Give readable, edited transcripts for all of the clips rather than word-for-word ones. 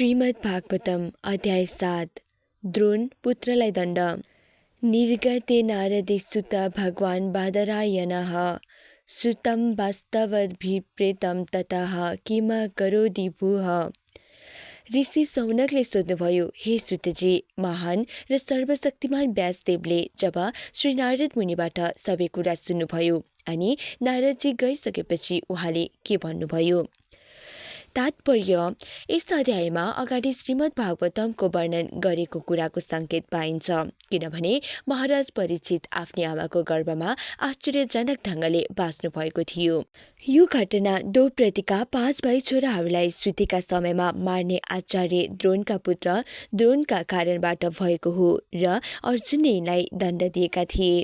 श्रीमद्भागवतम अध्याय 7 द्रोण पुत्रलाई दण्ड। निर्गते नारदे सुत भगवान् बादरायणः सुतं वास्तवभिप्रेतं ततः किम करोति भूः। ऋषि सौनकले सोध्नुभयो, हे सुतजी, महान र सर्वशक्तिमान व्यासदेवले जब श्री नारद मुनिबाट सबै कुरा सुन्नुभयो अनि नारदजी गइसकेपछि उहाँले के भन्नुभयो। तात्पर्य: यस अध्यायमा अगाडि श्रीमद् भागवतमको वर्णन गरेको कुराको सङ्केत पाइन्छ, किनभने महाराज परीक्षित आफ्नी आमाको गर्भमा आश्चर्यजनक ढङ्गले बाँच्नु भएको थियो। यो घटना द्रौपदीका 5 भाइ छोराहरूलाई सुतेका समयमा मार्ने आचार्य द्रोणका पुत्र द्रोणका कारणबाट भएको हो र अर्जुनले यिनलाई दण्ड दिएका थिए।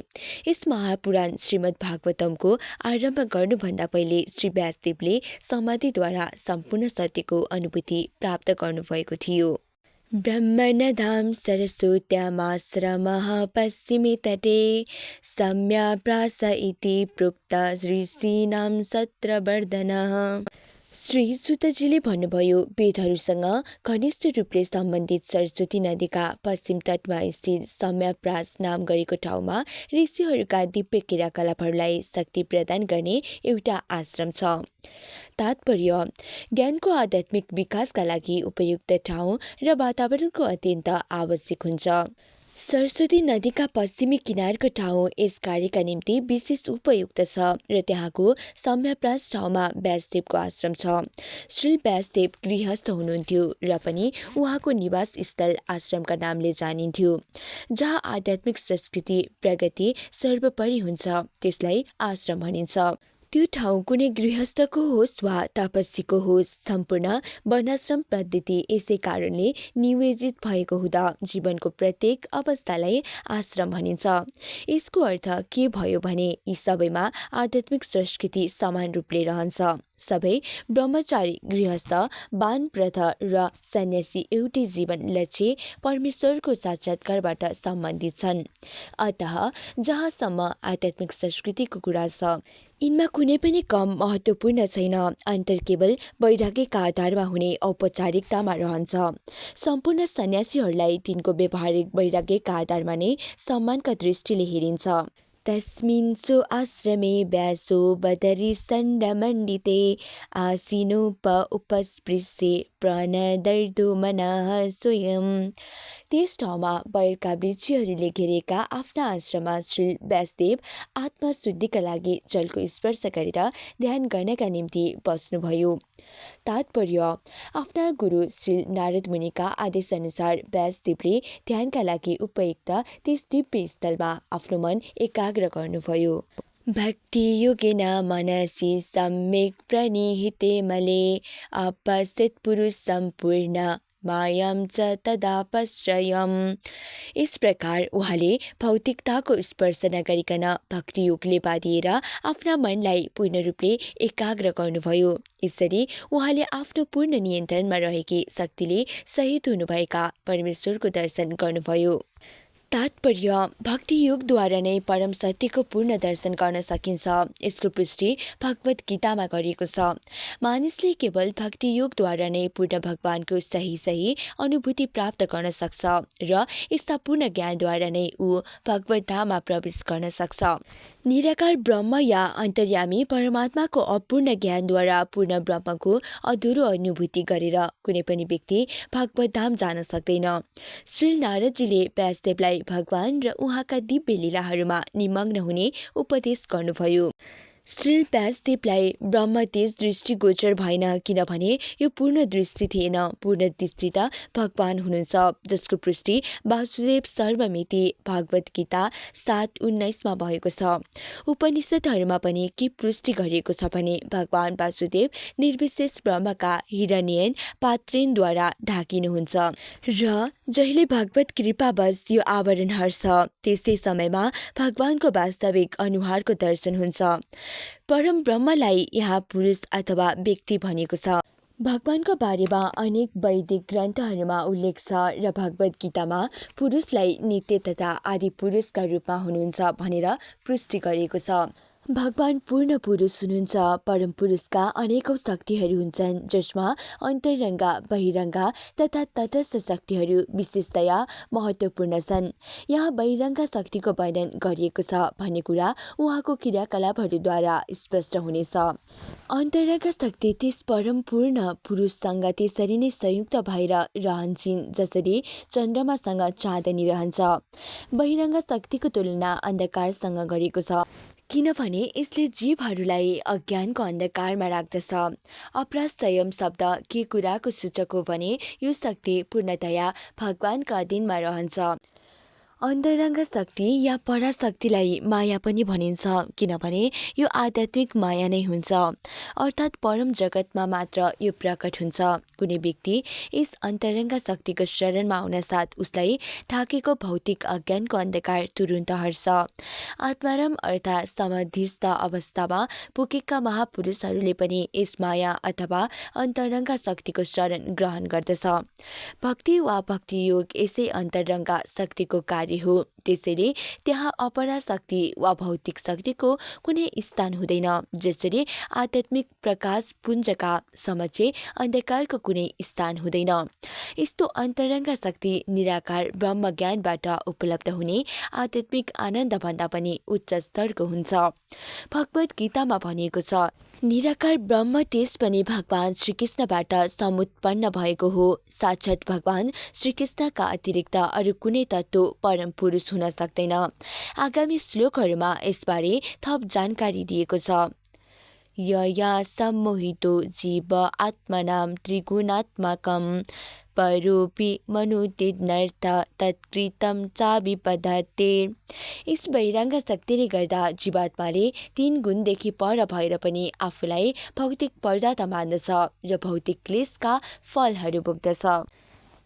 यस महापुराण श्रीमद् भागवतमको आरम्भ गर्नुभन्दा पहिले श्री व्यासदेवले समाधिद्वारा सम्पूर्ण सत्यको अनुभूति प्राप्त गर्नुभएको थियो। ब्रह्मणधाम सरस्वत्यामाश्रमः पश्चिमे तटे सम्याप्रास इति प्रोक्त ऋषीणां सत्रवर्धनः। श्री सुतजीले भन्नुभयो, वेदहरूसँग घनिष्ठ रूपले सम्बन्धित सरस्वती नदीका पश्चिम तटमा स्थित सम्याप्रास नाम गरेको ठाउँमा ऋषिहरूका दिव्य क्रियाकलापहरूलाई शक्ति प्रदान गर्ने एउटा आश्रम छ। तात्पर्य: ज्ञानको आध्यात्मिक विकासका लागि उपयुक्त ठाउँ र वातावरणको अत्यन्त आवश्यक हुन्छ। सरस्वती नदीका पश्चिमी किनारको ठाउँ यस कार्यका निम्ति विशेष उपयुक्त छ र त्यहाँको सम्याप्रास ठाउँमा व्यासदेवको आश्रम छ। श्री व्यासदेव गृहस्थ हुनुहुन्थ्यो र पनि उहाँको निवास स्थल आश्रमका नामले जानिन्थ्यो। जहाँ आध्यात्मिक संस्कृति प्रगति सर्वोपरि हुन्छ त्यसलाई आश्रम भनिन्छ। त्यो ठाउँ कुनै गृहस्थको होस् वा तपस्वीको होस्, सम्पूर्ण वर्णाश्रम पद्धति यसै कारणले नियोजित भएको हुँदा जीवनको प्रत्येक अवस्थालाई आश्रम भनिन्छ। यसको अर्थ के भयो भने यी सबैमा आध्यात्मिक संस्कृति समान रूपले रहन्छ। सबै ब्रह्मचारी, गृहस्थ, वानप्रस्थ र सन्यासी एउटै जीवन लक्ष्य परमेश्वरको साक्षात्कारबाट सम्बन्धित छन्। अतः जहाँसम्म आध्यात्मिक संस्कृतिको कुरा छ, यिनमा कुनै पनि कम महत्त्वपूर्ण छैन। अन्तर केवल वैराग्यका आधारमा हुने औपचारिकतामा रहन्छ। सम्पूर्ण सन्यासीहरूलाई तिनको व्यावहारिक वैराग्यका आधारमा नै सम्मानका दृष्टिले हेरिन्छ। तस्मिन्सु आश्रमे व्यासो बदरीसण्डमण्डिते उपस्पृश्य प्रणदर्दो मनः स्वयं। त्यस ठाउँमा बैरका वृक्षहरूले घेरेका आफ्ना आश्रममा श्री व्यासदेव आत्मशुद्धिका लागि जलको स्पर्श गरेर ध्यान गर्नका निम्ति बस्नुभयो। तात्पर्य: आफ्ना गुरु श्री नारद मुनिका आदेशअनुसार व्यासदेवले ध्यानका लागि उपयुक्त त्यस दिव्य स्थलमा आफ्नो मन एकाग्र गर्नुभयो। भक्ति योगेन मनसि सम्यक् प्रणिहिते मले अपश्यत् पुरुषं पूर्ण मायां च तदापश्रयम्। यस प्रकार उहाँले भौतिकताको स्पर्श नगरिकन भक्तियोगले बाँधिएर आफ्ना मनलाई पूर्ण रूपले एकाग्र गर्नुभयो। यसरी उहाँले आफ्नो पूर्ण नियन्त्रणमा रहेकी शक्तिले सहित हुनुभएका परमेश्वरको दर्शन गर्नुभयो। तात्पर्य: भक्ति योगद्वारा नै परम सत्यको पूर्ण दर्शन गर्न सकिन्छ। यसको पुष्टि भगवद् गीतामा गरिएको छ। मानिसले केवल भक्ति योगद्वारा नै पूर्ण भगवानको सही अनुभूति प्राप्त गर्न सक्छ र यस्ता पूर्ण ज्ञानद्वारा नै ऊ भगवद् धाममा प्रवेश गर्न सक्छ। निराकार ब्रह्म या अन्तर्यामी परमात्माको अपूर्ण ज्ञानद्वारा पूर्ण ब्रह्मको अधुरो अनुभूति गरेर कुनै पनि व्यक्ति भगवद् धाम जान सक्दैन। श्री नारदजीले व्यासदेवलाई भगवान र उहाँका दिव्य लीलाहरूमा निमग्न हुने उपदेश गर्नुभयो। श्री व्यासदेवलाई ब्रह्म तेज दृष्टिगोचर भएन, किनभने यो पूर्ण दृष्टि थिएन। पूर्ण दृष्टि त भगवान हुनुहुन्छ, जसको पुष्टि वासुदेव सर्वमिति भगवद् गीता 7:19 भएको छ। उपनिषदहरूमा पनि के पुष्टि गरिएको छ भने भगवान वासुदेव निर्विशेष ब्रह्मका हिरण्ययन पात्रेनद्वारा ढाकिनुहुन्छ र जहिले भगवत् कृपावश यो आवरण हट्छ त्यस्तै समयमा भगवानको वास्तविक अनुहारको दर्शन हुन्छ। परम ब्रह्मलाई यहाँ पुरुष अथवा व्यक्ति भनिएको छ। भगवानको बारेमा अनेक वैदिक ग्रन्थहरूमा उल्लेख छ र भगवद् गीतामा पुरुषलाई नित्य तथा आदि पुरुषका रूपमा हुनुहुन्छ भनेर पुष्टि गरिएको छ। भगवान पूर्ण पुरुष हुनुहुन्छ। परम पुरुषका अनेकौं शक्तिहरू हुन्छन्, जसमा अन्तरङ्गा, बहिरङ्गा तथा तटस्थ शक्तिहरू विशेषतया महत्त्वपूर्ण छन्। यहाँ बहिरङ्गा शक्तिको वर्णन गरिएको छ भन्ने कुरा उहाँको क्रियाकलापहरूद्वारा स्पष्ट हुनेछ। अन्तरङ्गा शक्ति त्यस परम पूर्ण पुरुषसँग त्यसरी नै संयुक्त भएर रहन्छन् जसरी चन्द्रमासँग चाँदनी रहन्छ। बहिरङ्गा शक्तिको तुलना अन्धकारसँग गरिएको छ, किनभने यसले जीवहरूलाई अज्ञानको अन्धकारमा राख्दछ। अपराश्रयम शब्द के कुराको सूचक हो भने यो शक्ति पूर्णतया भगवानका अधीनमा रहन्छ। अन्तरङ्ग शक्ति या पराशक्तिलाई माया पनि भनिन्छ, किनभने यो आध्यात्मिक माया नै हुन्छ, अर्थात् परम जगतमा मात्र यो प्रकट हुन्छ। कुनै व्यक्ति यस अन्तरङ्ग शक्तिको शरणमा आउन साथ उसलाई ढाकेको भौतिक अज्ञानको अन्धकार तुरुन्त हट्छ। आत्माराम अर्थात् समाधिस्थ अवस्थामा पुगेका महापुरुषहरूले पनि यस माया अथवा अन्तरङ्ग शक्तिको शरण ग्रहण गर्दछ। भक्ति वा भक्ति योग यसै अन्तरङ्ग शक्तिको कार्य हो। त्यसैले त्यहाँ अपरा शक्ति वा भौतिक शक्तिको कुनै स्थान हुँदैन, जसरी आध्यात्मिक प्रकाश पुञ्जका समक्ष अन्धकारको कुनै स्थान हुँदैन। यस्तो अन्तरङ्ग शक्ति निराकार ब्रह्म ज्ञानबाट उपलब्ध हुने आध्यात्मिक आनन्दभन्दा पनि उच्च स्तरको हुन्छ। भगवद् गीतामा भनिएको छ, निराकार ब्रह्म त्यस पनि भगवान श्रीकृष्णबाट समुत्पन्न भएको हो। साक्षात् भगवान श्रीकृष्णका अतिरिक्त अरू कुनै तत्त्व परम पुरुष हुन सक्दैन। आगामी श्लोकहरूमा यसबारे थप जानकारी दिएको छ। यया सम्मोहितो जीव आत्मनां त्रिगुणात्मकं परोपि मनुतिनर्थ तत्कृतं चाभिपद्यते। यस बहिरङ्ग शक्तिले गर्दा जीवात्माले 3 गुणदेखि पर भएर पनि आफूलाई भौतिक पदार्थ मान्दछ र भौतिक क्लेशका फलहरू भोग्दछ।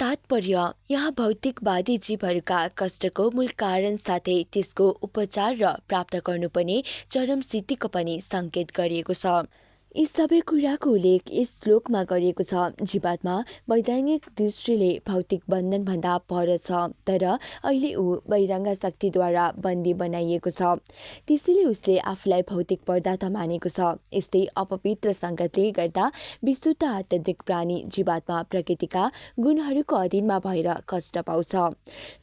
तात्पर्य, यहाँ भौतिकवादी जीवहरूका कष्टको मूल कारण साथै त्यसको उपचार र प्राप्त गर्नुपर्ने चरम सिद्धिको पनि सङ्केत गरिएको छ। यी सबै कुराको उल्लेख यस श्लोकमा गरिएको छ। जीवात्मा वैधानिक दृष्टिले भौतिक बन्धनभन्दा पर छ, तर अहिले ऊ बहिरङ्ग शक्तिद्वारा बन्दी बनाइएको छ। त्यसैले उसले आफूलाई भौतिक पदार्थ मानेको छ। यस्तै अपवित्र सङ्गतले गर्दा विशुद्ध आध्यात्मिक प्राणी जीवात्मा प्रकृतिका गुणहरूको अधीनमा भएर कष्ट पाउँछ।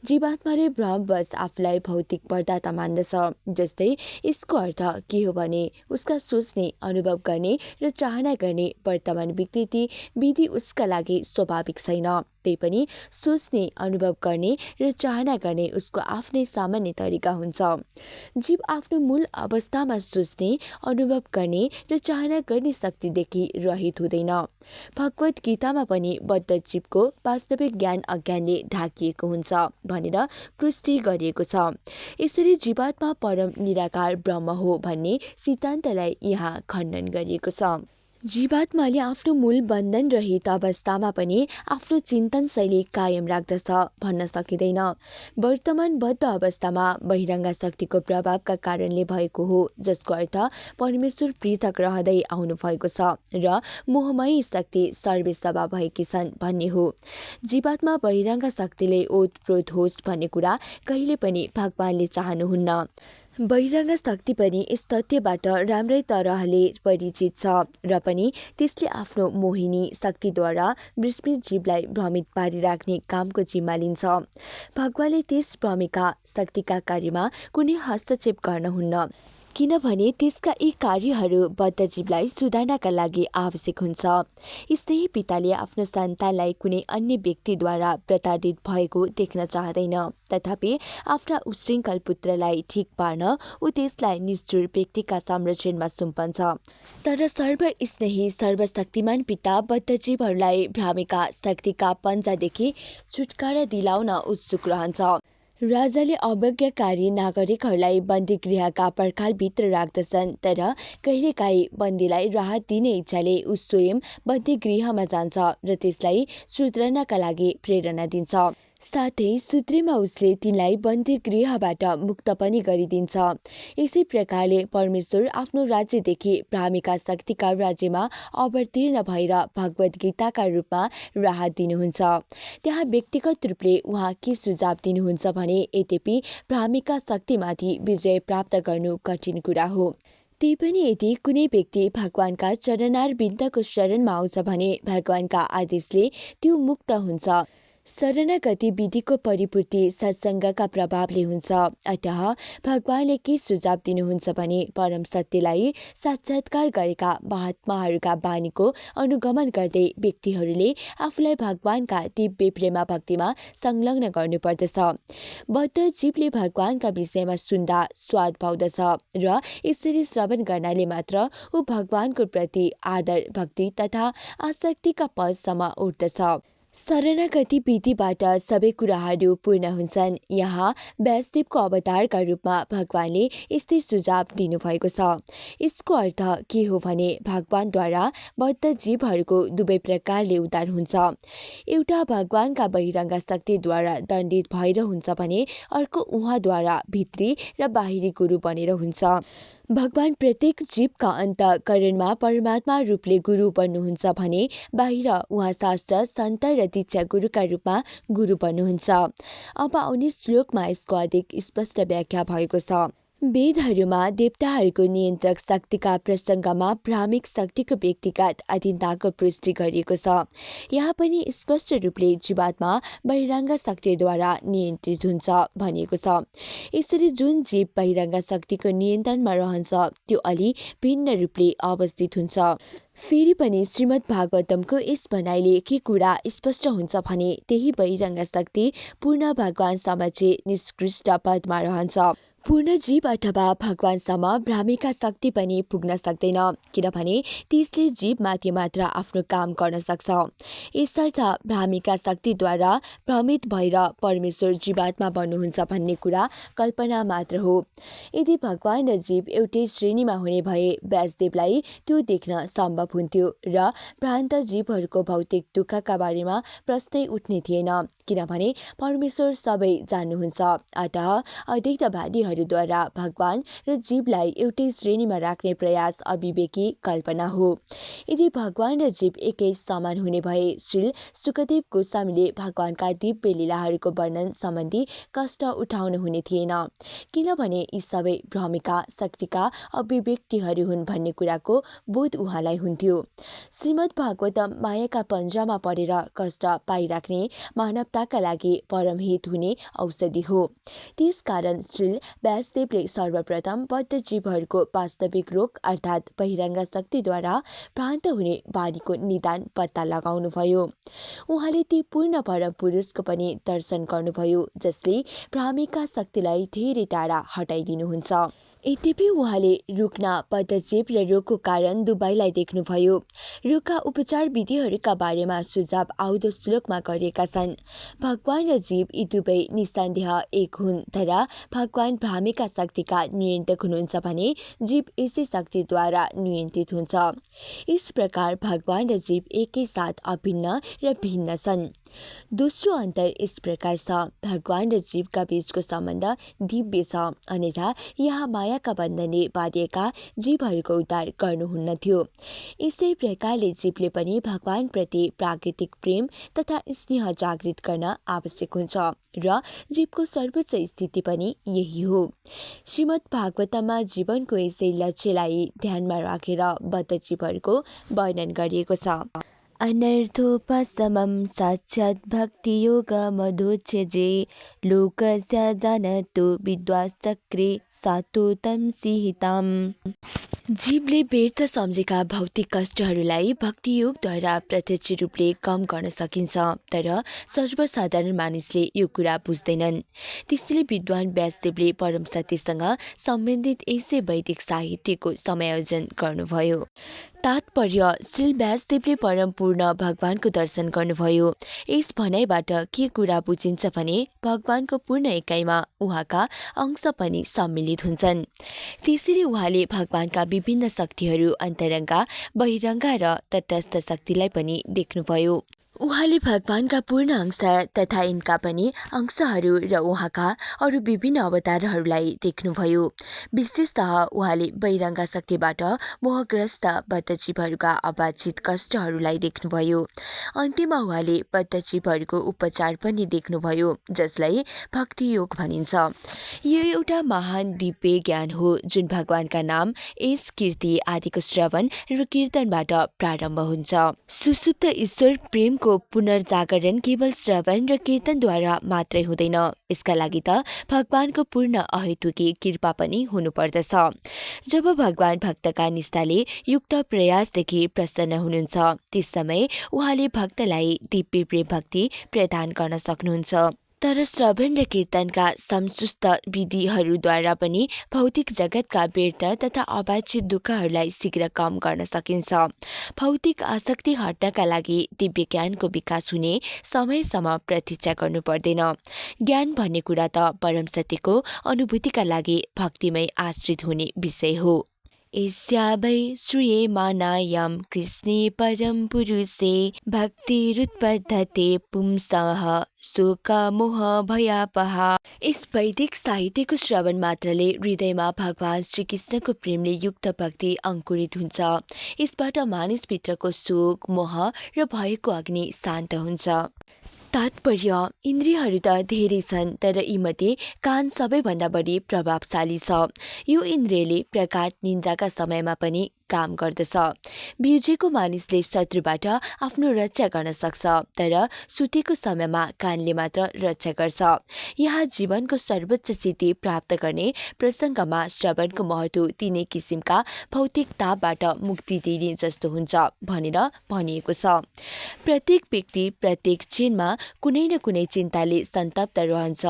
जीवात्माले भ्रमवश आफूलाई भौतिक पदार्थ मान्दछ। जस्तै यसको अर्थ के हो भने उसका सोच्ने, अनुभव गर्ने र चाहना गर्ने वर्तमान विकृति विधि उसका लागि स्वाभाविक छैन। त्यही पनि सोच्ने, अनुभव गर्ने र चाहना गर्ने उसको आफ्नै सामान्य तरिका हुन्छ। जीव आफ्नो मूल अवस्थामा सोच्ने, अनुभव गर्ने र चाहना गर्ने शक्तिदेखि रहित हुँदैन। भगवद् गीतामा पनि बद्ध जीवको वास्तविक ज्ञान अज्ञानले ढाकिएको हुन्छ भनेर पुष्टि गरिएको छ। यसरी जीवात्मा परम निराकार ब्रह्म हो भन्ने सिद्धान्तलाई यहाँ खण्डन गरिएको छ। जीवात्माले आफ्नो मूल बन्धन रहित अवस्थामा पनि आफ्नो चिन्तन शैली कायम राख्दछ भन्न सकिँदैन। वर्तमान बद्ध अवस्थामा बहिरङ्ग शक्तिको प्रभावका कारणले भएको हो, जसको अर्थ परमेश्वर पृथक रहँदै आउनु भएको छ र मोहमयी शक्ति सर्वेसभा भएकी छन् भन्ने हो। जीवात्मा बहिरङ्ग शक्तिले ओतप्रोत होस् भन्ने कुरा कहिले पनि भगवानले चाहनुहुन्न। बहिरङ्ग शक्ति पनि यस तथ्यबाट राम्रै तरहले परिचित छ र पनि त्यसले आफ्नो मोहिनी शक्तिद्वारा विस्मृत जीवलाई भ्रमित पारिराख्ने कामको जिम्मा लिन्छ। भगवानले त्यस भ्रमिका शक्तिका कार्यमा कुनै हस्तक्षेप गर्नुहुन्न, किनभने त्यसका यी कार्यहरू बद्ध जीवलाई सुधार्नका लागि आवश्यक हुन्छ। स्नेही पिताले आफ्नो सन्तानलाई कुनै अन्य व्यक्तिद्वारा प्रताडित भएको देख्न चाहँदैन, तथापि आफ्ना उशृङ्खल पुत्रलाई ठिक पार्न ऊ त्यसलाई निष्ठुर व्यक्तिका संरक्षणमा सुम्पन्छ। तर सर्वस्नेही सर्वशक्तिमान पिता बद्ध जीवहरूलाई भ्रामिका शक्तिका पन्जादेखि छुटकारा दिलाउन उत्सुक रहन्छ। राजाले अवज्ञाकारी नागरिकहरूलाई बन्दीगृहका पर्खालभित्र राख्दछन्, तर कहिलेकाहीँ बन्दीलाई राहत दिने इच्छाले ऊ स्वयं बन्दीगृहमा जान्छ र त्यसलाई सुध्रनका लागि प्रेरणा दिन्छ। साथै सुत्रेमा उसले तिनलाई बन्दीगृहबाट मुक्त पनि गरिदिन्छ। यसै प्रकारले परमेश्वर आफ्नो राज्यदेखि भ्रामिका शक्तिका राज्यमा अवतीर्ण भएर भगवद् गीताका रूपमा राहत दिनुहुन्छ। त्यहाँ व्यक्तिगत रूपले उहाँ के सुझाव दिनुहुन्छ भने, यद्यपि भ्रामिका शक्तिमाथि विजय प्राप्त गर्नु कठिन कुरा हो, त्यही पनि यदि कुनै व्यक्ति भगवानका चरणार बिन्दको शरणमा आउँछ भने भगवानका आदेशले त्यो मुक्त हुन्छ। शरणागति विधिको परिपूर्ति सत्सङ्गका प्रभावले हुन्छ। अतः भगवानले के सुझाव दिनुहुन्छ भने परम सत्यलाई साक्षात्कार गरेका महात्माहरूका बानीको अनुगमन गर्दै व्यक्तिहरूले आफूलाई भगवानका दिव्य प्रेम भक्तिमा संलग्न गर्नुपर्दछ। बद्ध जीवले भगवानका विषयमा सुन्दा स्वाद पाउँदछ र यसरी श्रवण गर्नाले मात्र ऊ भगवानको प्रति आदर भक्ति तथा आसक्तिका पदसम्म उठ्दछ। शरणागति विधिबाट सबै कुराहरू पूर्ण हुन्छन्। यहाँ व्यासदेवको अवतारका रूपमा भगवानले यस्तै सुझाव दिनुभएको छ। यसको अर्थ के हो भने भगवानद्वारा बद्ध जीवहरूको दुवै प्रकारले उद्धार हुन्छ। एउटा भगवानका बहिरङ्ग शक्तिद्वारा दण्डित भएर हुन्छ भने अर्को उहाँद्वारा भित्री र बाहिरी गुरु बनेर हुन्छ। भगवान प्रत्येक जीवका अन्तःकरणमा परमात्मा रूपले गुरु बन्नुहुन्छ भने बाहिर उहाँ शास्त्र सन्त र दीक्षा गुरुका रूपमा गुरु बन्नुहुन्छ। अब आउने श्लोकमा यसको अधिक स्पष्ट व्याख्या भएको छ। वेदहरूमा देवताहरूको नियन्त्रक शक्तिका प्रसङ्गमा भ्रामिक शक्तिको व्यक्तिगत अधीनताको पुष्टि गरिएको छ। यहाँ पनि स्पष्ट रूपले जीवात्मा बहिरङ्ग शक्तिद्वारा नियन्त्रित हुन्छ भनिएको छ। यसरी जुन जीव बहिरङ्ग शक्तिको नियन्त्रणमा रहन्छ त्यो अलि भिन्न रूपले अवस्थित हुन्छ। फेरि पनि श्रीमद् भागवतमको यस भनाइले के कुरा स्पष्ट हुन्छ भने त्यही बहिरङ्ग शक्ति पूर्ण भगवान समक्ष निष्कृष्ट पदमा रहन्छ। पूर्ण जीव अथवा भगवानसम्म भ्रामिका शक्ति पनि पुग्न सक्दैन, किनभने त्यसले जीवमाथि मात्र आफ्नो काम गर्न सक्छ। यसर्थ भ्रामिका शक्तिद्वारा भ्रमित भएर परमेश्वर जीवात्मा बन्नुहुन्छ भन्ने कुरा कल्पना मात्र हो। यदि भगवान र जीव एउटै श्रेणीमा हुने भए व्यासदेवलाई त्यो देख्न सम्भव हुन्थ्यो र भ्रान्त जीवहरूको भौतिक दुःखका बारेमा प्रश्नै उठ्ने थिएन, किनभने परमेश्वर सबै जान्नुहुन्छ। अतः अद्वैतवादीद्वारा भगवान र जीवलाई एउटै श्रेणीमा राख्ने प्रयास अविवेकी कल्पना हो। यदि भगवान र जीव एकै समान हुने भए श्री सुखदेव गोस्वामीले भगवानका दिव्य लीलाहरूको वर्णन सम्बन्धी कष्ट उठाउनु हुने थिएन, किनभने यी सबै भ्रमिका शक्तिका अभिव्यक्तिहरू हुन् भन्ने कुराको बोध उहाँलाई हुन्थ्यो। श्रीमद् भागवतम मायाका पन्जामा परेर कष्ट पाइराख्ने मानवताका लागि परमहित हुने औषधि हो। त्यसकारण श्री व्यासदेवले सर्वप्रथम बद्ध जीवहरूको वास्तविक रोग अर्थात् बहिरङ्ग शक्तिद्वारा भ्रान्त हुने बानीको निदान पत्ता लगाउनुभयो। उहाँले ती पूर्ण परम पुरुषको पनि दर्शन गर्नुभयो जसले भ्रामिका शक्तिलाई धेरै टाढा हटाइदिनुहुन्छ। यद्यपि उहाँले रुग्ण बद्ध जीव र रोगको कारण दुवैलाई देख्नुभयो। रोगका उपचार विधिहरूका बारेमा सुझाव आउँदो श्लोकमा गरिएका छन्। भगवान र जीव यी दुवै निस्सन्देह एक हुन्, तर भगवान भ्रामिका शक्तिका नियन्त्रक हुनुहुन्छ भने जीव यसै शक्तिद्वारा नियन्त्रित हुन्छ। यस प्रकार भगवान र जीव एकै साथ अभिन्न र भिन्न छन्। दोस्रो अन्तर यस प्रकार छ, भगवान र जीवका बीचको सम्बन्ध दिव्य छ, अन्यथा यहाँ मायाका बन्धनले बाँधिएका जीवहरूको उद्धार गर्नुहुन्न थियो। यसै प्रकारले जीवले पनि भगवानप्रति प्राकृतिक प्रेम तथा स्नेह जागृत गर्न आवश्यक हुन्छ र जीवको सर्वोच्च स्थिति पनि यही हो। श्रीमद् भागवतममा जीवनको यसै लक्ष्यलाई ध्यानमा राखेर बद्ध जीवहरूको वर्णन गरिएको छ। अनर्थोपशमं साक्षात् भक्तियोगमधोक्षजे लोकस्य जानतो विद्वांश्चक्रे सातोतं सिहिताम्। जीवले व्यर्थ सम्झेका भौतिक कष्टहरूलाई भक्तियोगद्वारा प्रत्यक्ष रूपले कम गर्न सकिन्छ, तर सर्वसाधारण मानिसले यो कुरा बुझ्दैनन्। त्यसैले विद्वान व्यासदेवले परम सत्यसँग सम्बन्धित यसै वैदिक साहित्यको समायोजन गर्नुभयो। तात्पर्य, श्री व्यासदेवले परम पूर्ण भगवानको दर्शन गर्नुभयो। यस भनाइबाट के कुरा बुझिन्छ भने भगवानको पूर्ण एकाइमा उहाँका अंश पनि सम्मिलित हुन्छन्। त्यसरी उहाँले भगवानका विभिन्न शक्तिहरू अन्तरङ्ग, बहिरङ्ग र तटस्थ शक्तिलाई पनि देख्नुभयो। उहाँले भगवानका पूर्ण अंश तथा यिनका पनि अंशहरू र उहाँका अरू विभिन्न अवतारहरूलाई देख्नुभयो। विशेषतः उहाँले बहिरङ्ग शक्तिबाट मोहग्रस्त बद्धजीवहरूका अबाधित कष्टहरूलाई देख्नुभयो। अन्त्यमा उहाँले बद्धजीवहरूको उपचार पनि देख्नुभयो, जसलाई भक्ति योग भनिन्छ। यो एउटा महान दिव्य ज्ञान हो जुन भगवानका नाम, यस कीर्ति आदिको श्रवण र कीर्तनबाट प्रारम्भ हुन्छ। सुसुप्त ईश्वर प्रेमको पुनर्जागरण केवल श्रवण र कीर्तनद्वारा मात्रै हुँदैन। यसका लागि त भगवानको पूर्ण अहेतुकी कृपा पनि हुनुपर्दछ। जब भगवान भक्तका निष्ठाले युक्त प्रयासदेखि प्रसन्न हुनुहुन्छ, त्यस समय उहाँले भक्तलाई दिव्य प्रेम भक्ति प्रदान गर्न सक्नुहुन्छ। तर श्रवण र कीर्तनका समस्त विधिहरूद्वारा पनि भौतिक जगतका व्यर्थ तथा अवाच्य दुःखहरूलाई शीघ्र कम गर्न सकिन्छ। भौतिक आसक्ति हट्नका लागि दिव्य ज्ञानको विकास हुने समयसम्म प्रतीक्षा गर्नु पर्दैन। ज्ञान भन्ने कुरा त परम सत्यको अनुभूतिका लागि भक्तिमै आश्रित हुने विषय हो। एस्या वै श्रूयमाणायां कृष्णे परम पुरुषे भक्तिरुत्पद्यते पुंसः शोक मोह भयापहा। यस वैदिक साहित्यको श्रवण मात्रले हृदयमा भगवान श्रीकृष्णको प्रेमले युक्त भक्ति अंकुरित हुन्छ। यसबाट मानिसभित्रको शोक, मोह र भयको अग्नि शान्त हुन्छ। तात्पर्य: इन्द्रियहरू त धेरै छन्, तर यीमध्ये कान सबैभन्दा बढी प्रभावशाली छ। यो इन्द्रियले प्रगाढ निन्द्राका समयमा पनि काम गर्दछ। बिउजेको मानिसले शत्रुबाट आफ्नो रक्षा गर्न सक्छ, तर सुतेको समयमा कानले मात्र रक्षा गर्छ। यहाँ जीवनको सर्वोच्च सिद्धि प्राप्त गर्ने प्रसङ्गमा श्रवणको महत्त्व तिनै किसिमका भौतिक तापबाट मुक्ति दिने जस्तो हुन्छ भनेर भनिएको छ। प्रत्येक व्यक्ति प्रत्येक क्षणमा कुनै न कुनै चिन्ताले सन्तप्त रहन्छ।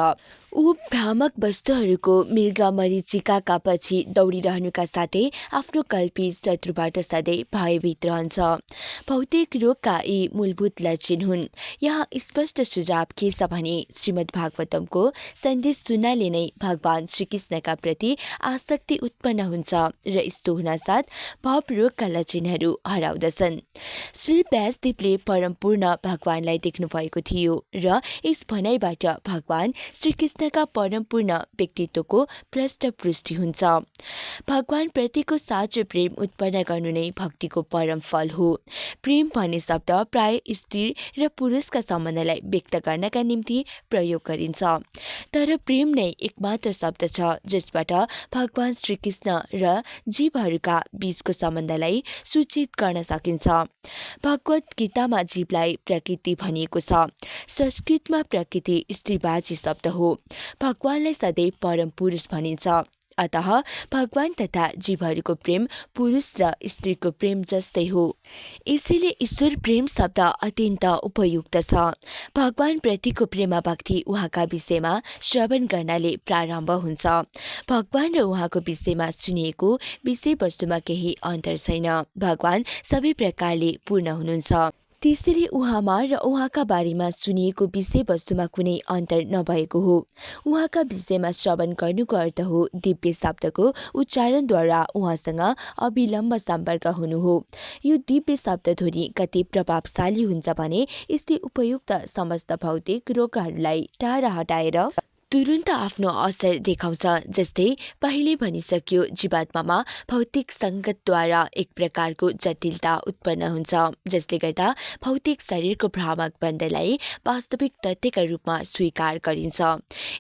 ऊ भ्रामक वस्तुहरूको मृग मरीचिकाका पछि दौडिरहनुका साथै आफ्नो कल्पी शत्रुबाट सधैँ भयभीत रहन्छ। भौतिक रोगका यी मूलभूत लक्षण हुन्। यहाँ स्पष्ट सुझाव के छ भने श्रीमद् भागवतमको सन्देश सुन्नाले नै भगवान श्रीकृष्णका प्रति आसक्ति उत्पन्न हुन्छ र यस्तो हुनासाथ भवरोगका लक्षणहरू हराउँदछन्। श्री व्यासदेवले परमपूर्ण भगवानलाई देख्नुभएको थियो र यस भनाइबाट भगवान श्रीकृष्णका परमपूर्ण व्यक्तित्वको पृष्ठपुष्टि हुन्छ। भगवान प्रतिको साँचो प्रेम उत्पन्न गर्नु नै भक्तिको परम फल हो। प्रेम भन्ने शब्द प्राय स्त्री र पुरुषका सम्बन्धलाई व्यक्त गर्नका निम्ति प्रयोग गरिन्छ, तर प्रेम नै एकमात्र शब्द छ जसबाट भगवान श्रीकृष्ण र जीवहरूका बीचको सम्बन्धलाई सूचित गर्न सकिन्छ। भगवत गीतामा जीवलाई प्रकृति भनिएको छ। संस्कृतमा प्रकृति स्त्रीवाची शब्द हो। भगवानलाई सधैँ परम पुरुष भनिन्छ। अतः भगवान तथा जीवहरूको प्रेम पुरुष र स्त्रीको प्रेम जस्तै हो। यसैले ईश्वर प्रेम शब्द अत्यन्त उपयुक्त छ। भगवान प्रतिको प्रेम भक्ति उहाँका विषयमा श्रवण गर्नाले प्रारम्भ हुन्छ। भगवान र उहाँको विषयमा सुनिएको विषयवस्तुमा केही अन्तर छैन। भगवान सबै प्रकारले पूर्ण हुनुहुन्छ। त्यसैले उहाँमा र उहाँका बारेमा सुनिएको विषयवस्तुमा कुनै अन्तर नभएको हो। उहाँका विषयमा श्रवण गर्नुको अर्थ हो दिव्य शब्दको उच्चारणद्वारा उहाँसँग अविलम्ब सम्पर्क हुनु हो। यो दिव्य शब्दध्वनि कति प्रभावशाली हुन्छ भने यसले उपयुक्त समस्त भौतिक रोगहरूलाई टाढा हटाएर तुरुन्त आफ्नो असर देखाउँछ। जस्तै पहिले भनिसक्यो, जीवात्मामा भौतिक सङ्गतद्वारा एक प्रकारको जटिलता उत्पन्न हुन्छ, जसले गर्दा भौतिक शरीरको भ्रामक बन्धलाई वास्तविक तथ्यका रूपमा स्वीकार गरिन्छ।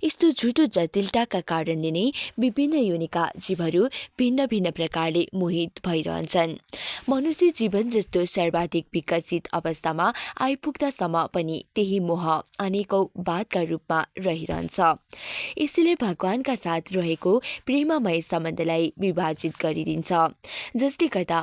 यस्तो झुटो जटिलताका कारणले नै विभिन्न योनिका जीवहरू भिन्न भिन्न प्रकारले मोहित भइरहन्छन्। मनुष्य जीवन जस्तो सर्वाधिक विकसित अवस्थामा आइपुग्दासम्म पनि त्यही मोह अनेकौं बातका रूपमा रहिरहन्छ। यसैले भगवानका साथ रहेको प्रेममय सम्बन्धलाई विभाजित गरिदिन्छ, जसले गर्दा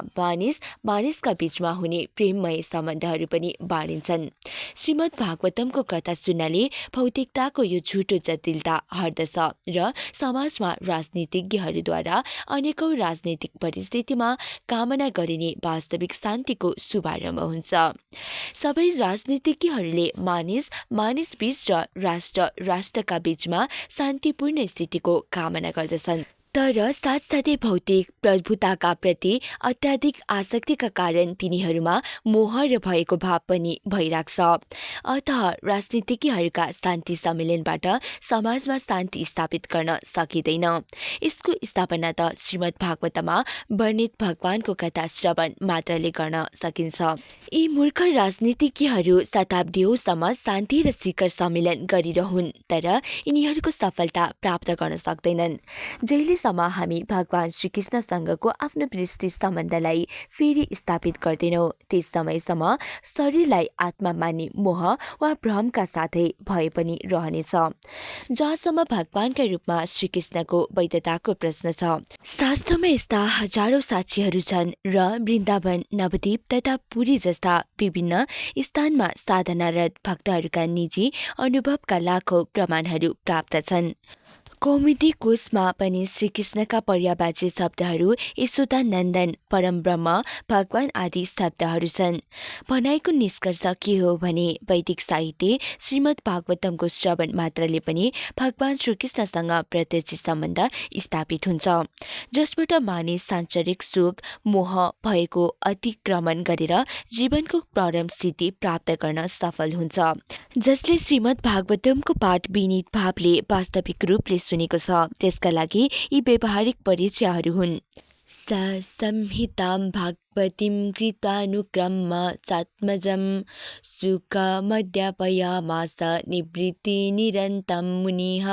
मानिसका बीचमा हुने प्रेममय सम्बन्धहरू पनि बाँडिन्छन्। श्रीमद् भागवतमको कथा सुन्नाले भौतिकताको यो झुटो जटिलता हट्दछ र समाजमा राजनीतिज्ञहरूद्वारा अनेकौं राजनीतिक परिस्थितिमा कामना गरिने वास्तविक शान्तिको शुभारम्भ हुन्छ। सबै राजनीतिज्ञहरूले मानिस बीच र राष्ट्रका बीचमा शान्तिपूर्ण स्थितिको कामना गर्दछन्। तर साथसाथै भौतिक प्रभुताका प्रति अत्याधिक आसक्तिका कारण तिनीहरूमा मोह र भएको भाव पनि भइराख्छ। अतः राजनीतिज्ञहरूका शान्ति सम्मेलनबाट समाजमा शान्ति स्थापित गर्न सकिँदैन। यसको स्थापना त श्रीमद् भागवतमा वर्णित भगवानको कथा श्रवण मात्रले गर्न सकिन्छ। यी मूर्ख राजनीतिज्ञहरू शताब्दीौँसम्म शान्ति र शिखर सम्मेलन गरिरहुन्, तर यिनीहरूको सफलता प्राप्त गर्न सक्दैनन्। जहिलेसम्म हामी भगवान श्रीकृष्णसँगको आफ्नो प्रेस्टिज सम्बन्धलाई फेरि स्थापित गर्दैनौँ, त्यस समयसम्म शरीरलाई आत्मा मान्ने मोह वा भ्रमका साथै भए पनि रहनेछ। जहाँसम्म भगवानका रूपमा श्रीकृष्णको वैधताको प्रश्न छ, शास्त्रमा यस्ता हजारौं साक्षीहरू छन् र वृन्दावन, नवद्वीप तथा पुरी जस्ता विभिन्न स्थानमा साधनारत भक्तहरूका निजी अनुभवका लाखौं प्रमाणहरू प्राप्त छन्। कौमुदी कोशमा पनि श्रीकृष्णका पर्यायवाची शब्दहरू यशोदा नन्दन, परम ब्रह्म, भगवान आदि शब्दहरू छन्। भनाइको निष्कर्ष के हो भने वैदिक साहित्य श्रीमद् भागवतमको श्रवण मात्रले पनि भगवान श्रीकृष्णसँग प्रत्यक्ष सम्बन्ध स्थापित हुन्छ, जसबाट मानिस सांसारिक सुख मोह भएको अतिक्रमण गरेर जीवनको परम सिद्धि प्राप्त गर्न सफल हुन्छ। जसले श्रीमद् भागवतमको पाठ विनीत भावले वास्तविक रूपले सुनेको छ, त्यसका लागि यी व्यावहारिक परिचयहरू हुन्। संहितां भागवतीं कृतानुक्रम चात्मजं सुखमध्यापयामास निवृत्तिनिरन्तं मुनिः।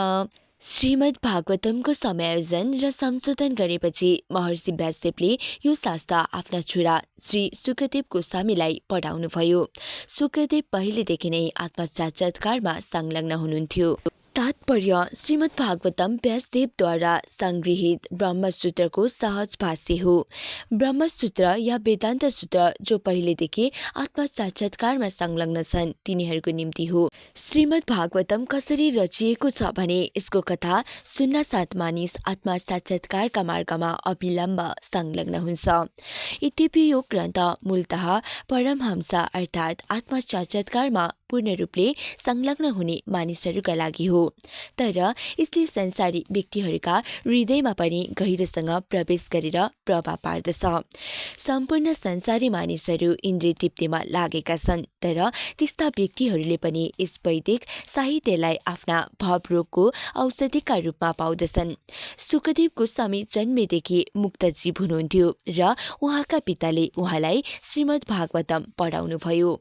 श्रीमद् भागवतमको समायोजन र संशोधन गरेपछि महर्षि व्यासदेवले यो शास्त्र आफ्ना छोरा श्री सुखदेव गोस्वामीलाई पढाउनुभयो। सुखदेव पहिलेदेखि नै आत्मसाक्षात्कारमा संलग्न हुनुहुन्थ्यो। तात्पर्य: श्रीमद् भागवतम व्यासदेवद्वारा संगृहित ब्रह्मसूत्रको सहज भाष्य हो। ब्रह्मसूत्र या वेदान्त सूत्र जो पहिलेदेखि आत्मसाक्षात्कारमा संलग्न छन् तिनीहरूको निम्ति हो। श्रीमद् भागवतम कसरी रचिएको छ भने यसको कथा सुन्नासाथ मानिस आत्मसाक्षात्कारका मार्गमा अविलम्ब संलग्न हुन्छ। यद्यपि यो ग्रन्थ मूलतः परमहंस अर्थात् आत्मसाक्षात्कारमा पूर्ण रूपले संलग्न हुने मानिसहरूका लागि हो, तर यसले संसारी व्यक्तिहरूका हृदयमा पनि गहिरोसँग प्रवेश गरेर प्रभाव पार्दछ। सम्पूर्ण संसारी मानिसहरू इन्द्रिय तृप्तिमा लागेका छन्, तर त्यस्ता व्यक्तिहरूले पनि यस वैदिक साहित्यलाई आफ्ना भवरोगको औषधिका रूपमा पाउँदछन्। सुखदेव गोस्वामी जन्मेदेखि मुक्त जीव हुनुहुन्थ्यो र उहाँका पिताले उहाँलाई श्रीमद् भागवतम पढाउनुभयो।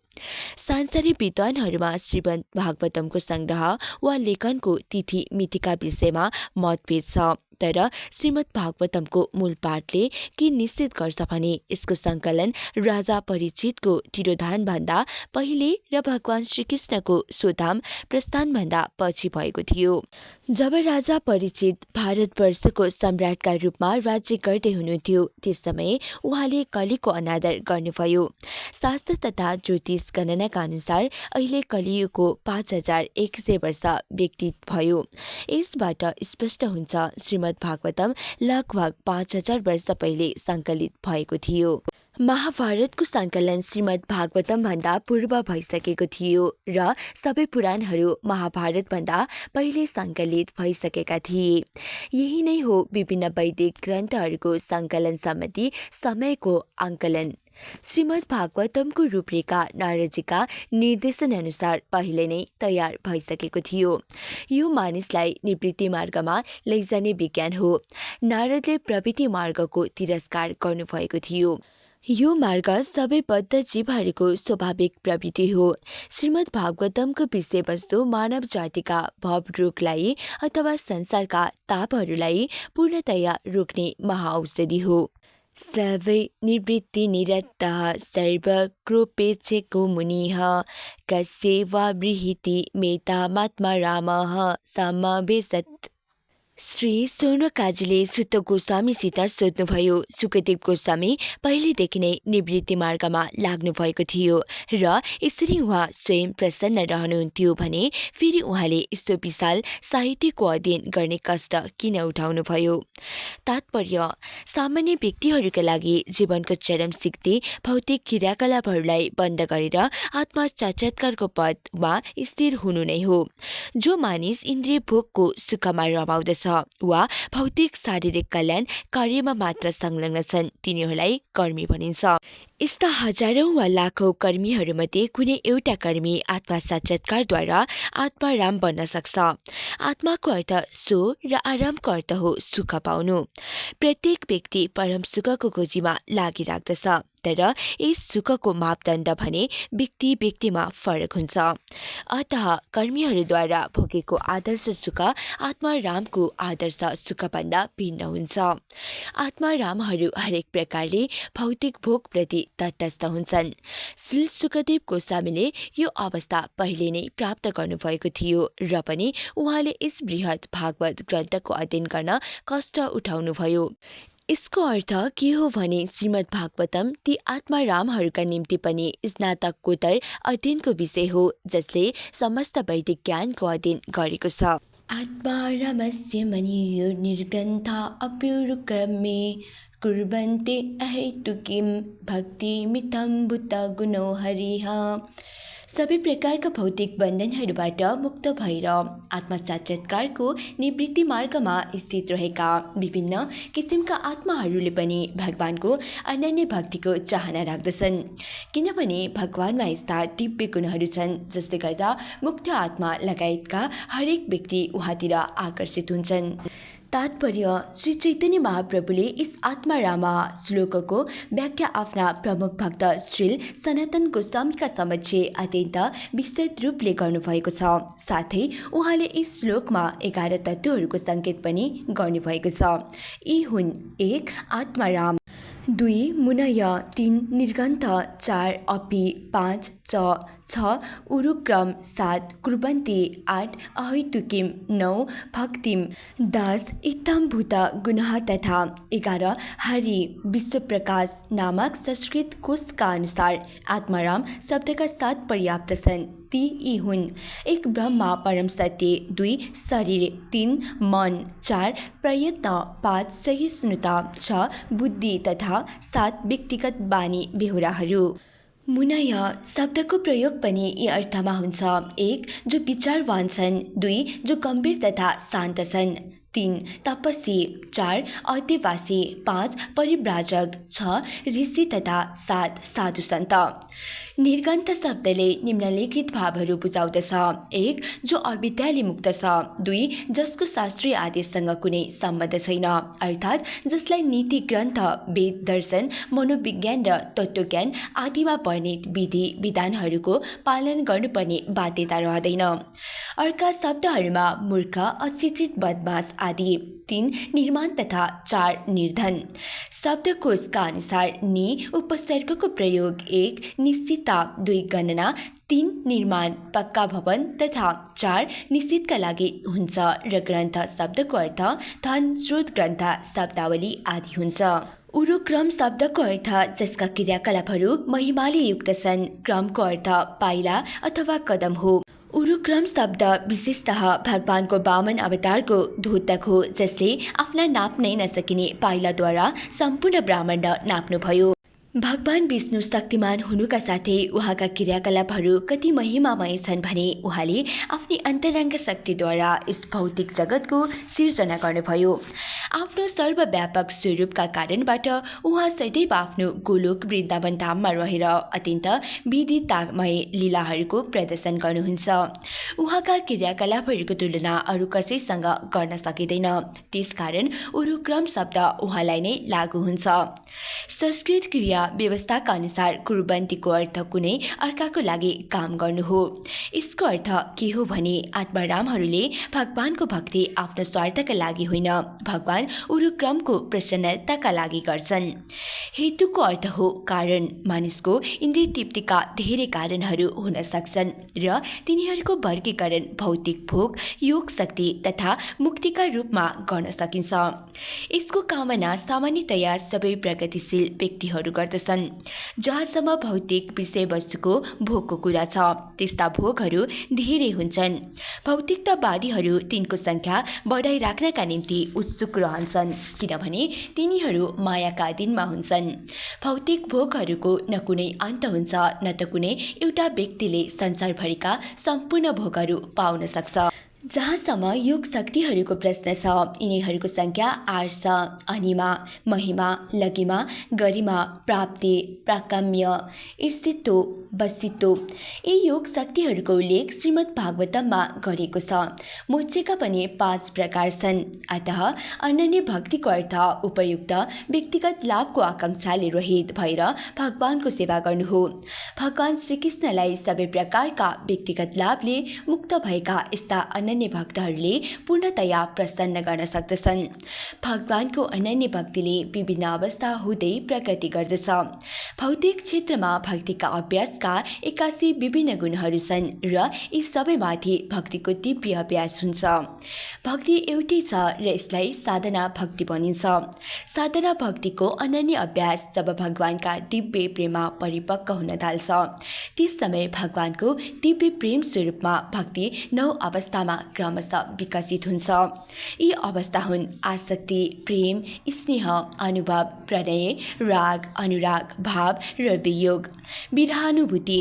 सांसारिक विद्वानहरूमा श्रीमद् भागवतमको संग्रह वा लेखनको तिथि मितिका विषयमा मतभेद छ, तर श्रीमद् भागवतमको मूल पाठले के निश्चित गर्छ भने यसको सङ्कलन राजा परीक्षितको तिरोधानभन्दा पहिले र भगवान श्रीकृष्णको स्वधाम प्रस्थानभन्दा पछि भएको थियो। जब राजा परीक्षित भारतवर्षको सम्राटका रूपमा राज्य गर्दै हुनुहुन्थ्यो, त्यस समय उहाँले कलीको अनादर गर्नुभयो। शास्त्र तथा ज्योतिष गणनाका अनुसार अहिले कलियुगको 5100 वर्ष व्यतीत भयो। यसबाट स्पष्ट हुन्छ श्रीमद् भागवतम लगभग 5000 वर्ष पहिले सङ्कलित भएको थियो। महाभारतको सङ्कलन श्रीमद् भागवतम भन्दा पूर्व भइसकेको थियो र सबै पुराणहरू महाभारतभन्दा पहिले सङ्कलित भइसकेका थिए। यही नै हो विभिन्न वैदिक ग्रन्थहरूको सङ्कलन सम्बन्धी समयको आंकलन। श्रीमद् भागवतमको रूपरेखा नारदजीका निर्देशन अनुसार पहिले नै तयार भइसकेको थियो। यो मानिसलाई निवृत्ति मार्गमा लैजाने विज्ञान हो। नारदले प्रवृत्ति मार्गको तिरस्कार गर्नुभएको थियो। यो मार्ग सबै बद्ध जीवहरूको स्वाभाविक प्रवृत्ति हो। श्रीमद् भागवतमको विषयवस्तु मानव जातिका भवरोगलाई अथवा संसारका तापहरूलाई पूर्णतया रोक्ने महाऔषधि हो। सबै निवृत्ति निरतः सर्वकृपेक्षको मुनिः कस्यैवा बृहति मेतामात्मा रामः समवेशत्। श्री सोनकाजीले सुत गोस्वामीसित सोध्नुभयो। सुखदेव गोस्वामी पहिलेदेखि नै निवृत्ति मार्गमा लाग्नु भएको थियो र यसरी उहाँ स्वयं प्रसन्न रहनुहुन्थ्यो भने फेरि उहाँले यस्तो विशाल साहित्यको अध्ययन गर्ने कष्ट किन उठाउनुभयो? तात्पर्य: सामान्य व्यक्तिहरूका लागि जीवनको चरम सिद्धि भौतिक क्रियाकलापहरूलाई बन्द गरेर आत्मा साक्षात्कारको पथमा स्थिर हुनु नै हो। जो मानिस इन्द्रिय भोगको सुखमा रमाउँदछ वा भौतिक शारीरिक कल्याण कार्यमा मात्र संलग्न छन् तिनीहरूलाई कर्मी भनिन्छ। यस्ता हजारौं वा लाखौं कर्मीहरूमध्ये कुनै एउटा कर्मी आत्मा साक्षात्कारद्वारा आत्माराम बन्न सक्छ। आत्माको अर्थ सो र आरामको अर्थ हो सुख पाउनु। प्रत्येक व्यक्ति परम सुखको खोजीमा लागिराख्दछ, तर यस सुखको मापदण्ड भने व्यक्ति व्यक्तिमा फरक हुन्छ। अतः कर्मीहरूद्वारा भोगेको आदर्श सुख आत्मारामको आदर्श सुखभन्दा भिन्न हुन्छ। आत्मारामहरू हरेक प्रकारले भौतिक भोगप्रति तटस्थ हुन्छन्। श्री सुखदेव गोस्वामीले यो अवस्था पहिले नै प्राप्त गर्नुभएको थियो र पनि उहाँले यस बृहत् भागवत ग्रन्थको अध्ययन गर्न कष्ट उठाउनुभयो। यसको अर्थ के हो भने श्रीमद् भागवतम ती आत्मारामहरूका निम्ति पनि स्नातकोत्तर अध्ययनको विषय हो जसले समस्त वैदिक ज्ञानको अध्ययन गरेको छ। आत्मारामस्य मनीयो निर्ग्रन्था अप्युरुक्रमे कुर्वन्ते अहेतुकीं भक्तिमितं भूतगुणो हरिः। सबै प्रकारका भौतिक बन्धनहरूबाट मुक्त भएर आत्मा साक्षात्कारको निवृत्ति मार्गमा स्थित रहेका विभिन्न किसिमका आत्माहरूले पनि भगवानको अनन्य भक्तिको चाहना राख्दछन्, किनभने भगवानमा यस्ता दिव्य गुणहरू छन् जसले गर्दा मुक्त आत्मा लगायतका हरेक व्यक्ति उहाँतिर आकर्षित हुन्छन्। तात्पर्य श्री चैतन्य महाप्रभुले यस आत्मारामा श्लोकको व्याख्या आफ्ना प्रमुख भक्त श्री सनातन गोस्वामीका समक्ष अत्यन्त विस्तृत रूपले गर्नुभएको छ। साथै उहाँले यस श्लोकमा 11 तत्त्वहरूको सङ्केत पनि गर्नुभएको छ। यी हुन् 1 आत्माराम, 2 मुनय, 3 निर्ग्रन्थ, 4 अपि, 5 6 उरुक्रम, 7 कुर्वन्ति, 8 अहैतुकीं, 9 भक्तिम, 10 इत्थं भूत गुणः तथा 11 हरि विश्वप्रकाश नामक संस्कृत कोशका अनुसार आत्माराम शब्दका साथ पर्याप्त छन्। ती यी हुन् 1 ब्रह्म परम सत्य, 2 शरीर, 3 मन, 4 प्रयत्न, 5 सहिष्णुता, 6 बुद्धि तथा 7 व्यक्तिगत बानी बेहोराहरू। मुनय शब्दको प्रयोग पनि यी अर्थमा हुन्छ। 1 जो विचारवान छन्, 2 जो गम्भीर तथा शान्त छन्, 3 तपस्वी, 4 अध्यवासी, 5 परिव्राजक, 6 ऋषि तथा 7 साधु सन्त। निर्ग्रन्थ शब्दले निम्नलिखित भावहरू बुझाउँदछ। 1 जो अविद्याले मुक्त छ, 2 जसको शास्त्रीय आदेशसँग कुनै सम्बन्ध छैन, अर्थात् जसलाई नीति ग्रन्थ, वेद, दर्शन, मनोविज्ञान र तत्त्वज्ञान आदिमा वर्णित विधि विधानहरूको पालन गर्नुपर्ने बाध्यता रहँदैन। अर्का शब्दहरूमा मूर्ख, अशिक्षित, बदमाश आदि। 3 निर्माण तथा 4 निर्धन। शब्दकोशका अनुसार नि उपसर्गको प्रयोग 1 निश्चितता, 2 गणना, 3 निर्माण पक्का भवन तथा 4 निश्चितका लागि हुन्छ र ग्रन्थ शब्दको अर्थ धन, स्रोत, ग्रन्थ, शब्दावली आदि हुन्छ। उरुक्रम शब्दको अर्थ जसका क्रियाकलापहरू महिमाले युक्त छन्। क्रमको अर्थ पाइला अथवा कदम हो। उरुक्रम शब्द विशेषतः भगवानको वामन अवतारको द्योतक हो जसले आफ्ना नाप्नै नसकिने पाइलाद्वारा सम्पूर्ण ब्रह्माण्ड नाप्नुभयो। भगवान विष्णु शक्तिमान हुनुका साथै उहाँका क्रियाकलापहरू कति महिमामय छन् भने उहाँले आफ्नी अन्तरङ्ग शक्तिद्वारा यस भौतिक जगतको सिर्जना गर्नुभयो। आफ्नो सर्वव्यापक स्वरूपका कारणबाट उहाँ सदैव आफ्नो गोलोक वृन्दावन धाममा रहेर अत्यन्त विदितामय लीलाहरूको प्रदर्शन गर्नुहुन्छ। उहाँका क्रियाकलापहरूको तुलना अरू कसैसँग गर्न सकिँदैन, त्यसकारण उरुक्रम शब्द उहाँलाई नै लागू हुन्छ। संस्कृत क्रिया व्यवस्थाका अनुसार कुर्वन्तीको अर्थ कुनै अर्काको लागि काम गर्नु हो। यसको अर्थ के हो भने आत्मारामहरूले भगवानको भक्ति आफ्नो स्वार्थका लागि होइन, भगवान उरुक्रमको प्रसन्नताका लागि गर्छन्। हेतुको अर्थ हो कारण। मानिसको इन्द्रिय तृप्तिका धेरै कारणहरू हुन सक्छन् र तिनीहरूको वर्गीकरण भौतिक भोग, योग शक्ति तथा मुक्तिका रूपमा गर्न सकिन्छ। यसको कामना सामान्यतया सबै प्रगतिशील व्यक्तिहरू गर्दछन्। जहाँसम्म भौतिक विषयवस्तुको भोगको कुरा छ, त्यस्ता भोगहरू धेरै हुन्छन्। भौतिकतावादीहरू तिनको सङ्ख्या बढाइराख्नका निम्ति उत्सुक रहन्छन्, किनभने तिनीहरू मायाका अधीनमा हुन्छन्। भौतिक भोगहरूको न कुनै अन्त हुन्छ न त कुनै एउटा व्यक्तिले संसारभरिका सम्पूर्ण भोगहरू पाउन सक्छ। जहाँसम्म योग शक्तिहरूको प्रश्न छ, यिनीहरूको सङ्ख्या 8 छ। अनिमा, महिमा, लघिमा, गरिमा, प्राप्ति, प्राकाम्य, ईर्षित्व, वसित्व, यी योग शक्तिहरूको उल्लेख श्रीमद् भागवतममा गरेको छ। मोक्षका पनि 5 प्रकार छन्। अतः अनन्य भक्तिको अर्थ उपयुक्त व्यक्तिगत लाभको आकाङ्क्षाले रहित भएर भगवानको सेवा गर्नु हो। भगवान श्रीकृष्णलाई सबै प्रकारका व्यक्तिगत लाभले मुक्त भएका यस्ता अनन्य भक्तहरूले पूर्णतया प्रसन्न गर्न सक्दछन्। भगवानको अनन्य भक्तिले विभिन्न अवस्था हुँदै प्रगति गर्दछ। भौतिक क्षेत्रमा भक्तिका अभ्यासका 81 विभिन्न गुणहरू छन् र यी सबैमाथि भक्तिको दिव्य अभ्यास हुन्छ। भक्ति एउटै छ र यसलाई साधना भक्ति भनिन्छ। साधना भक्तिको अनन्य अभ्यास जब भगवानका दिव्य प्रेममा परिपक्व हुन थाल्छ, त्यस समय भगवानको दिव्य प्रेम स्वरूपमा भक्ति 9 अवस्थामा क्रमशः विकसित हुन्छ। यी अवस्था हुन् आसक्ति, प्रेम, स्नेह, अनुभव, प्रणय, राग, अनुराग, भाव र वियोग, विरहानुभूति।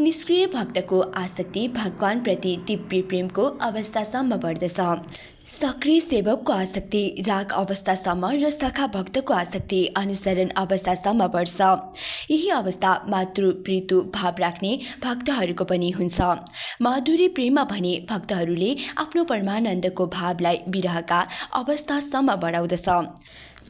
निष्क्रिय भक्तको आसक्ति भगवानप्रति दिव्य प्रेमको अवस्थासम्म बढ्दछ। सक्रिय सेवकको आसक्ति राग अवस्थासम्म र सखा भक्तको आसक्ति अनुसरण अवस्थासम्म बढ्छ। यही अवस्था मातृ-पितृ भाव राख्ने भक्तहरूको पनि हुन्छ। माधुर्य प्रेममा भने भक्तहरूले आफ्नो परमानन्दको भावलाई विरहका अवस्थासम्म बढाउँदछ।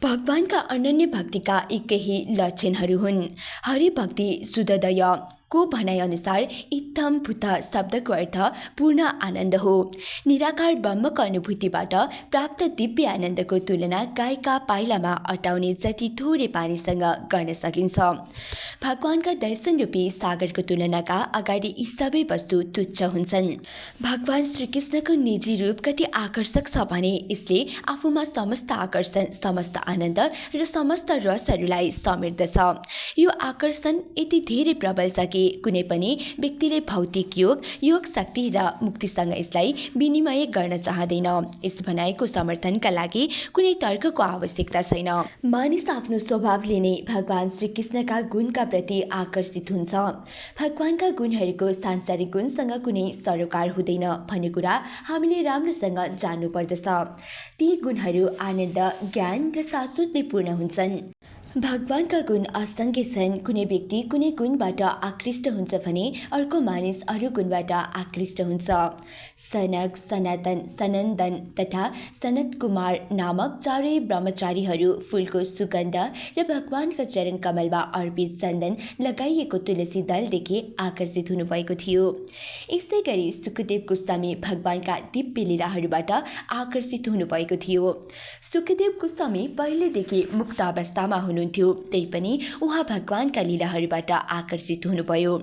भगवानका अनन्य भक्तिका यी केही लक्षणहरू हुन्। हरिभक्ति शुद्धदय को भनाइअनुसार इत्थम भूत शब्दको अर्थ पूर्ण आनन्द हो। निराकार ब्रह्मको अनुभूतिबाट प्राप्त दिव्य आनन्दको तुलना गाईका पाइलामा अटाउने जति थोरै पानीसँग गर्न सकिन्छ। भगवानका दर्शन रूपी सागरको तुलनाका अगाडि यी सबै वस्तु तुच्छ हुन्छन्। भगवान श्रीकृष्णको निजी रूप कति आकर्षक छ भने यसले आफूमा समस्त आकर्षण, समस्त आनन्द र समस्त रसहरूलाई समेट्दछ। यो आकर्षण यति धेरै प्रबल छ कि कुनै पनि व्यक्तिले भौतिक योग शक्ति र मुक्तिसँग यसलाई विनिमय गर्न चाहँदैन। यस भनाइको समर्थनका लागि कुनै तर्कको आवश्यकता छैन। मानिस आफ्नो स्वभावले नै भगवान श्रीकृष्णका गुणका प्रति आकर्षित हुन्छ। भगवानका गुणहरूको सांसारिक गुणसँग कुनै सरोकार हुँदैन भन्ने कुरा हामीले राम्रोसँग जान्नु पर्दछ। ती गुणहरू आनन्द, ज्ञान र शाश्वतले पूर्ण हुन्छन्। भगवानका गुण असङ्ख्य छन्। कुनै व्यक्ति कुनै गुणबाट आकृष्ट हुन्छ भने अर्को मानिस अरू गुणबाट आकृष्ट हुन्छ। सनक, सनातन, सनन्दन तथा सनत कुमार नामक 4 ब्रह्मचारीहरू फूलको सुगन्ध र भगवानका चरण कमलमा अर्पित चन्दन लगाइएको तुलसी दलदेखि आकर्षित हुनुभएको थियो। यसै गरी सुखदेव गोस्वामी भगवानका दिव्य लीलाहरूबाट आकर्षित हुनुभएको थियो। सुखदेव गोस्वामी पहिलेदेखि मुक्त अवस्थामा हुनुहुन्थ्यो, तैपनि उहाँ भगवानका लीलाहरूबाट आकर्षित हुनुभयो।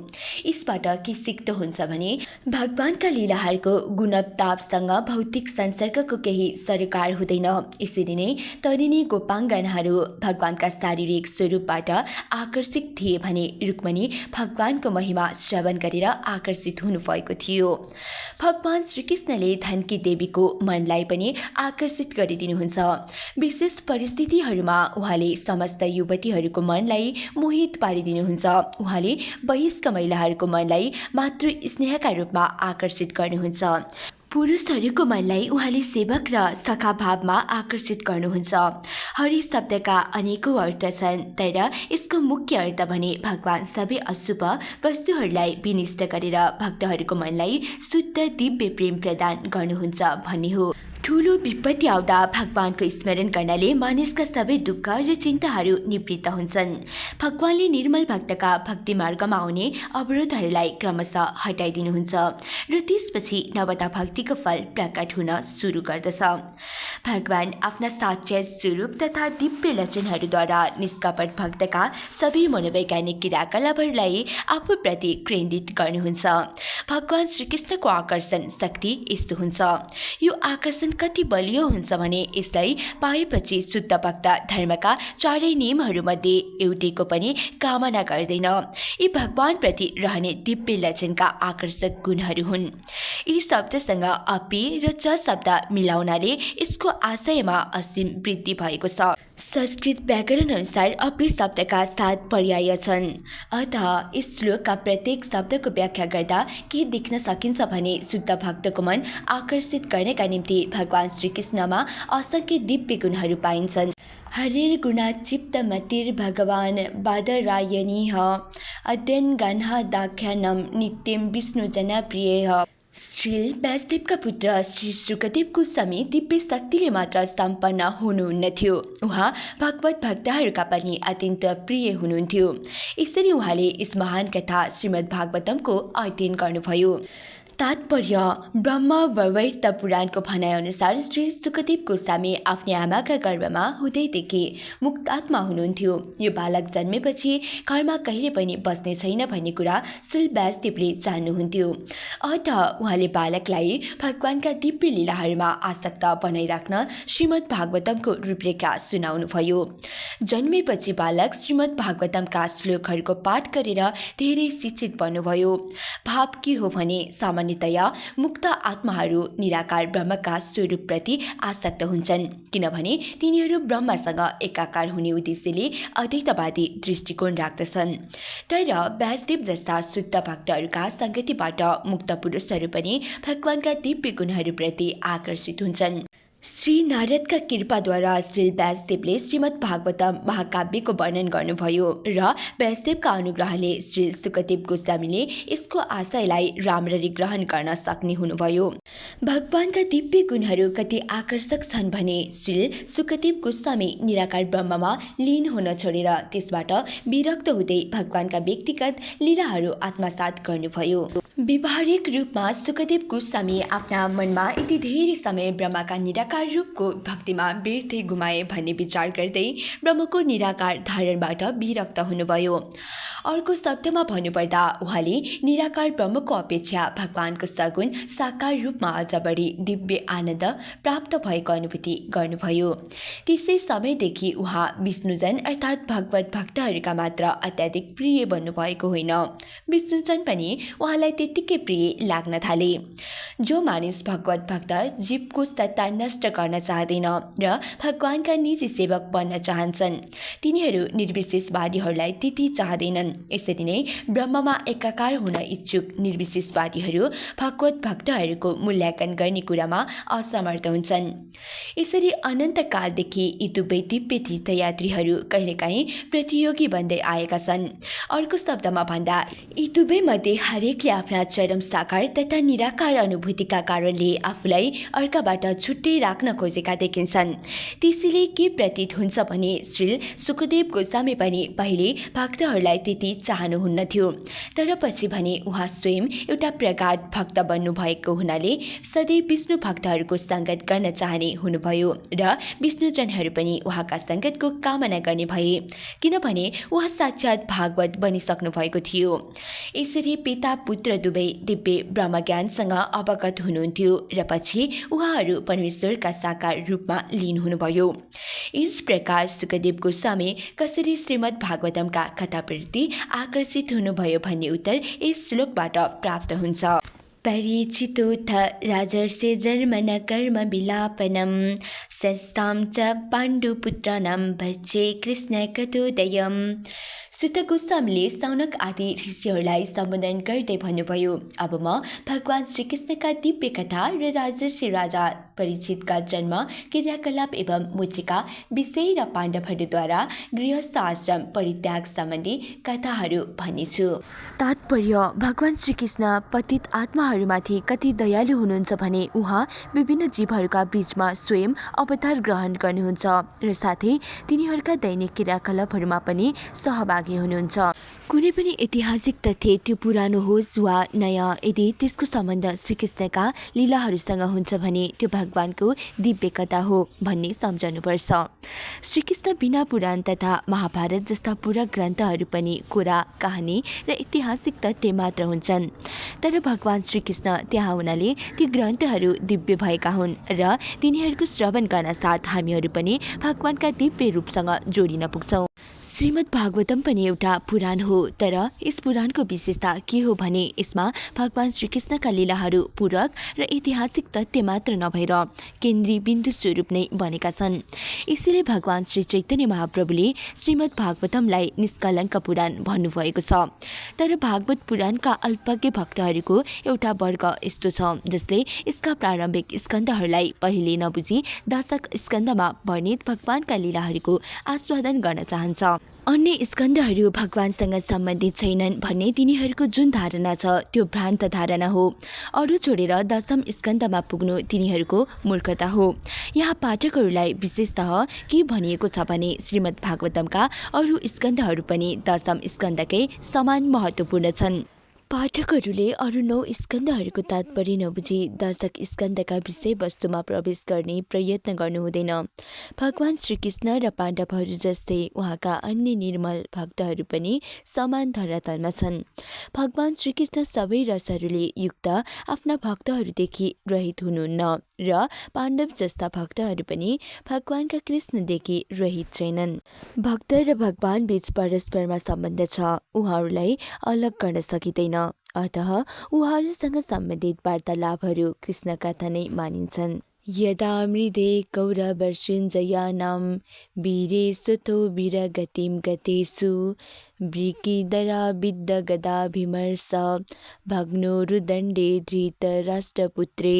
यसबाट के सिद्ध हुन्छ भने भगवानका लीलाहरूको गुणतापसँग भौतिक संसर्गको केही सरोकार हुँदैन। यसरी नै तरिणी गोपाङ्गनाहरू भगवानका शारीरिक स्वरूपबाट आकर्षित थिए भने रुक्मणी भगवानको महिमा श्रवण गरेर आकर्षित हुनुभएको थियो। भगवान श्रीकृष्णले धनकी देवीको मनलाई पनि आकर्षित गरिदिनुहुन्छ। विशेष परिस्थितिहरूमा उहाँले समस्त युवतीहरूको मनलाई मोहित पारिदिनुहुन्छ। उहाँले वयस्क महिलाहरूको मनलाई मातृ स्नेहका रूपमा आकर्षित गर्नुहुन्छ। पुरुषहरूको मनलाई उहाँले सेवक र सखा भावमा आकर्षित गर्नुहुन्छ। हरि शब्दका अनेकौं अर्थ छन्, तर यसको मुख्य अर्थ भने भगवान सबै अशुभ वस्तुहरूलाई विनिष्ट गरेर भक्तहरूको मनलाई शुद्ध दिव्य प्रेम प्रदान गर्नुहुन्छ भन्ने हो। ठुलो विपत्ति आउँदा भगवानको स्मरण गर्नाले मानिसका सबै दुःख र चिन्ताहरू निवृत्त हुन्छन्। भगवानले निर्मल भक्तका भक्ति मार्गमा आउने अवरोधहरूलाई क्रमशः हटाइदिनुहुन्छ र त्यसपछि नवता भक्तिको फल प्रकट हुन सुरु गर्दछ। भगवान आफ्ना साक्षात स्वरूप तथा दिव्य लक्षणहरूद्वारा निष्कपट भक्तका सबै मनोवैज्ञानिक क्रियाकलापहरूलाई आफूप्रति केन्द्रित गर्नुहुन्छ। भगवान श्रीकृष्णको आकर्षण शक्ति यस्तो हुन्छ। यो आकर्षण कति बलियो हुन्छ भने यसलाई पाएपछि शुद्ध भक्त धर्मका 4 नियमहरूमध्ये एउटैको पनि कामना गर्दैन। यी भगवानप्रति रहने दिव्य लक्षणका आकर्षक गुणहरू हुन्। यी शब्दसँग अपि र च शब्द मिलाउनाले यसको आशयमा असीम वृद्धि भएको छ। संस्कृत व्याकरण अनुसार अपि शब्दका 7 पर्याय छन्। अतः यस श्लोकका प्रत्येक शब्दको व्याख्या गर्दा के देख्न सकिन्छ भने शुद्ध भक्तको मन आकर्षित गर्नका निम्ति भगवान श्रीकृष्णमा असंख्य दिव्य गुणहरू पाइन्छन्। हरिर्गुणाचित्तमतिर्भगवान् बादरायणीः अध्ययनगणः दाख्यानं नित्यं विष्णुजनप्रियः। श्री व्यासदेवका पुत्र श्री शुकदेव गोस्वामी दिव्य शक्तिले मात्र सम्पन्न हुनुहुन्नथ्यो, उहाँ भगवत भक्तहरूका पनि अत्यन्त प्रिय हुनुहुन्थ्यो। यसरी उहाँले यस महान कथा श्रीमद् भागवतमको अध्ययन गर्नुभयो। तात्पर्य: ब्रह्म वैवर्त पुराणको भनाइअनुसार श्री शुकदेव गोस्वामी आफ्नै आमाका गर्भमा हुँदैदेखि मुक्तात्मा हुनुहुन्थ्यो। यो बालक जन्मेपछि घरमा कहिले पनि बस्ने छैन भन्ने कुरा श्री व्यासदेवले जान्नुहुन्थ्यो। अतः उहाँले बालकलाई भगवानका दिव्य लीलाहरूमा आसक्त बनाइराख्न श्रीमद् भागवतमको रूपरेखा सुनाउनुभयो। जन्मेपछि बालक श्रीमद् भागवतमका श्लोकहरूको पाठ गरेर धेरै शिक्षित बन्नुभयो। भाव के हो भने सामान्यतया मुक्त आत्माहरू निराकार ब्रह्मका स्वरूपप्रति आसक्त हुन्छन्, किनभने तिनीहरू ब्रह्मसँग एकाकार हुने उद्देश्यले अद्वैतवादी दृष्टिकोण राख्दछन्। तर व्यासदेव जस्ता शुद्ध भक्तहरूका सङ्गतिबाट मुक्त पुरुषहरू पनि भगवानका दिव्य गुणहरूप्रति आकर्षित हुन्छन्। श्री नारदका कृपाद्वारा श्री व्यासदेवले श्रीमद् भागवतम महाकाव्यको वर्णन गर्नुभयो र व्यासदेवका अनुग्रहले श्री शुकदेव गोस्वामीले यसको आशयलाई राम्ररी ग्रहण गर्न सक्ने हुनुभयो। भगवानका दिव्य गुणहरू कति आकर्षक छन् भने श्री शुकदेव गोस्वामी निराकार ब्रह्ममा लीन हुन छोडेर त्यसबाट विरक्त हुँदै भगवानका व्यक्तिगत लीलाहरू आत्मसात गर्नुभयो। व्यावहारिक रूपमा शुकदेव गोस्वामी आफ्ना मनमा यति धेरै समय ब्रह्मका निराकार रूपको भक्तिमा व्यर्थै गुमाए भन्ने विचार गर्दै ब्रह्मको निराकार धारणबाट विरक्त हुनुभयो। अर्को शब्दमा भन्नुपर्दा उहाँले निराकार ब्रह्मको अपेक्षा भगवानको सगुण साकार रूपमा अझ बढी दिव्य आनन्द प्राप्त भएको अनुभूति गर्नुभयो। त्यसै समयदेखि उहाँ विष्णुजन अर्थात् भगवत भक्तहरूका मात्र अत्याधिक प्रिय बन्नुभएको होइन, विष्णुजन पनि उहाँलाई त्यत्तिकै प्रिय लाग्न थाले। जो मानिस भगवत भक्त जीवको सत्ता नष्ट गर्न चाहँदैन र भगवानका निजी सेवक बन्न चाहन्छन्, तिनीहरू निर्विशेषवादीहरूलाई त्यति चाहँदैनन्। यसरी नै ब्रह्ममा एकाकार हुन इच्छुक निर्विशेषवादीहरू भगवत भक्तहरूको मूल्याङ्कन गर्ने कुरामा असमर्थ हुन्छन्। यसरी अनन्तकालदेखि यी दुवै दिव्य तीर्थयात्रीहरू कहिलेकाहीँ प्रतियोगी बन्दै आएका छन्। अर्को शब्दमा भन्दा यी दुवै मध्ये हरेकले आफ्ना चरम साकार तथा निराकार अनुभूतिका कारणले आफूलाई अर्काबाट छुट्टै राख्न खोजेका देखिन्छन्। त्यसैले के प्रतीत हुन्छ भने श्री शुकदेव गोस्वामी पनि पहिले भक्तहरूलाई त्यति चाहनुहुन्न थियो, तर पछि भने उहाँ स्वयं एउटा प्रगाढ भक्त बन्नुभएको हुनाले सदैव विष्णु भक्तहरूको सङ्गत गर्न चाहने हुनुभयो र विष्णुजनहरू पनि उहाँका सङ्गतको कामना गर्ने भए, किनभने उहाँ साक्षात् भागवत बनिसक्नु भएको थियो। यसरी पिता पुत्र दुवै दिव्य ब्रह्मज्ञानसँग अवगत हुनुहुन्थ्यो र पछि उहाँहरू परमेश्वरका साकार रूपमा लीन हुनुभयो। यस प्रकार शुकदेव गोस्वामी कसरी श्रीमद् भागवतमका कथाप्रति आकर्षित हुनुभयो भन्ने उत्तर यस श्लोकबाट प्राप्त हुन्छ। परिचितोऽथ राजर्षे जन्मन कर्म विलापनम संस्थां च पाण्डुपुत्राणां भजे कृष्ण कथोदयम्। सुत गोस्वामीले सौनक आदि ऋषिहरूलाई सम्बोधन गर्दै भन्नुभयो, अब म भगवान श्रीकृष्णका दिव्य कथा र राजर्षि राजा परीक्षितका जन्म क्रियाकलाप एवं मुचिका विषय र पाण्डवहरूद्वारा गृहस्थ आश्रम परित्याग सम्बन्धी कथाहरू भन्नेछु। तात्पर्य: भगवान श्रीकृष्ण पतित आत्माहरूमाथि कति दयालु हुनुहुन्छ भने उहाँ विभिन्न जीवहरूका बीचमा स्वयं अवतार ग्रहण गर्नुहुन्छ र साथै तिनीहरूका दैनिक क्रियाकलापहरूमा पनि सहभागी हुनुहुन्छ। कुनै पनि ऐतिहासिक तथ्य त्यो पुरानो होस् वा नयाँ, यदि त्यसको सम्बन्ध श्रीकृष्णका लीलाहरूसँग हुन्छ भने त्यो भगवानको दिव्य कथा हो भन्ने सम्झनुपर्छ। श्रीकृष्ण बिना पुराण तथा महाभारत जस्ता पूरा ग्रन्थहरू पनि कुरा, कहानी र ऐतिहासिक तथ्य मात्र हुन्छन्, तर भगवान श्रीकृष्ण त्यहाँ हुनाले ती ग्रन्थहरू दिव्य भएका हुन् र तिनीहरूको श्रवण गर्न साथ हामीहरू पनि भगवानका दिव्य रूपसँग जोडिन पुग्छौँ। श्रीमद् भागवतम पनि एउटा पुराण हो, तर यस पुराणको विशेषता के हो भने यसमा भगवान श्रीकृष्णका लीलाहरू पूरक र ऐतिहासिक तथ्य मात्र नभएर केन्द्रीय बिन्दु स्वरूप नै बनेका छन्। यसैले भगवान श्री चैतन्य महाप्रभुले श्रीमद् भागवतमलाई निष्कलङ्क पुराण भन्नुभएको छ। तर भागवत पुराणका अल्पज्ञ भक्तहरूको एउटा वर्ग यस्तो छ जसले यसका प्रारम्भिक स्कन्धहरूलाई पहिले नबुझी दशक स्कन्धमा वर्णित भगवानका लीलाहरूको आस्वादन गर्न चाहन्छ। अन्य स्कन्धहरू भगवानसँग सम्बन्धित छैनन् भन्ने तिनीहरूको जुन धारणा छ त्यो भ्रान्त धारणा हो। अरू छोडेर दशम स्कन्धमा पुग्नु तिनीहरूको मूर्खता हो। यहाँ पाठकहरूलाई विशेषतः के भनिएको छ भने श्रीमद् भागवतमका अरू स्कन्धहरू पनि दशम स्कन्धकै समान महत्त्वपूर्ण छन्। पाठकहरूले अरू 9 स्कन्धहरूको तात्पर्य नबुझी दशक स्कन्धका विषयवस्तुमा प्रवेश गर्ने प्रयत्न गर्नु हुँदैन। भगवान श्रीकृष्ण र पाण्डवहरू जस्तै उहाँका अन्य निर्मल भक्तहरू पनि समान धरातलमा छन्। भगवान श्रीकृष्ण सबै रसहरूले युक्त आफ्ना भक्तहरूदेखि रहित हुनुहुन्न र पाण्डव जस्ता भक्तहरू पनि भगवानका कृष्णदेखि रहित छैनन्। भक्त र भगवान बीच परस्परमा सम्बन्ध छ, उहाँहरूलाई अलग गर्न सकिँदैन। अतः उहाँहरूसँग सम्बन्धित वार्तालापहरू कृष्ण कथा नै मानिन्छन्। यदा मृदे कौरवर्षिञ्जयानां वीरेषुतो वीरगतिं गतेषु वृकिदरा विद्यगदाभिमर्श भग्नोरुदण्डे धृतराष्ट्रपुत्रे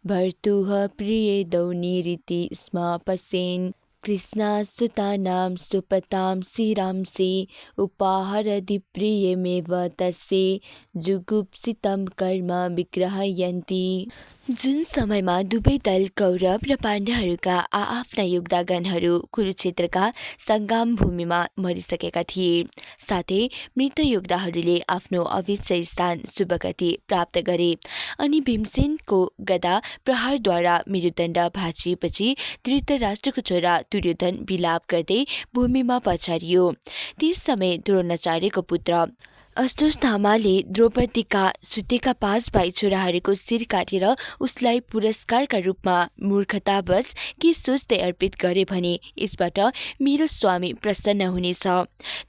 भर्तुः प्रिये दौनिरिति स्म पश्यन् कृष्णासुतानां सुपतां शिरांसि उपाहरदिप्रियमेव तस्य जुगुप्सितं कर्म विग्रहयन्ति। जुन समयमा दुवै दल कौरव र पाण्डवहरूका आआफ्ना योद्धागणहरू कुरुक्षेत्रका सङ्ग्राम भूमिमा मरिसकेका थिए। साथै मृत योद्धाहरूले आफ्नो अभिष्ट स्थान शुभगति प्राप्त गरे अनि भीमसेनको गदा प्रहारद्वारा मेरुदण्ड भाँचिएपछि धृतराष्ट्रको छोरा दुर्योधन विलाप गर्दै भूमिमा पछारियो। त्यस समय द्रोणाचार्यको पुत्र अश्वत्थामाले द्रौपदीका सुतेका 5 भाइ छोराहरूको शिर काटेर उसलाई पुरस्कारका रूपमा मूर्खतावश के सोच्दै अर्पित गरे भने यसबाट मेरो स्वामी प्रसन्न हुनेछ।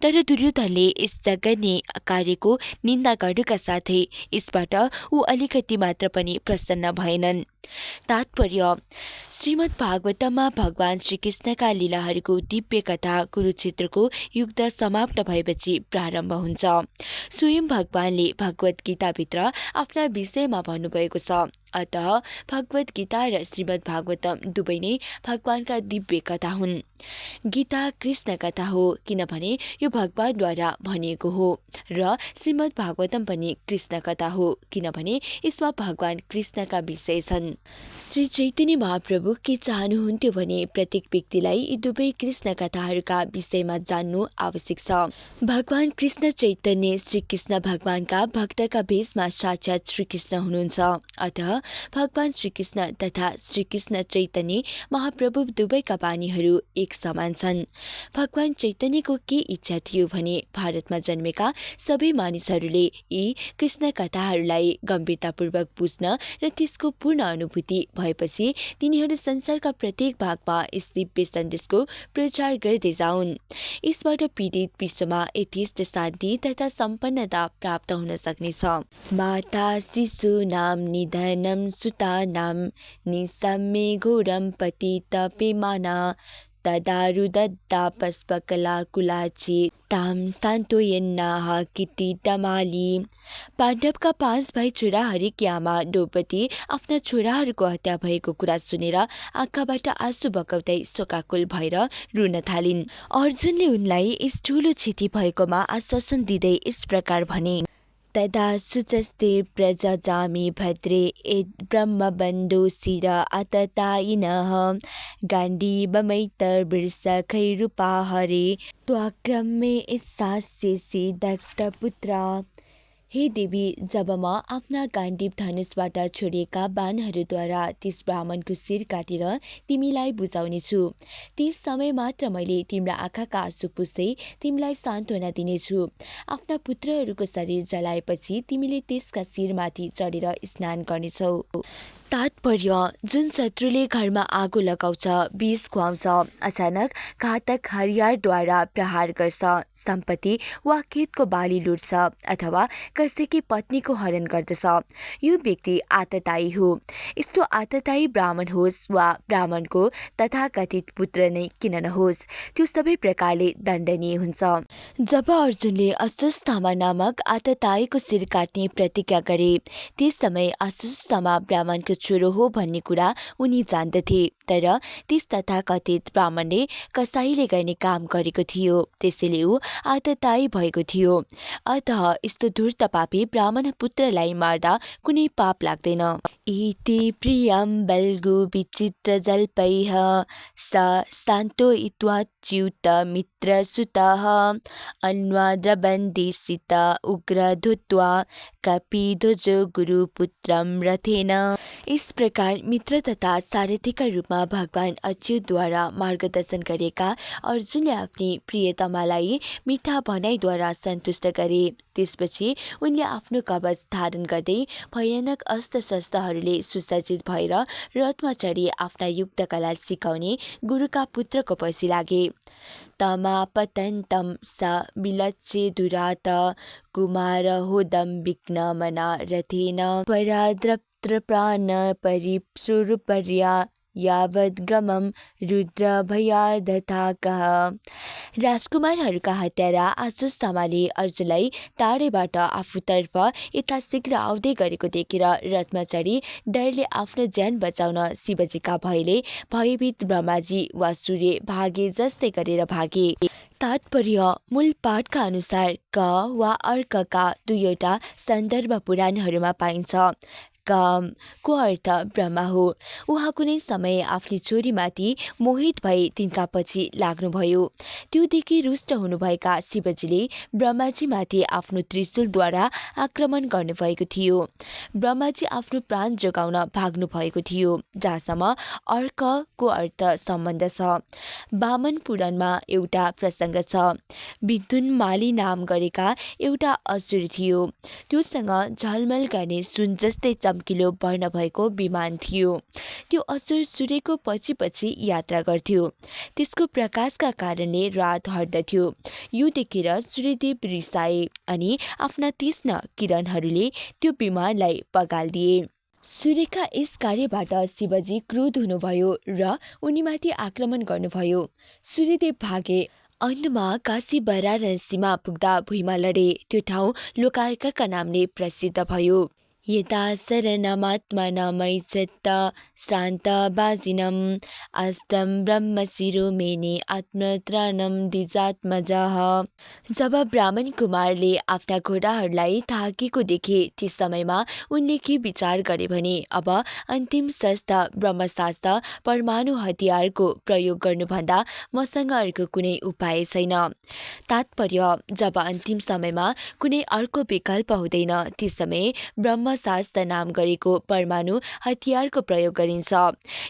तर दुर्योधनले यस जघन्य कार्यको निन्दा गर्नुका साथै यसबाट ऊ अलिकति मात्र पनि प्रसन्न भएनन्। तात्पर्य: श्रीमद् भागवतममा भगवान श्रीकृष्णका लीलाहरूको दिव्य कथा कुरुक्षेत्रको युद्ध समाप्त भएपछि प्रारम्भ हुन्छ। स्वयं भगवानले भगवत गीताभित्र आफ्ना विषयमा भन्नुभएको छ। अतः भगवत गीता र श्रीमद् भागवतम दुवै नै भगवानका दिव्य कथा हुन्। गीता कृष्ण कथा हो किनभने यो भगवानद्वारा भनिएको हो र श्रीमद् भागवतम पनि कृष्ण कथा हो किनभने यसमा भगवान कृष्णका विषय छन्। श्री चैतन्य महाप्रभु के चाहनुहुन्थ्यो भने प्रत्येक व्यक्तिलाई यी दुवै कृष्ण कथाहरूका विषयमा जान्नु आवश्यक छ। भगवान कृष्ण चैतन्य श्रीकृष्ण भगवानका भक्तका भेषमा साक्षात् श्रीकृष्ण हुनुहुन्छ। अतः भगवान श्रीकृष्ण तथा श्रीकृष्ण चैतन्य महाप्रभु दुवैका बानीहरू एक समान छन्। भगवान चैतन्यको के इच्छा थियो भने भारतमा जन्मेका सबै मानिसहरूले यी कृष्ण कथाहरूलाई गम्भीरतापूर्वक बुझ्न र त्यसको पूर्ण अनुभूति भएपछि तिनीहरू संसारका प्रत्येक भागमा यस दिव्य सन्देशको प्रचार गर्दै जाउन्। यसबाट पीडित विश्वमा यथेष्ट शान्ति तथा सम्पन्नता प्राप्त हुन सक्नेछ। माता शिशूनां निधनं सुतानां निशम्ये घोरं पतितपेमाना तदारुदत्ता पुष्पकलाकुलाचे ताम सान्त्वयन्नाः किरीटमाली। पाण्डवका 5 भाइ छोराहरूकी आमा द्रौपदी आफ्ना छोराहरूको हत्या भएको कुरा सुनेर आँखाबाट आँसु बगाउँदै शोकाकुल भएर रुन थालिन्। अर्जुनले उनलाई यस ठुलो क्षति भएकोमा आश्वासन दिँदै यस प्रकार भने: तदा शुचस्ते प्रजजामि भद्रे ब्रह्मबन्धो शिर आततायिनः गाण्डीवमैतर्वृषखैरुपाहरे त्वाक्रम्ये यस्यास्यसि दत्तपुत्रा। हे देवी, जब म आफ्ना गाण्डीव धनुषबाट छोडिएका बाणहरूद्वारा त्यस ब्राह्मणको शिर काटेर तिमीलाई बुझाउनेछु, त्यस समय मात्र मैले तिम्रा आँखाका आँसु पुस्दै तिमीलाई सान्त्वना दिनेछु। आफ्ना पुत्रहरूको शरीर जलाएपछि तिमीले त्यसका शिरमाथि चढेर स्नान गर्नेछौ। तात्पर्य जुन शत्रुले घरमा आगो लगाउँछ, विष खुवाउँछ, अचानक घातक हरियारद्वारा प्रहार गर्छ, सम्पत्ति वा खेतको बाली लुट्छ अथवा कसैकी पत्नीको हरण गर्दछ, यो व्यक्ति आततायी हो। यस्तो आततायी ब्राह्मण होस् वा ब्राह्मणको तथाकथित पुत्र नै किन नहोस्, त्यो सबै प्रकारले दण्डनीय हुन्छ। जब अर्जुनले अश्वत्थामा नामक आततायीको शिर काट्ने प्रतिज्ञा गरे, त्यस समय अश्वत्थामा ब्राह्मणको छोरो हो भन्ने कुरा उनी जान्दथे, तर त्यस तथाकथित ब्राह्मणले कसाईले गर्ने काम गरेको थियो, त्यसैले ऊ आततायी भएको थियो। अतः यस्तो धूर्त पापी ब्राह्मण पुत्रलाई मार्दा कुनै पाप लाग्दैन। इति प्रियं बल्गु विचित्र जल्पैः स शान्तो इत्वाच्युत मित्र सुतः अन्वाद्रबन्दिसित उग्र धुत्वा कपिध्वजो गुरुपुत्रम रथेन। इस प्रकार मित्र तथा सारथीका रूपमा भगवान अच्युतद्वारा मार्गदर्शन गरेका अर्जुनले आफ्नी प्रियतमालाई मिठा भनाइद्वारा सन्तुष्ट गरे। त्यसपछि उनले आफ्नो कवच धारण गर्दै भयानक अस्त्र शस्त्रहरूले सुसज्जित भएर रथमा चढी आफ्ना युद्धकला सिकाउने गुरुका पुत्रको पछि लागे। तमापतन्तं स विलज्जेदुरात कुमारहोदं विघ्नमना रथेन पराद्रप्तप्राण परिप्सुरुपर्या यावद्गमं रुद्रभयादथाकः। राजकुमारहरूका हत्यारा अश्वत्थामाले अर्जुनलाई टाढैबाट आफूतर्फ यथाशीघ्र आउँदै गरेको देखेर रथमा चढी डरले आफ्नो ज्यान बचाउन शिवजीका भयले भयभीत ब्रह्माजी वा सूर्य भागे जस्तै गरेर भागे। तात्पर्य मूल पाठका अनुसार क वा अर्कका दुईवटा सन्दर्भ पुराणहरूमा पाइन्छ। को अर्थ ब्रह्मा हो। उहाँ कुनै समय आफ्नी छोरीमाथि मोहित भई तिनका पछि लाग्नुभयो। त्यो देखि रुष्ट हुनुभएका शिवजीले ब्रह्माजीमाथि आफ्नो त्रिशूलद्वारा आक्रमण गर्नुभएको थियो। ब्रह्माजी आफ्नो प्राण जोगाउन भाग्नु भएको थियो, जहाँसम्म अर्कको अर्थ सम्बन्ध छ। वामन पुराणमा एउटा प्रसङ्ग छ। विद्युन्माली नाम गरेका एउटा असुर थियो। त्योसँग झलमल गर्ने सुन जस्तै चम्किलो वर्ण भएको विमान थियो। त्यो असुर सूर्यको पछि पछि यात्रा गर्थ्यो। त्यसको प्रकाशका कारणले रात हट्दथ्यो। यो देखेर सूर्यदेव रिसाए अनि आफ्ना तीक्ष्ण किरणहरूले त्यो विमानलाई पगालिदिए। सूर्यका यस कार्यबाट शिवजी क्रोध हुनुभयो र उनीमाथि आक्रमण गर्नुभयो। सूर्यदेव भागे। अन्तमा काशी वाराणसीमा पुग्दा भुइँमा लडे। त्यो ठाउँ लोकार्कका नामले प्रसिद्ध भयो। यता शरणमात्मनमैच्छत् श्रान्तबाजिनम् अस्तं ब्रह्मशिरो मेने आत्मत्राणं द्विजात्मजः। जब ब्राह्मण कुमारले आफ्ना घोडाहरूलाई थाकेको देखे, त्यस समयमा उनले के विचार गरे भने अब अन्तिम शस्त्र ब्रह्मशास्त्र परमाणु हतियारको प्रयोग गर्नुभन्दा मसँग अर्को कुनै उपाय छैन। तात्पर्य जब अन्तिम समयमा कुनै अर्को विकल्प हुँदैन, त्यस समय ब्रह्मशास्त्र नाम गरेको परमाणु हतियारको प्रयोग गरिन्छ।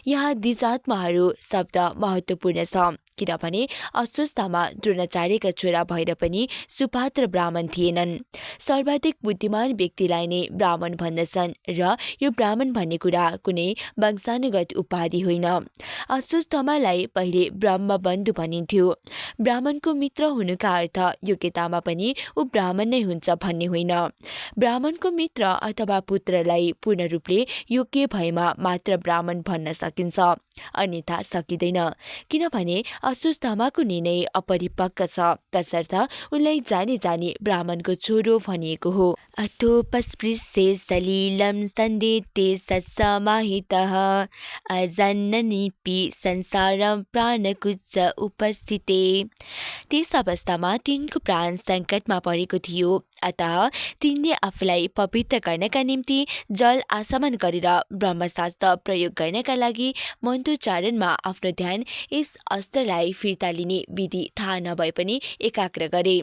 यहाँ द्विजात्महरू शब्द महत्त्वपूर्ण छ, किनभने अश्वत्थामा द्रोणाचार्यका छोरा भएर पनि सुपात्र ब्राह्मण थिएनन्। सर्वाधिक बुद्धिमान व्यक्तिलाई नै ब्राह्मण भन्दछन् र यो ब्राह्मण भन्ने कुरा कुनै वंशानुगत उपाधि होइन। अश्वत्थामालाई पहिले ब्रह्मबन्धु भनिन्थ्यो। ब्राह्मणको मित्र हुनुका अर्थ योग्यतामा पनि ऊ ब्राह्मण नै हुन्छ भन्ने होइन। ब्राह्मणको मित्र अथवा पुत्रलाई पूर्ण रूपले योग्य भएमा मात्र ब्राह्मण भन्न सकिन्छ, अन्यथा सकिँदैन, किनभने अश्वत्थामाको निर्णय अपरिपक्व छ, तसर्थ उनलाई जानी जानी ब्राह्मणको छोरो भनिएको हो। अथोपस्पृश्ये सलिलं सन्देते सत्समाहितः अजन्ननिपि संसारं प्राणकुच्च उपस्थिते। त्यस अवस्थामा तिनको प्राण सङ्कटमा परेको थियो। अतः तिनले आफूलाई पवित्र गर्नका निम्ति जल आचमन गरेर ब्रह्मशास्त्र प्रयोग गर्नका लागि मन्त्रोच्चारणमा आफ्नो ध्यान यस अस्त्रलाई फिर्ता लिने विधि थाहा नभए पनि एकाग्र गरे।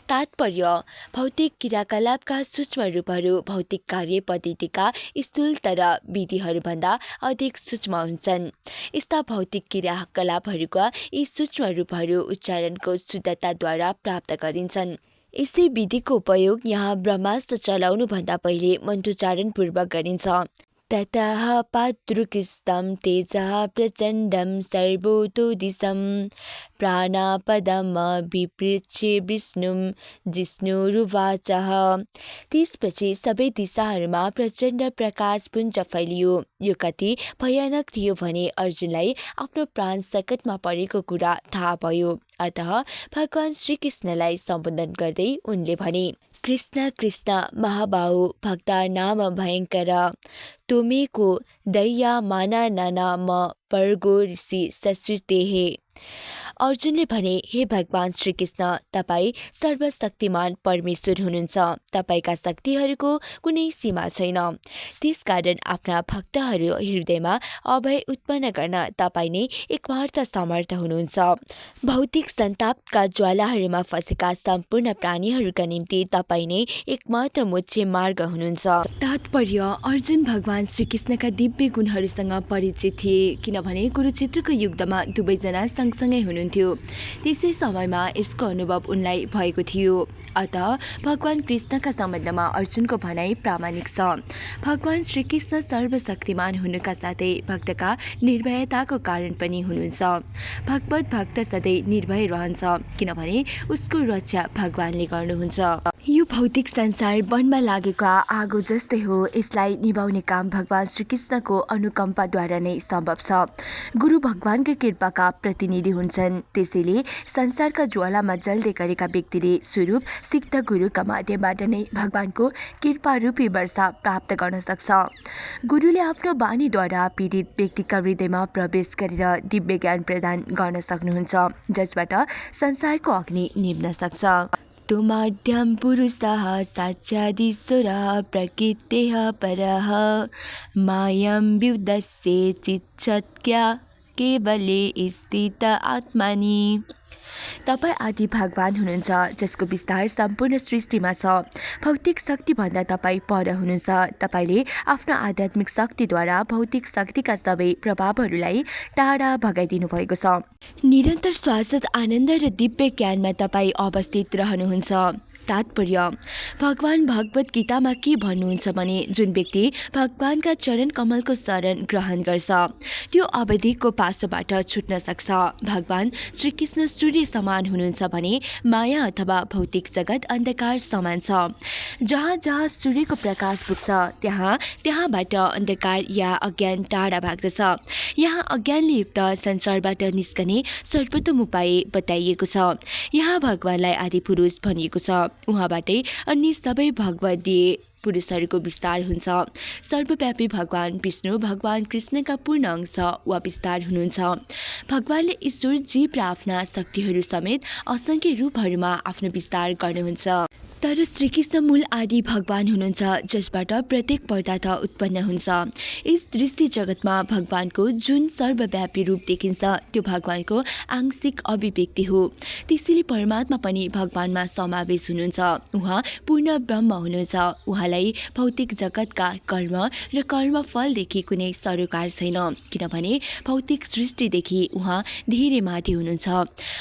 तात्पर्य भौतिक क्रियाकलापका सूक्ष्म रूपहरू भौतिक कार्य पद्धतिका स्थूलतर विधिहरूभन्दा अधिक सूक्ष्म हुन्छन्। यस्ता भौतिक क्रियाकलापहरूका यी सूक्ष्म रूपहरू उच्चारणको शुद्धताद्वारा प्राप्त गरिन्छन्। यसै विधिको उपयोग यहाँ ब्रह्मास्त्र चलाउनुभन्दा पहिले मन्त्रोच्चारणपूर्वक गरिन्छ। ततः पातृकिस्तं तेजः प्रचण्डं सर्वतो दिशं प्राणापदमभिपृच्छे विष्णुं जिष्णुरुवाचः। त्यसपछि सबै दिशाहरूमा प्रचण्ड प्रकाशपुञ्ज फैलियो। यो कति भयानक थियो भने अर्जुनलाई आफ्नो प्राण सङ्कटमा परेको कुरा थाहा भयो। अतः भगवान श्रीकृष्णलाई सम्बोधन गर्दै उनले भने, कृष्ण कृष्ण महाबाहु भक्ता नाम भयङ्कर तोमेको दया माना नाना म पर्गो ऋषि सश्रुतेहे। अर्जुनले भने, हे भगवान श्रीकृष्ण, तपाईँ सर्वशक्तिमान परमेश्वर हुनुहुन्छ। तपाईँका शक्तिहरूको कुनै सीमा छैन। त्यसकारण आफ्ना भक्तहरू हृदयमा अभय उत्पन्न गर्न तपाईँ नै एकमात्र समर्थ हुनुहुन्छ। भौतिक सन्तापका ज्वालाहरूमा फँसेका सम्पूर्ण प्राणीहरूका निम्ति तपाईँ नै एकमात्र मोक्ष मार्ग हुनुहुन्छ। तात्पर्य, अर्जुन भगवान श्रीकृष्णका दिव्य गुणहरूसँग परिचित थिए, किनभने कुरुक्षेत्रको युद्धमा दुवैजना सँगसँगै हुनुहुन्थ्यो। त्यसै समयमा यसको अनुभव उनलाई भएको थियो। अतः भगवान कृष्णका सम्बन्धमा अर्जुनको भनाइ प्रामाणिक छ। भगवान श्रीकृष्ण सर्वशक्तिमान हुनुका साथै भक्तका निर्भयताको कारण पनि हुनुहुन्छ। भगवत भक्त सधैँ निर्भय रहन्छ, किनभने उसको रक्षा भगवानले गर्नुहुन्छ। यो भौतिक संसार वनमा लागेको आगो जस्तै हो। यसलाई निभाउने काम भगवान श्रीकृष्णको अनुकम्पाद्वारा नै सम्भव छ। गुरु भगवानकै कृपाका प्रतिनिधि हुन्छन्। त्यसैले संसारका ज्वालामा जल्दै गरेका व्यक्तिले स्वरूप सिद्ध गुरुका माध्यमबाट नै भगवानको कृपारूपी वर्षा प्राप्त गर्न सक्छ। गुरुले आफ्नो वाणीद्वारा पीडित व्यक्तिका हृदयमा प्रवेश गरेर दिव्य ज्ञान प्रदान गर्न सक्नुहुन्छ, जसबाट संसारको अग्नि निभ्न सक्छ। तुमाद्यं पुरुषः साक्षादीश्वरः प्रकृतेः परः मायं व्युदस्य चिच्छक्या केवले स्थित आत्मानि। तपाईँ आदि भगवान हुनुहुन्छ, जसको विस्तार सम्पूर्ण सृष्टिमा छ। भौतिक शक्तिभन्दा तपाईँ पर हुनुहुन्छ। तपाईँले आफ्नो आध्यात्मिक शक्तिद्वारा भौतिक शक्तिका सबै प्रभावहरूलाई टाढा भगाइदिनु भएको छ। निरन्तर शाश्वत आनन्द र दिव्य ज्ञानमा तपाईँ अवस्थित रहनुहुन्छ। तात्पर्य, भगवान भगवत गीतामा के भन्नुहुन्छ भने, जुन व्यक्ति भगवानका चरण कमलको शरण ग्रहण गर्छ त्यो अवधिको पासोबाट छुट्न सक्छ। भगवान श्रीकृष्ण सूर्य समान हुनुहुन्छ भने माया अथवा भौतिक जगत अन्धकार समान छ। जहाँ जहाँ सूर्यको प्रकाश पुग्छ त्यहाँबाट अन्धकार या अज्ञान टाढा भाग्दछ। यहाँ अज्ञानले युक्त संसारबाट निस्कने सर्वोत्तम उपाय बताइएको छ। यहाँ भगवानलाई आदि पुरुष भनिएको छ। उहाँबाटै अन्य सबै भगवदीय पुरुषहरूको विस्तार हुन्छ। सर्वव्यापी भगवान विष्णु भगवान कृष्णका पूर्ण अंश वा विस्तार हुनुहुन्छ। भगवानले ईश्वर जीव र आफ्ना शक्तिहरू समेत असङ्ख्य रूपहरूमा आफ्नो विस्तार गर्नुहुन्छ। तर श्रीकृष्ण मूल आदि भगवान हुनुहुन्छ, जसबाट प्रत्येक पदार्थ उत्पन्न हुन्छ। यस दृश्य जगतमा भगवानको जुन सर्वव्यापी रूप देखिन्छ त्यो भगवानको आंशिक अभिव्यक्ति हो। त्यसैले परमात्मा पनि भगवानमा समावेश हुनुहुन्छ। उहाँ पूर्ण ब्रह्म हुनुहुन्छ। उहाँलाई भौतिक जगतका कर्म र कर्मफलदेखि कुनै सरोकार छैन, किनभने भौतिक सृष्टिदेखि उहाँ धेरै माथि हुनुहुन्छ।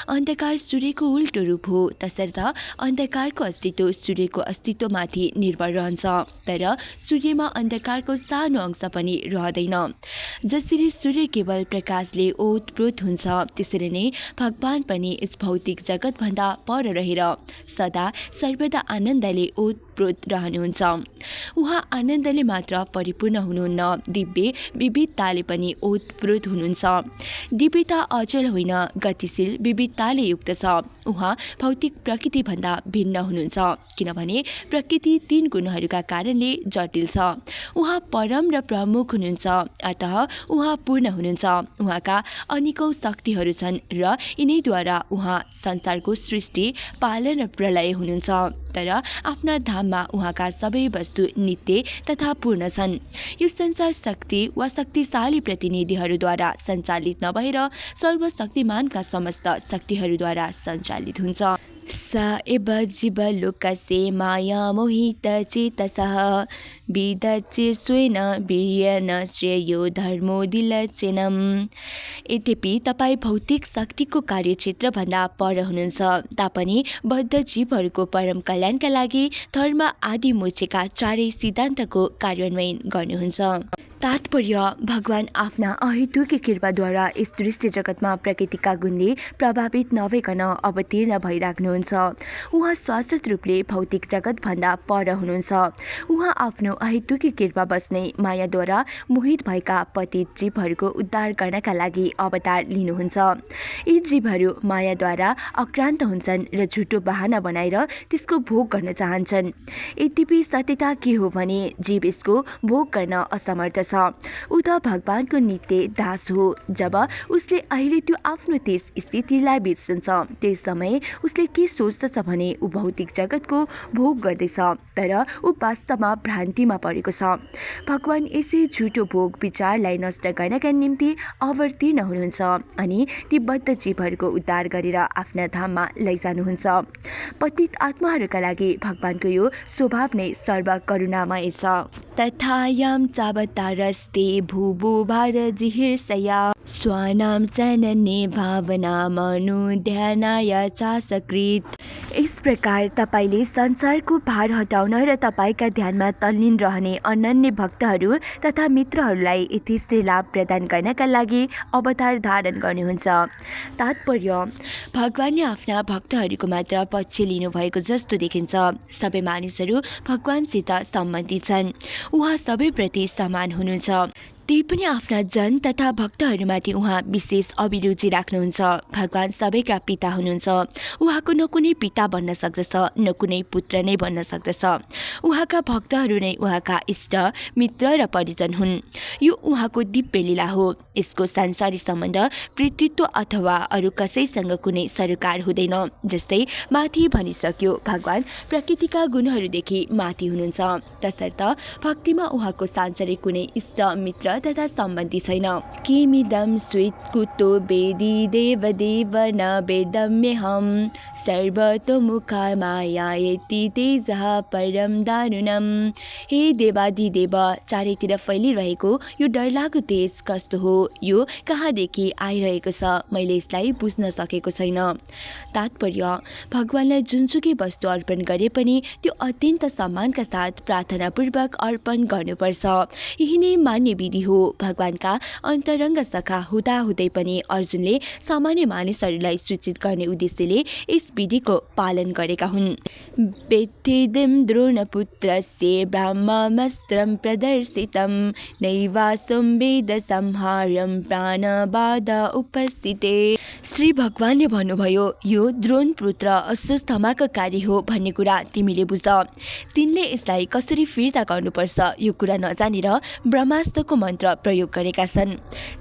अन्धकार सूर्यको उल्टो रूप हो, तसर्थ अन्धकारको अस्तित्व सूर्यको अस्तित्वमाथि निर्भर रहन्छ। तर सूर्यमा अन्धकारको सानो अंश पनि रहँदैन। जसरी सूर्य केवल प्रकाशले ओतप्रोत हुन्छ, त्यसरी नै भगवान पनि यस भौतिक जगतभन्दा पर रहेर सदा सर्वदा आनन्दले ओतप्रोत रहनुहुन्छ। उहाँ आनन्दले मात्र परिपूर्ण हुनुहुन्न, दिव्य विविधताले पनि ओतप्रोत हुनुहुन्छ। दिव्यता अचल होइन, गतिशील विविधताले युक्त छ। उहाँ भौतिक प्रकृतिभन्दा भिन्न हुनुहुन्छ, किनभने प्रकृति 3 गुणहरूका कारणले जटिल छ। उहाँ परम र प्रमुख हुनुहुन्छ, अतः उहाँ पूर्ण हुनुहुन्छ। उहाँका अनेकौं शक्तिहरू छन् र यिनैद्वारा उहाँ संसारको सृष्टि, पालन र प्रलय हुनुहुन्छ। तर आफ्ना धाममा उहाँका सबै वस्तु नित्य तथा पूर्ण छन्। यो संसार शक्ति वा शक्तिशाली प्रतिनिधिहरूद्वारा सञ्चालित नभएर सर्वशक्तिमानका समस्त शक्तिहरूद्वारा सञ्चालित हुन्छ। स एव जीवलोकस्य माया मोहित चेतसः विदच्चे स्वेन वीर्येण श्रेयो धर्मोदिलचेनम्। यद्यपि तपाईँ भौतिक शक्तिको कार्यक्षेत्रभन्दा पर हुनुहुन्छ तापनि बद्ध जीवहरूको परम कल्याणका लागि धर्म आदि मोक्षका चारै सिद्धान्तको कार्यान्वयन गर्नुहुन्छ। तात्पर्य भगवान आफ्ना अहेतुकी कृपाद्वारा यस दृश्य जगतमा प्रकृतिका गुणले प्रभावित नभइकन अवतीर्ण भइराख्नुहुन्छ। उहाँ शाश्वत रूपले भौतिक जगतभन्दा पर हुनुहुन्छ। उहाँ आफ्नो अहेतुकी कृपा बस्ने मायाद्वारा मोहित भएका पतित जीवहरूको उद्धार गर्नका लागि अवतार लिनुहुन्छ। यी जीवहरू मायाद्वारा आक्रान्त हुन्छन् र झुटो बहाना बनाएर त्यसको भोग गर्न चाहन्छन्। यद्यपि सत्यता के हो भने जीव यसको भोग गर्न असमर्थ छ। ऊ त भगवानको नित्य दास हो। जब उसले अहिले त्यो आफ्नो त्यस स्थितिलाई बिर्सन्छ त्यस समय उसले के सोच्दछ भने ऊ भौतिक जगतको भोग गर्दैछ, तर ऊ वास्तवमा भ्रान्तिमा परेको छ। भगवान यसै झुटो भोग विचारलाई नष्ट गर्नका निम्ति अवतीर्ण हुनुहुन्छ अनि ती बद्ध जीवहरूको उद्धार गरेर आफ्ना धाममा लैजानुहुन्छ। पतित आत्माहरूका लागि भगवानको यो स्वभाव नै सर्व करुणामय छ। तथायां चावतारस्ते भुवो भारजिहीर्षया स्वानां चनने भावनामनुध्यानाय चासकृत। इस प्रकार तपाईले संसारको भार हटाउन र तपाईका ध्यानमा तल्लीन रहने अनन्य भक्तहरू तथा मित्रहरूलाई यथेष्ट लाभ प्रदान गर्नका लागि अवतार धारण गर्नुहुन्छ। तात्पर्य भगवानले आफ्ना भक्तहरूको मात्र पक्ष लिनुभएको जस्तो देखिन्छ। सबै मानिसहरू भगवानसित सम्बन्धित छन्। उहाँ सबैप्रति समान हुनुहुन्छ। त्यही पनि आफ्ना जन तथा भक्तहरूमाथि उहाँ विशेष अभिरुचि राख्नुहुन्छ। भगवान सबैका पिता हुनुहुन्छ। उहाँको न कुनै पिता बन्न सक्दछ न कुनै पुत्र नै बन्न सक्दछ। उहाँका भक्तहरू नै उहाँका इष्ट मित्र र परिजन हुन्। यो उहाँको दिव्य लीला हो। यसको सांसारिक सम्बन्ध पितृत्व अथवा अरू कसैसँग कुनै सरोकार हुँदैन। जस्तै माथि भनिसक्यो भगवान प्रकृतिका गुणहरूदेखि माथि हुनुहुन्छ, तसर्थ भक्तिमा उहाँको सांसारिक कुनै इष्ट मित्र तथा सम्बन्धी छैन। किमिदं स्वीत्कुतो वेदी देवदेव न वेदम्यहं सर्वतोमुखा मायायति तेजः परम दारुणम्। हे देवाधिदेव, चारैतिर फैलिरहेको यो डरलाग्दो तेज कस्तो हो? यो कहाँदेखि आइरहेको छ? मैले यसलाई बुझ्न सकेको छैन। तात्पर्य भगवानलाई जुनसुकै वस्तु अर्पण गरे पनि त्यो अत्यन्त सम्मानका साथ प्रार्थनापूर्वक अर्पण गर्नुपर्छ। यही नै मान्य विधि हो। भगवानका अन्तरङ्ग सखा हुँदाहुँदै पनि अर्जुनले सामान्य मानिसहरूलाई सूचित गर्ने उद्देश्यले यस विधिको पालन गरेका हुन्। वेत्थेदं द्रोणपुत्रस्य ब्रह्मास्त्रं प्रदर्शितं नैवासं वेद संहारं प्राणबाध उपस्थिते। श्री भगवानले भन्नुभयो यो द्रोण पुत्र अस्वस्थमाकारी हो भन्ने कुरा तिमीले बुझ। तिनले यसलाई कसरी फिर्ता गर्नुपर्छ यो कुरा नजानेर ब्रह्मास्त्रको मन्त्र प्रयोग गरेका छन्।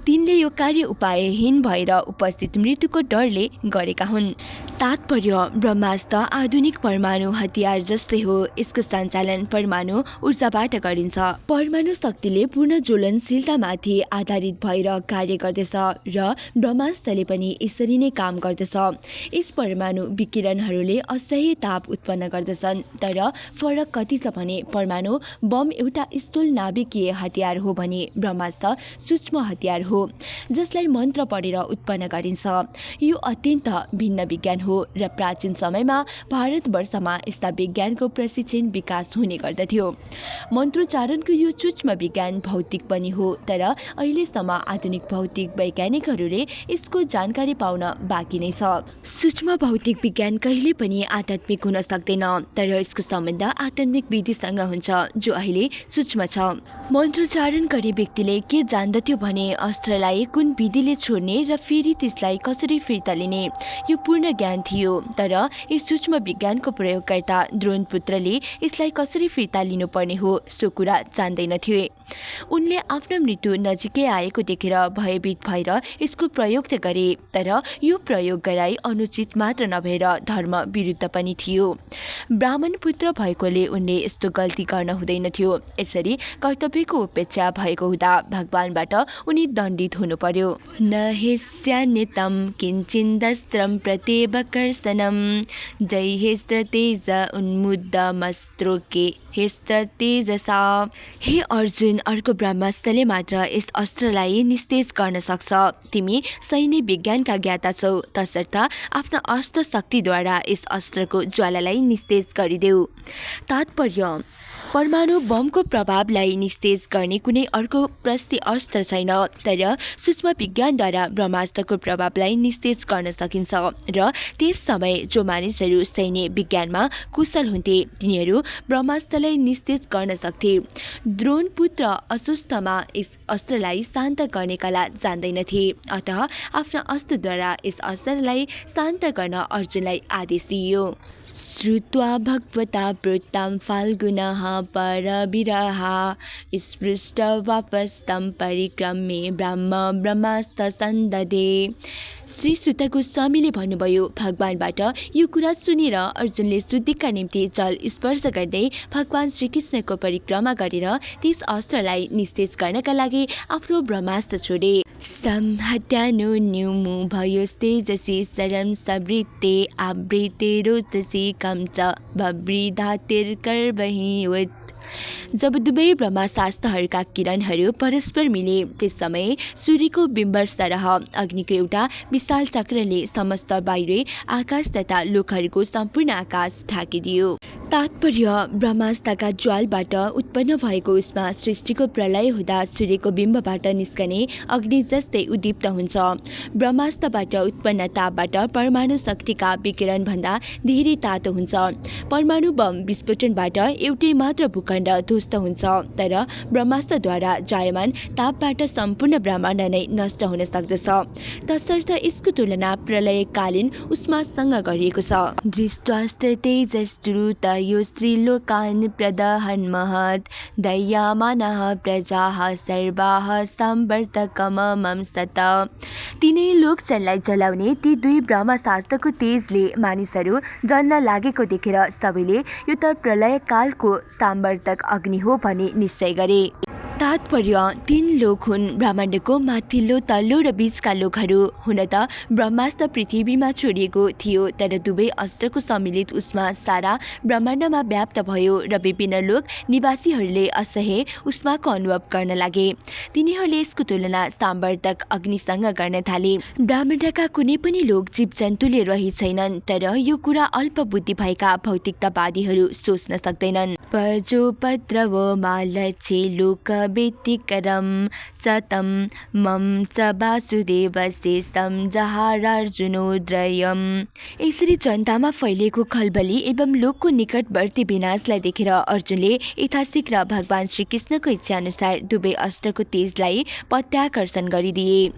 तिनले यो कार्य उपायहीन भएर उपस्थित मृत्युको डरले गरेका हुन्। तात्पर्य ब्रह्मास्त्र आधुनिक परमाणु हतियार जस्तै हो। यसको सञ्चालन परमाणु ऊर्जाबाट गरिन्छ। परमाणु शक्तिले पूर्ण ज्वलनशीलतामाथि आधारित भएर कार्य गर्दछ र ब्रह्मास्त्रले पनि यसरी नै काम गर्दछ। यस परमाणु विकिरणहरूले असह्य ताप उत्पन्न गर्दछन्, तर फरक कति छ भने परमाणु बम एउटा स्थूल नाभिकीय हतियार हो भने ब्रह्मास्त्र सूक्ष्म हतियार हो जसलाई मन्त्र पढेर उत्पन्न गरिन्छ। यो अत्यन्त भिन्न विज्ञान हो र प्राचीन समयमा भारतवर्षमा यस्ता विज्ञानको प्रशिक्षण विकास हुने गर्दथ्यो। मन्त्रोच्चारणको यो सूक्ष्म विज्ञान भौतिक पनि हो, तर अहिलेसम्म आधुनिक भौतिक वैज्ञानिकहरूले यसको जानकारी पाउन बाँकी नै छ। सूक्ष्म भौतिक विज्ञान कहिले पनि आध्यात्मिक हुन सक्दैन, तर यसको सम्बन्ध आध्यात्मिक विधिसँग हुन्छ जो अहिले सूक्ष्म छ। मन्त्रोच्चारण गर्ने व्यक्तिले के जान्दथ्यो भने अस्त्रलाई कुन विधिले छोड्ने र फेरि त्यसलाई कसरी फिर्ता लिने, यो पूर्ण ज्ञान थियो। तर यस सूक्ष्म विज्ञानको प्रयोगकर्ता द्रोणपुत्रले यसलाई कसरी फिर्ता लिनुपर्ने हो सो कुरा जान्दैनथे। उनले आफ्नो मृत्यु नजिकै आएको देखेर भयभीत भएर यसको प्रयोग त गरे, तर यो प्रयोग गराई अनुचित मात्र नभएर धर्म विरुद्ध पनि थियो। ब्राह्मण पुत्र भएकोले उनले यस्तो गल्ती गर्न हुँदैनथ्यो। यसरी कर्तव्यको उपेक्षा भएको हुँदा भगवानबाट उनी दण्डित हुनु पर्यो। न हेस्यान्यतं किञ्चिदस्त्रं प्रत्येवकर्षणं जैहेस्त्र तेज उन्मुद्दमस्त्रोके तेजसा। हे अर्जुन, अर्को ब्रह्मास्त्रले मात्र यस अस्त्रलाई निस्तेज गर्न सक्छ। तिमी सैन्य विज्ञानका ज्ञाता छौ, तसर्थ आफ्ना अस्त्र शक्तिद्वारा यस अस्त्रको ज्वालालाई निस्तेज गरिदेऊ। तात्पर्य: परमाणु बमको प्रभावलाई निस्तेज गर्ने कुनै अर्को प्रस्ती अस्त्र छैन, तर सूक्ष्म विज्ञानद्वारा ब्रह्मास्त्रको प्रभावलाई निस्तेज गर्न सकिन्छ र त्यस समय जो मानिसहरू सैन्य विज्ञानमा कुशल हुन्थे तिनीहरू ब्रह्मास्त्रलाई निस्तेज गर्न सक्थे। द्रोण पुत्र अस्वस्थमा यस अस्त्रलाई शान्त गर्ने कला जान्दैनथे, अतः आफ्ना अस्त्रद्वारा यस अस्त्रलाई शान्त गर्न अर्जुनलाई आदेश दिइयो। श्रुत्वा भगवता प्रोक्तं फाल्गुनः परवीरः स्पृष्टवापस्तं परिक्रम्य ब्रह्मास्त्र सन्ददे। श्री सुत गोस्वामीले भन्नुभयो, भगवानबाट यो कुरा सुनेर अर्जुनले शुद्धिका निम्ति जल स्पर्श गर्दै भगवान श्रीकृष्णको परिक्रमा गरेर त्यस अस्त्रलाई निस्तेज गर्नका लागि आफ्नो ब्रह्मास्त्र छोडे। संहत्यानु न्यूमु भयोस्तेजसि सरं सवृत्ते आवृते रोदसी कम च बभ्रिधातिर्गर्भहिवत्। जब दुवै ब्रह्मशास्त्रहरूका किरणहरू परस्पर मिले त्यस समय सूर्यको बिम्ब सरह अग्निको एउटा विशाल चक्रले समस्त बाहिरी आकाश तथा लोकहरूको सम्पूर्ण आकाश ढाकिदियो। तात्पर्य: ब्रह्मास्त्रका ज्वालबाट उत्पन्न भएको उष्मा सृष्टिको प्रलय हुँदा सूर्यको बिम्बबाट निस्कने अग्नि जस्तै उद्दीप्त हुन्छ। ब्रह्मास्त्रबाट उत्पन्न तापबाट परमाणु शक्तिका विकिरण भन्दा धेरै तातो हुन्छ। परमाणु बम विस्फोटनबाट एउटै मात्र भूखण्ड ध्वस्त हुन्छ, तर ब्रह्मास्त्रद्वारा जायमान तापबाट सम्पूर्ण ब्रह्माण्ड नै नष्ट हुन सक्दछ। तसर्थ यसको तुलना प्रलयकालीन उष्मासँग गरिएको छ। दृष्ट्वास्त्र तेजस्त्रुत यो स्त्रीलोकान् प्रदहन् महत् दह्यमानः प्रजाः सर्वाः साम्वर्तकममं सत। तिनै लोकजनलाई जलाउने ती दुई ब्रह्मशास्त्रको तेजले मानिसहरू जल्न लागेको देखेर सबैले यो त प्रलयकालको साम्वर्तक अग्नि हो भनी निश्चय गरे। तात्पर्य: तीन लोक हुन् ब्रह्माण्डको माथिल्लो, तल्लो र बीचका लोकहरू। हुन त ब्रह्मास्त्र पृथ्वीमा छोडिएको थियो, तर दुवै अस्त्रको सम्मिलित उष्मा सारा ब्रह्माण्डमा व्याप्त भयो र विभिन्न लोक निवासीहरूले असह्य उष्माको अनुभव गर्न लागे। तिनीहरूले यसको तुलना साम्वर्तक अग्निसँग गर्न थाले। ब्रह्माण्डका कुनै पनि लोक जीवजन्तुले रही छैनन्, तर यो कुरा अल्प बुद्धि भएका भौतिकतावादीहरू सोच्न सक्दैनन्। पजोपद्रवो मालच्छे लोक व्यतिकरं च तं मम च वासुदेवस्य समजहारार्जुनोदयम्। यसरी जनतामा फैलिएको खलबली एवं लोकको निकटवर्ती विनाशलाई देखेर अर्जुनले यथाशीघ्र भगवान श्रीकृष्णको इच्छा अनुसार दुवै अस्त्रको तेजलाई प्रत्याकर्षण गरिदिए।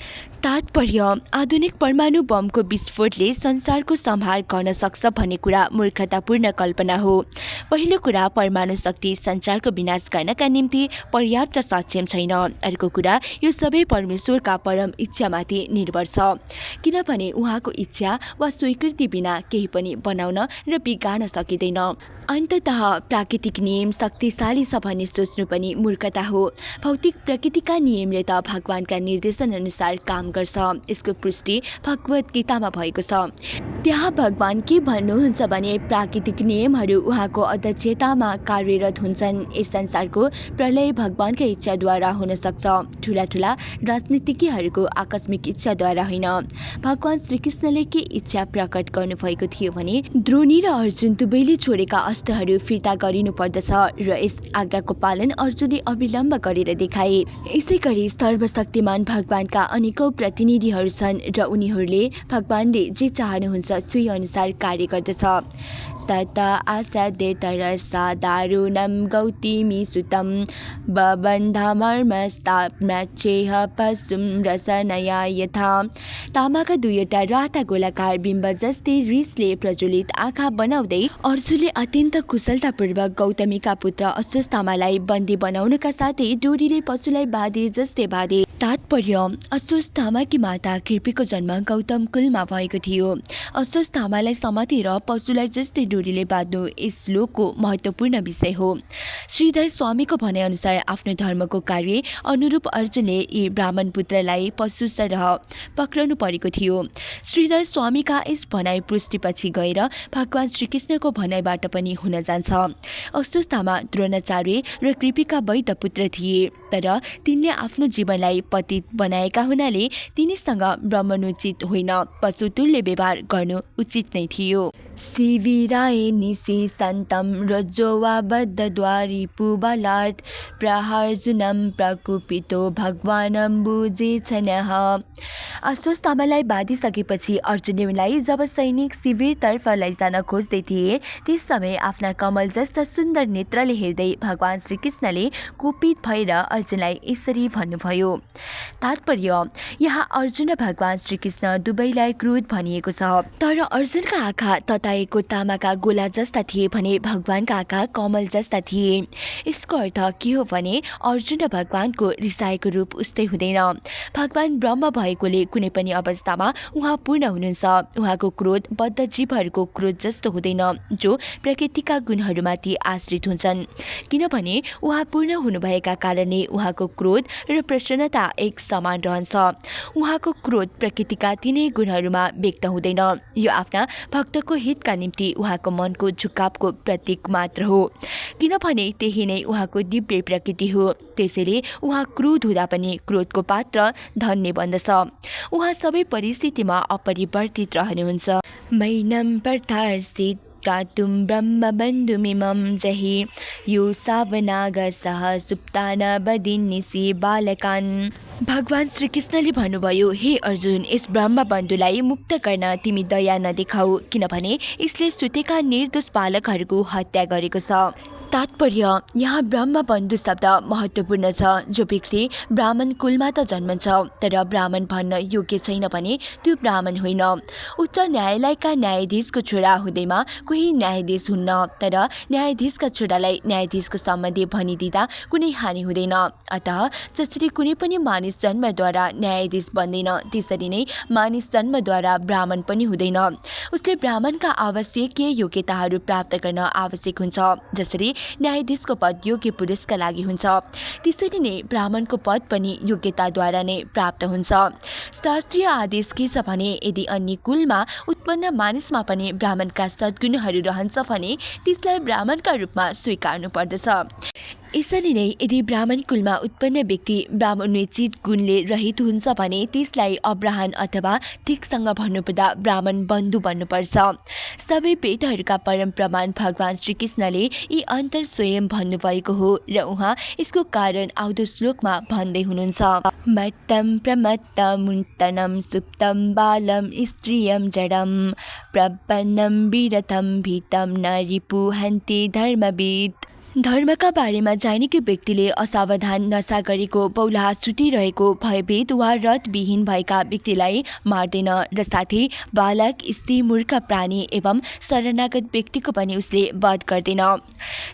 तात्पर्य: आधुनिक परमाणु बमको विस्फोटले संसारको संहार गर्न सक्छ भन्ने कुरा मूर्खतापूर्ण कल्पना हो। पहिलो कुरा, परमाणु शक्ति संसारको विनाश गर्नका निम्ति पर्याप्त सक्षम छैन। अर्को कुरा, यो सबै परमेश्वरका परम इच्छामाथि निर्भर छ, किनभने उहाँको इच्छा वा स्वीकृति बिना केही पनि बनाउन र बिगार्न सकिँदैन। अन्ततः प्राकृतिक नियम शक्तिशाली छ भन्ने सोच्नु पनि मूर्खता हो। भौतिक प्रकृतिका नियमले त भगवानका निर्देशन अनुसार काम गर्छ। यसको पुष्टि भगवत गीतामा भएको छ। त्यहाँ भगवान के भन्नुहुन्छ भने प्राकृतिक नियमहरू उहाँको अध्यक्षतामा कार्यरत हुन्छन्। यस संसारको प्रलय भगवानका इच्छाद्वारा हुन सक्छ, ठुला ठुला राजनीतिज्ञहरूको आकस्मिक इच्छाद्वारा होइन। भगवान श्रीकृष्णले के इच्छा प्रकट गर्नुभएको थियो भने द्रोणी र अर्जुन दुवैले छोडेका अस्त्रहरू फिर्ता गरिनु पर्दछ र यस आज्ञाको पालन अर्जुनले अविलम्ब गरेर देखाए। यसै गरी सर्वशक्तिमान भगवानका अनेकौं प्रतिनिधिहरू छन् र उनीहरूले भगवानले जे चाहनुहुन्छ सोही अनुसार कार्य गर्दछ। तत आसाद्यतरसा दारुणं गौतमी सुतं बबन्धमर्मस्ताप्म्यच्छेह पशुं रसनया यथा। तामाका दुईवटा राता गोलाकार बिम्ब जस्तै रिसले प्रज्वलित आँखा बनाउँदै अर्जुनले अत्यन्त कुशलतापूर्वक गौतमीका पुत्र अश्वत्थामालाई बन्दी बनाउनका साथै डोरीले पशुलाई बाँधे जस्तै बाँधे। तात्पर्य अस्वस्थामाकी माता कृपीको जन्म गौतम कुलमा भएको थियो। अस्वस्थामालाई समातेर पशुलाई जस्तै डोरीले बाँध्नु यस श्लोकको महत्त्वपूर्ण विषय हो। श्रीधर स्वामीको भनाइअनुसार आफ्नो धर्मको कार्य अनुरूप अर्जुनले यी ब्राह्मण पुत्रलाई पशु सरह पक्राउनु परेको थियो। श्रीधर स्वामीका यस भनाइ पुष्टिपछि गएर भगवान श्रीकृष्णको भनाइबाट पनि हुन जान्छ। अस्वस्थामा द्रोणाचार्य र कृपीका वैध पुत्र थिए, तर तिनले आफ्नो जीवनलाई पतित बनाएका हुनाले तिनीसँग ब्रह्मणोचित होइन, पशुतुल्य व्यवहार गर्नु उचित नै थियो। शिविराय निशि सन्तं रज्जोवा बद्धद्वारि पुबलात् प्रहार्जुनं प्रकुपितो भगवानं बुझेछनः। अस्वस्थामालाई बाँधिसकेपछि अर्जुनले उनलाई जब सैनिक शिविरतर्फ लैजान खोज्दै थिए त्यस समय आफ्ना कमल जस्ता सुन्दर नेत्रले हेर्दै भगवान श्रीकृष्णले कुपित भएर अर्जुनलाई यसरी भन्नुभयो। तात्पर्य यहाँ अर्जुन र भगवान श्रीकृष्ण दुवैलाई क्रोध भनिएको छ, तर अर्जुनका आँखा तताएको तामाका गोला जस्ता थिए भने भगवानका आँखा कमल जस्ता थिए। यसको अर्थ के हो भने अर्जुन र भगवानको रिसाएको रूप उस्तै हुँदैन। भगवान ब्रह्म भएकोले कुनै पनि अवस्थामा उहाँ पूर्ण हुनुहुन्छ। उहाँको क्रोध बद्ध जीवहरूको क्रोध जस्तो हुँदैन जो प्रकृतिका गुणहरूमाथि आश्रित हुन्छन्, किनभने उहाँ पूर्ण हुनुभएका कारणले उहाँको क्रोध र प्रसन्नता एक समान रहन्छ। उहाँको क्रोध प्रकृतिका तिनै गुणहरूमा व्यक्त हुँदैन। यो आफ्ना भक्तको हितका निम्ति उहाँको मनको झुकावको प्रतीक मात्र हो, किनभने त्यही नै उहाँको दिव्य प्रकृति हो। त्यसैले उहाँ क्रोध हुँदा पनि क्रोधको पात्र धन्य बन्दछ। उहाँ सबै परिस्थितिमा अपरिवर्तित रहनुहुन्छ। मैनम पर्थार्सित प्रातुं ब्रह्मबन्धुमिमं जहि यो सावनाग सह सुप्तान बदिन्निसि बालकान्। भगवान श्रीकृष्णले भन्नुभयो, हे अर्जुन, यस ब्रह्मबन्धुलाई मुक्त गर्न तिमी दया नदेखाऊ, किनभने यसले सुतेका निर्दोष बालकहरूको हत्या गरेको छ। तात्पर्य यहाँ ब्रह्मबन्धु शब्द महत्त्वपूर्ण छ। जो व्यक्ति ब्राह्मण कुलमा त जन्मन्छ तर ब्राह्मण भन्न योग्य छैन भने त्यो ब्राह्मण होइन। उच्च न्यायालयका न्यायाधीशको छोरा हुँदैमा कोही न्यायाधीश हुन्न, तर न्यायाधीशका छोरालाई न्यायाधीशको सम्बन्धी भनिदिँदा कुनै हानि हुँदैन। अतः जसरी कुनै पनि मानिस जन्मद्वारा न्यायाधीश बन्दैन त्यसरी नै मानिस जन्मद्वारा ब्राह्मण पनि हुँदैन। उसले ब्राह्मणका आवश्यकीय योग्यताहरू प्राप्त गर्न आवश्यक हुन्छ। जसरी न्यायाधीशको पद योग्य पुरुषका लागि हुन्छ त्यसरी नै ब्राह्मणको पद पनि योग्यताद्वारा नै प्राप्त हुन्छ। शास्त्रीय आदेश के छ भने यदि अन्य कुलमा उत्पन्न मानिसमा पनि ब्राह्मणका सद्गुणहरू रहन्छ भने त्यसलाई ब्राह्मणका रूपमा स्वीकार्नु पर्दछ। यसरी नै यदि ब्राह्मण कुलमा उत्पन्न व्यक्ति ब्राह्मणोचित गुणले रहित हुन्छ भने त्यसलाई अब्राह्मण अथवा ठिकसँग भन्नुपर्दा ब्राह्मण बन्धु भन्नुपर्छ। सबै वेदहरूका परम प्रमाण भगवान श्रीकृष्णले यी अन्तर स्वयं भन्नुभएको हो र उहाँ यसको कारण आउँदो श्लोकमा भन्दै हुनुहुन्छ। मत्तं प्रमत्तमुत्तनं सुप्तं बालं स्त्रियं जडं प्रपन्नं विरथं भीतं न रिपुहन्ति धर्मविद। धर्मका बारेमा जानेको व्यक्तिले असावधान नशा गरेको, बौलाहा सुतिरहेको, भयभीत वा रथविहीन भएका व्यक्तिलाई मार्दैन र साथै बालक, स्त्री, मूर्ख प्राणी एवं शरणागत व्यक्तिको पनि उसले वध गर्दैन।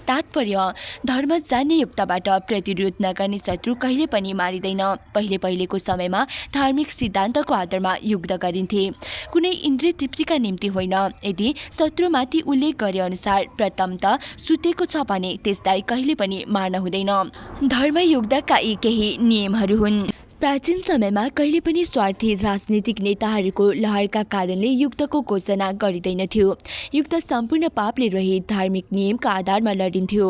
तात्पर्य धर्म जान्ने युक्तबाट प्रतिरोध नगर्ने शत्रु कहिले पनि मारिँदैन। पहिलेको समयमा धार्मिक सिद्धान्तको आधारमा युद्ध गरिन्थे, कुनै इन्द्रिय तृप्तिका निम्ति होइन। यदि शत्रुमाथि उल्लेख गरे अनुसार प्रथम त सुतेको छ भने त्यसलाई कहिले पनि मार्न हुँदैन। धर्मयुद्धका यी केही नियमहरू हुन्। प्राचीन समयमा कहिले पनि स्वार्थी राजनीतिक नेताहरूको लहरका कारणले युद्धको घोषणा गरिँदैनथ्यो। युद्ध सम्पूर्ण पापले रहित धार्मिक नियमका आधारमा लडिन्थ्यो।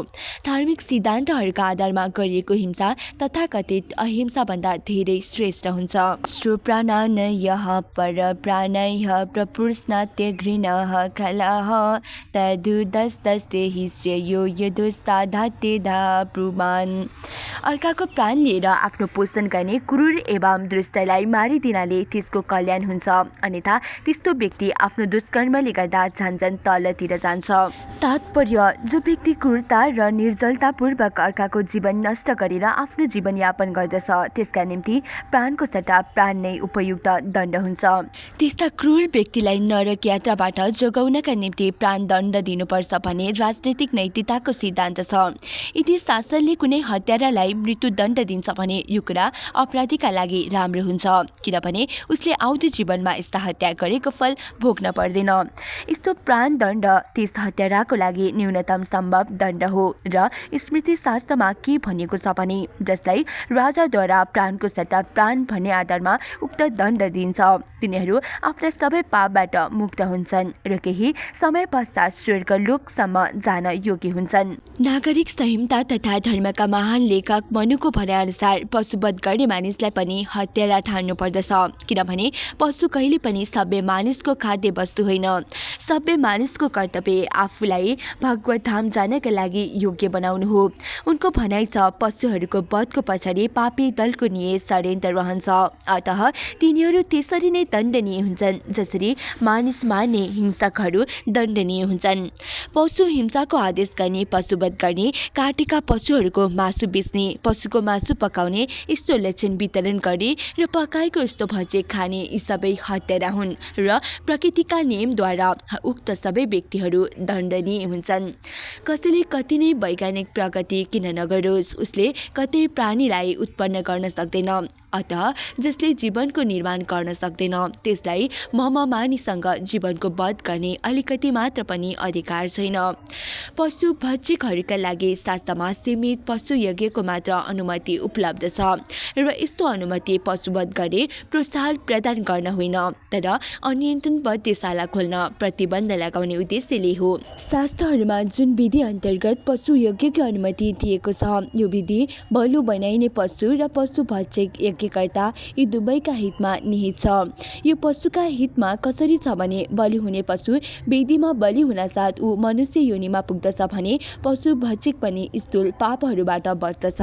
धार्मिक सिद्धान्तहरूका आधारमा गरिएको हिंसा तथाकथित अहिंसाभन्दा धेरै श्रेष्ठ हुन्छ। स्वप्राणनयः परप्राणयः प्रपुरुषनात्य घृणः खलः तदुदस्तस्ते हि श्रेयो यदुस्साधात्येधा प्रुमान्। अर्काको प्राण लिएर आफ्नो पोषण गर्ने क्रूर एवं दुष्टलाई मारिदिनाले त्यसको कल्याण हुन्छ, अन्यथा त्यस्तो व्यक्ति आफ्नो दुष्कर्मले गर्दा झन्झन तलतिर जान्छ। तात्पर्य जो व्यक्ति क्रूरता र निर्जलतापूर्वक अर्काको जीवन नष्ट गरेर आफ्नो जीवनयापन गर्दछ त्यसका निम्ति प्राणको सट्टा प्राण नै उपयुक्त दण्ड हुन्छ। त्यस्ता क्रूर व्यक्तिलाई नरक यात्राबाट जोगाउनका निम्ति प्राण दण्ड दिनुपर्छ भन्ने राजनीतिक नैतिकताको सिद्धान्त छ। यदि शासनले कुनै हत्यारालाई मृत्युदण्ड दिन्छ भने यो कुरा अपराध उत्तराधिका लागि राम्रो हुन्छ, किनभने उसले आउँदो जीवनमा यस्ता हत्या गरेको फल भोग्न पर्दैन। यस्तो प्राणदण्ड त्यस हत्याराको लागि न्यूनतम सम्भव दण्ड हो र स्मृतिशास्त्रमा के भनिएको छ भने जसलाई राजाद्वारा प्राणको सट्टा प्राण भन्ने आधारमा उक्त दण्ड दिन्छ तिनीहरू आफ्ना सबै पापबाट मुक्त हुन्छन् र केही समय पश्चात स्वर्ग लोकसम्म जान योग्य हुन्छन्। नागरिक संहिता तथा धर्मका महान लेखक मनुको भनाइअनुसार पशुवध गर्ने मानिसलाई पनि हत्यारा ठान्नु पर्दछ, किनभने पशु कहिले पनि सभ्य मानिसको खाद्य वस्तु होइन। सभ्य मानिसको कर्तव्य आफूलाई भगवत धाम जानका लागि योग्य बनाउनु हो। उनको भनाइ छ पशुहरूको वधको पछाडि पापी दलको नियत षड्यन्त्र रहन्छ, अतः तिनीहरू त्यसरी नै दण्डनीय हुन्छन् जसरी मानिस मार्ने हिंसकहरू दण्डनीय हुन्छन्। पशु हिंसाको आदेश गर्ने, पशुवध गर्ने, काटेका पशुहरूको मासु बेच्ने, पशुको मासु पकाउने, यस्तो लक्षण वितरण गर्ने र पकाएको यस्तो भजे खाने यी सबै हत्यारा हुन् र प्रकृतिका नियमद्वारा उक्त सबै व्यक्तिहरू दण्डनीय हुन्छन्। कसैले कति नै वैज्ञानिक प्रगति किन नगरोस्, उसले कतै प्राणीलाई उत्पन्न गर्न सक्दैन, अतः जसले जीवनको निर्माण गर्न सक्दैन त्यसलाई मानिसँग जीवनको वध गर्ने अलिकति मात्र पनि अधिकार छैन। पशु भक्षकहरूका लागि शास्त्रमा सीमित पशु यज्ञको मात्र अनुमति उपलब्ध छ र यस्तो अनुमति पशुवध गर्ने प्रोत्साहन प्रदान गर्न होइन, तर अनियन्त्रण वध्यशाला खोल्न प्रतिबन्ध लगाउने उद्देश्यले हो। शास्त्रहरूमा जुन विधि अन्तर्गत पशु यज्ञको अनुमति दिएको छ यो विधि बलु बनाइने पशु र पशु भक्षक यज्ञकर्ता यी दुवैका हितमा निहित छ। यो पशुका हितमा कसरी छ भने बलि हुने पशु वेदीमा बलि हुनासाथ ऊ मनुष्य योनिमा पुग्दछ भने पशु भक्षक पनि स्थूल पापहरूबाट बच्दछ।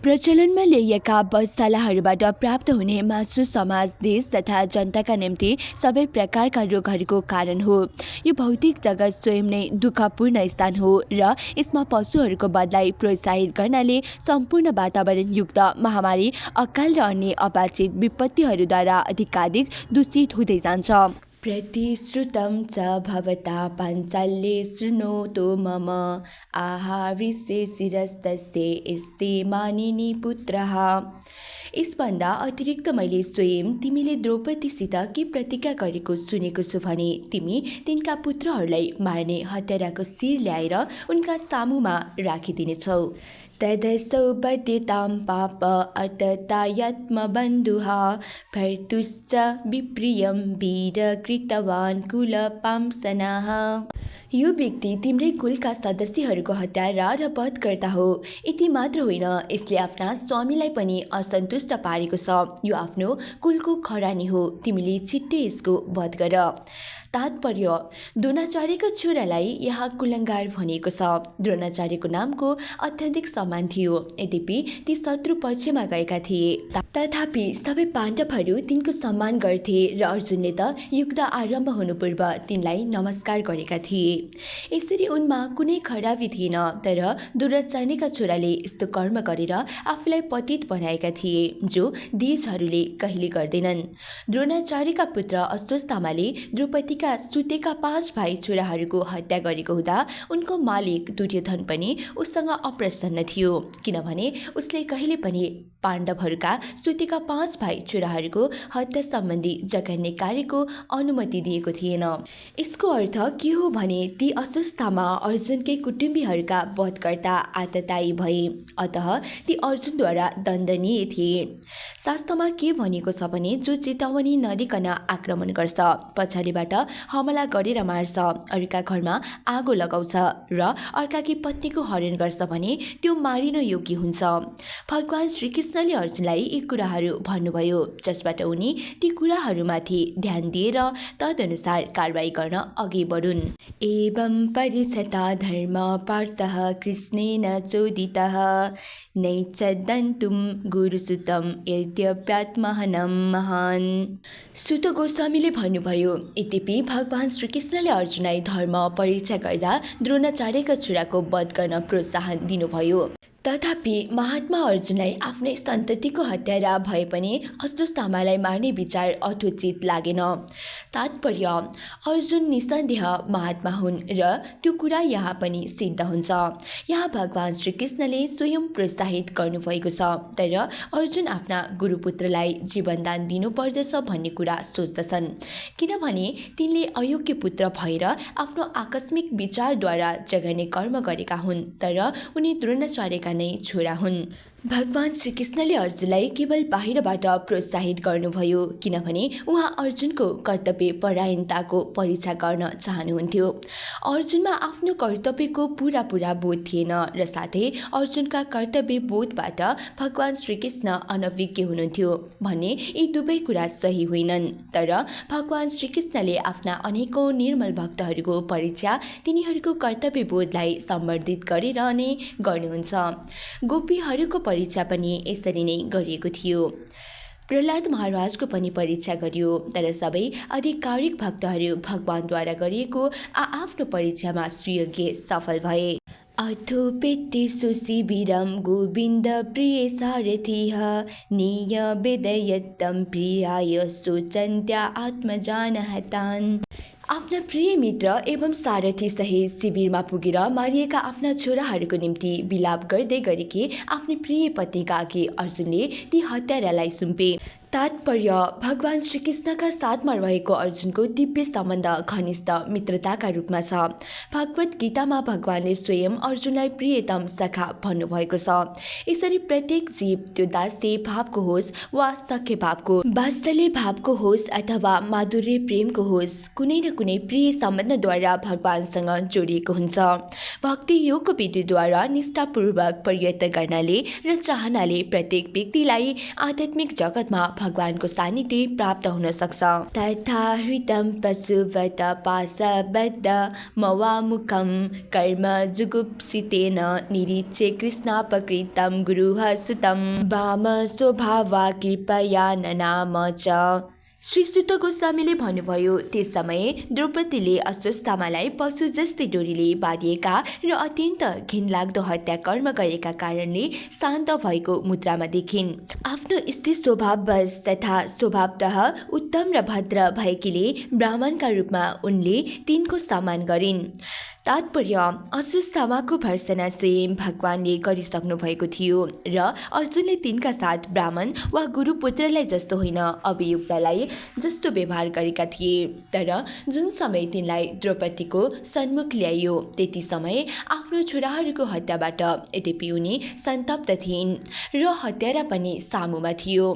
प्रचलनमा ल्याइएका वधशालाहरूबाट प्राप्त हुने मासु समाज, देश तथा जनताका निम्ति सबै प्रकारका रोगहरूको कारण हो। यो भौतिक जगत स्वयं नै दुःखपूर्ण स्थान हो र यसमा पशुहरूको वधलाई प्रोत्साहित गर्नाले सम्पूर्ण वातावरण युक्त महामारी, अकाल र अन्य अवांछित विपत्तिहरूद्वारा अधिकाधिक दूषित हुँदै जान्छ। प्रतिश्रुतं च भवता पाञ्चाल्ये शृणोतु मम आहारिष्ये शिरस्तस्य स्ते मानिनी पुत्रः। यसभन्दा अतिरिक्त मैले स्वयं तिमीले द्रौपदीसित के प्रतिज्ञा गरेको सुनेको छु भने तिमी तिनका पुत्रहरूलाई मार्ने हत्याराको शिर ल्याएर उनका सामुमा राखिदिनेछौ। तदसौ बध्यतां पाप अर्थतायात्मबन्धुः भर्तुश्च विप्रियं वीर कृतवान् कुलपांसनः। यो व्यक्ति तिम्रै कुलका सदस्यहरूको हत्यारा र वधकर्ता हो। यति मात्र होइन, यसले आफ्ना स्वामीलाई पनि असन्तुष्ट पारेको छ। यो आफ्नो कुलको खरानी हो, तिमीले छिट्टै यसको वध गर। तात्पर्य, द्रोणाचार्यको छोरालाई यहाँ कुलङ्गार भनिएको छ। द्रोणाचार्यको नामको अत्यधिक सम्मान थियो, यद्यपि ती शत्रु पक्षमा गएका थिए, तथापि सबै पाण्डवहरू तिनको सम्मान गर्थे र अर्जुनले त युद्ध आरम्भ हुनु पूर्व तिनलाई नमस्कार गरेका थिए। यसरी उनमा कुनै खराबी थिएन, तर द्रोणाचार्यका छोराले यस्तो कर्म गरेर आफूलाई पतित बनाएका थिए जो देशहरूले कहिले गर्दैनन्। द्रोणाचार्यका पुत्र अश्वत्थामाले द्रौपदीका सुतेका 5 भाइ छोराहरूको हत्या गरेको हुँदा उनको मालिक दुर्योधन पनि उसँग अप्रसन्न थियो, किनभने उसले कहिले पनि पाण्डवहरूका सुतेका 5 भाइ छोराहरूको हत्या सम्बन्धी जघन्य कार्यको अनुमति दिएको थिएन। यसको अर्थ के हो भने ती अश्वत्थामा अर्जुनकै कुटुम्बीहरूका वधकर्ता आततायी भए, अतः ती अर्जुनद्वारा दण्डनीय थिए। शास्त्रमा के भनिएको छ भने जो चेतावनी नदिकन आक्रमण गर्छ, पछाडिबाट हमला गरेर मार्छ, अर्का घरमा आगो लगाउँछ र अर्काकी पत्नीको हरण गर्छ भने त्यो मारिन योग्य हुन्छ। भगवान श्रीकृष्णले अर्जुनलाई यी कुराहरू भन्नुभयो, जसबाट उनी ती कुराहरूमाथि ध्यान दिएर तदनुसार कारवाही गर्न अघि बढुन्। एवं परिछता धर्म पार्थः कृष्णेन चोदितः नैच्छदन्तुं गुरुसुतं यद्यप्यात्महनं महान्। सुत गोस्वामीले भन्नुभयो, यद्यपि भगवान श्रीकृष्णले अर्जुनलाई धर्म परीक्षा गर्दा द्रोणाचार्यका छोराको वध गर्न प्रोत्साहन दिनुभयो, तथापि महात्मा अर्जुनलाई आफ्नै सन्ततिको हत्यारा भए पनि अस्वस्थामालाई मार्ने विचार अथोचित लागेन। तात्पर्य, अर्जुन निसन्देह महात्मा हुन् र त्यो कुरा यहाँ पनि सिद्ध हुन्छ। यहाँ भगवान् श्रीकृष्णले स्वयं प्रोत्साहित गर्नुभएको छ, तर अर्जुन आफ्ना गुरुपुत्रलाई जीवनदान दिनुपर्दछ भन्ने कुरा सोच्दछन्, किनभने तिनले अयोग्य पुत्र भएर आफ्नो आकस्मिक विचारद्वारा जघन्य कर्म गरेका हुन्, तर उनी द्रोणाचार्यका नै छोरा हुन्। भगवान् श्रीकृष्णले अर्जुनलाई केवल बाहिरबाट प्रोत्साहित गर्नुभयो, किनभने उहाँ अर्जुनको कर्तव्य परायणताको परीक्षा गर्न चाहनुहुन्थ्यो। अर्जुनमा आफ्नो कर्तव्यको पूरा बोध थिएन र साथै अर्जुनका कर्तव्य बोधबाट भगवान् श्रीकृष्ण अनभिज्ञ हुनुहुन्थ्यो भन्ने यी दुवै कुरा सही होइनन्। तर भगवान् श्रीकृष्णले आफ्ना अनेकौं निर्मल भक्तहरूको परीक्षा तिनीहरूको कर्तव्य बोधलाई सम्बर्धित गरेर नै गर्नुहुन्छ। गोपीहरूको परीक्षा पनि यसरी नै गरिएको थियो। प्रहलाद महाराजको पनि परीक्षा गरियो, तर सबै आधिकारिक भक्तहरू भगवानद्वारा गरिएको आफ्नो परीक्षामा सुयोग्य सफल भए। अथोपेत्ति सुशिबिरं गोविन्द प्रिय सारथिः नेय वेदयत्तं प्रियाय सोचन्त्या आत्मजानहतान्। आफ्ना प्रिय मित्र एवं सारथी सहित शिविरमा पुगेर मारिएका आफ्ना छोराहरूको निम्ति विलाप गर्दै गरेकी आफ्नी प्रिय पत्नीका अघि अर्जुनले ती हत्यारालाई सुम्पे। तात्पर्य, भगवान् श्रीकृष्णका साथमा रहेको अर्जुनको दिव्य सम्बन्ध घनिष्ठ मित्रताका रूपमा छ। भगवत गीतामा भगवानले स्वयं अर्जुनलाई प्रियतम सखा भन्नुभएको छ। यसरी प्रत्येक जीव, त्यो दास्य भावको होस् वा सख्य भावको, वात्सल्य भावको होस् अथवा माधुर्य प्रेमको होस्, कुनै न कुनै प्रिय सम्बन्धद्वारा भगवानसँग जोडिएको हुन्छ। भक्ति योगको विधिद्वारा निष्ठापूर्वक प्रयत्न गर्नाले र चाहनाले प्रत्येक व्यक्तिलाई आध्यात्मिक जगतमा भगवानको सान्निध्य प्राप्त हुन सक्छ। तथा हृतं पशुवत पाशबद्ध मवामुखं कर्म जुगुप्सितेन निरीच्य कृष्णापकृतं गुरुः सुतं वाम स्वभावा कृपया ननाम च। श्री सुत गोस्वामीले भन्नुभयो, त्यस समय द्रौपदीले अस्वस्थामालाई पशु जस्तै डोरीले बाँधिएका र अत्यन्त घिनलाग्दो हत्या कर्म गरेका कारणले शान्त भएको मुद्रामा देखिन्। आफ्नो स्थिर स्वभाववश तथा स्वभावतः उत्तम र भद्र भएकीले ब्राह्मणका रूपमा उनले तिनको सम्मान गरिन्। तात्पर्य, अस्वस्थामाको भर्सना स्वयं भगवानले गरिसक्नु भएको थियो र अर्जुनले तिनका साथ ब्राह्मण वा गुरुपुत्रलाई जस्तो होइन, अभियुक्तलाई जस्तो व्यवहार गरेका थिए। तर जुन समय तिनलाई द्रौपदीको सन्मुख ल्याइयो, त्यति समय आफ्नो छोराहरूको हत्याबाट यद्यपि उनी सन्तप्त थिइन् र हत्यारा पनि सामुमा थियो,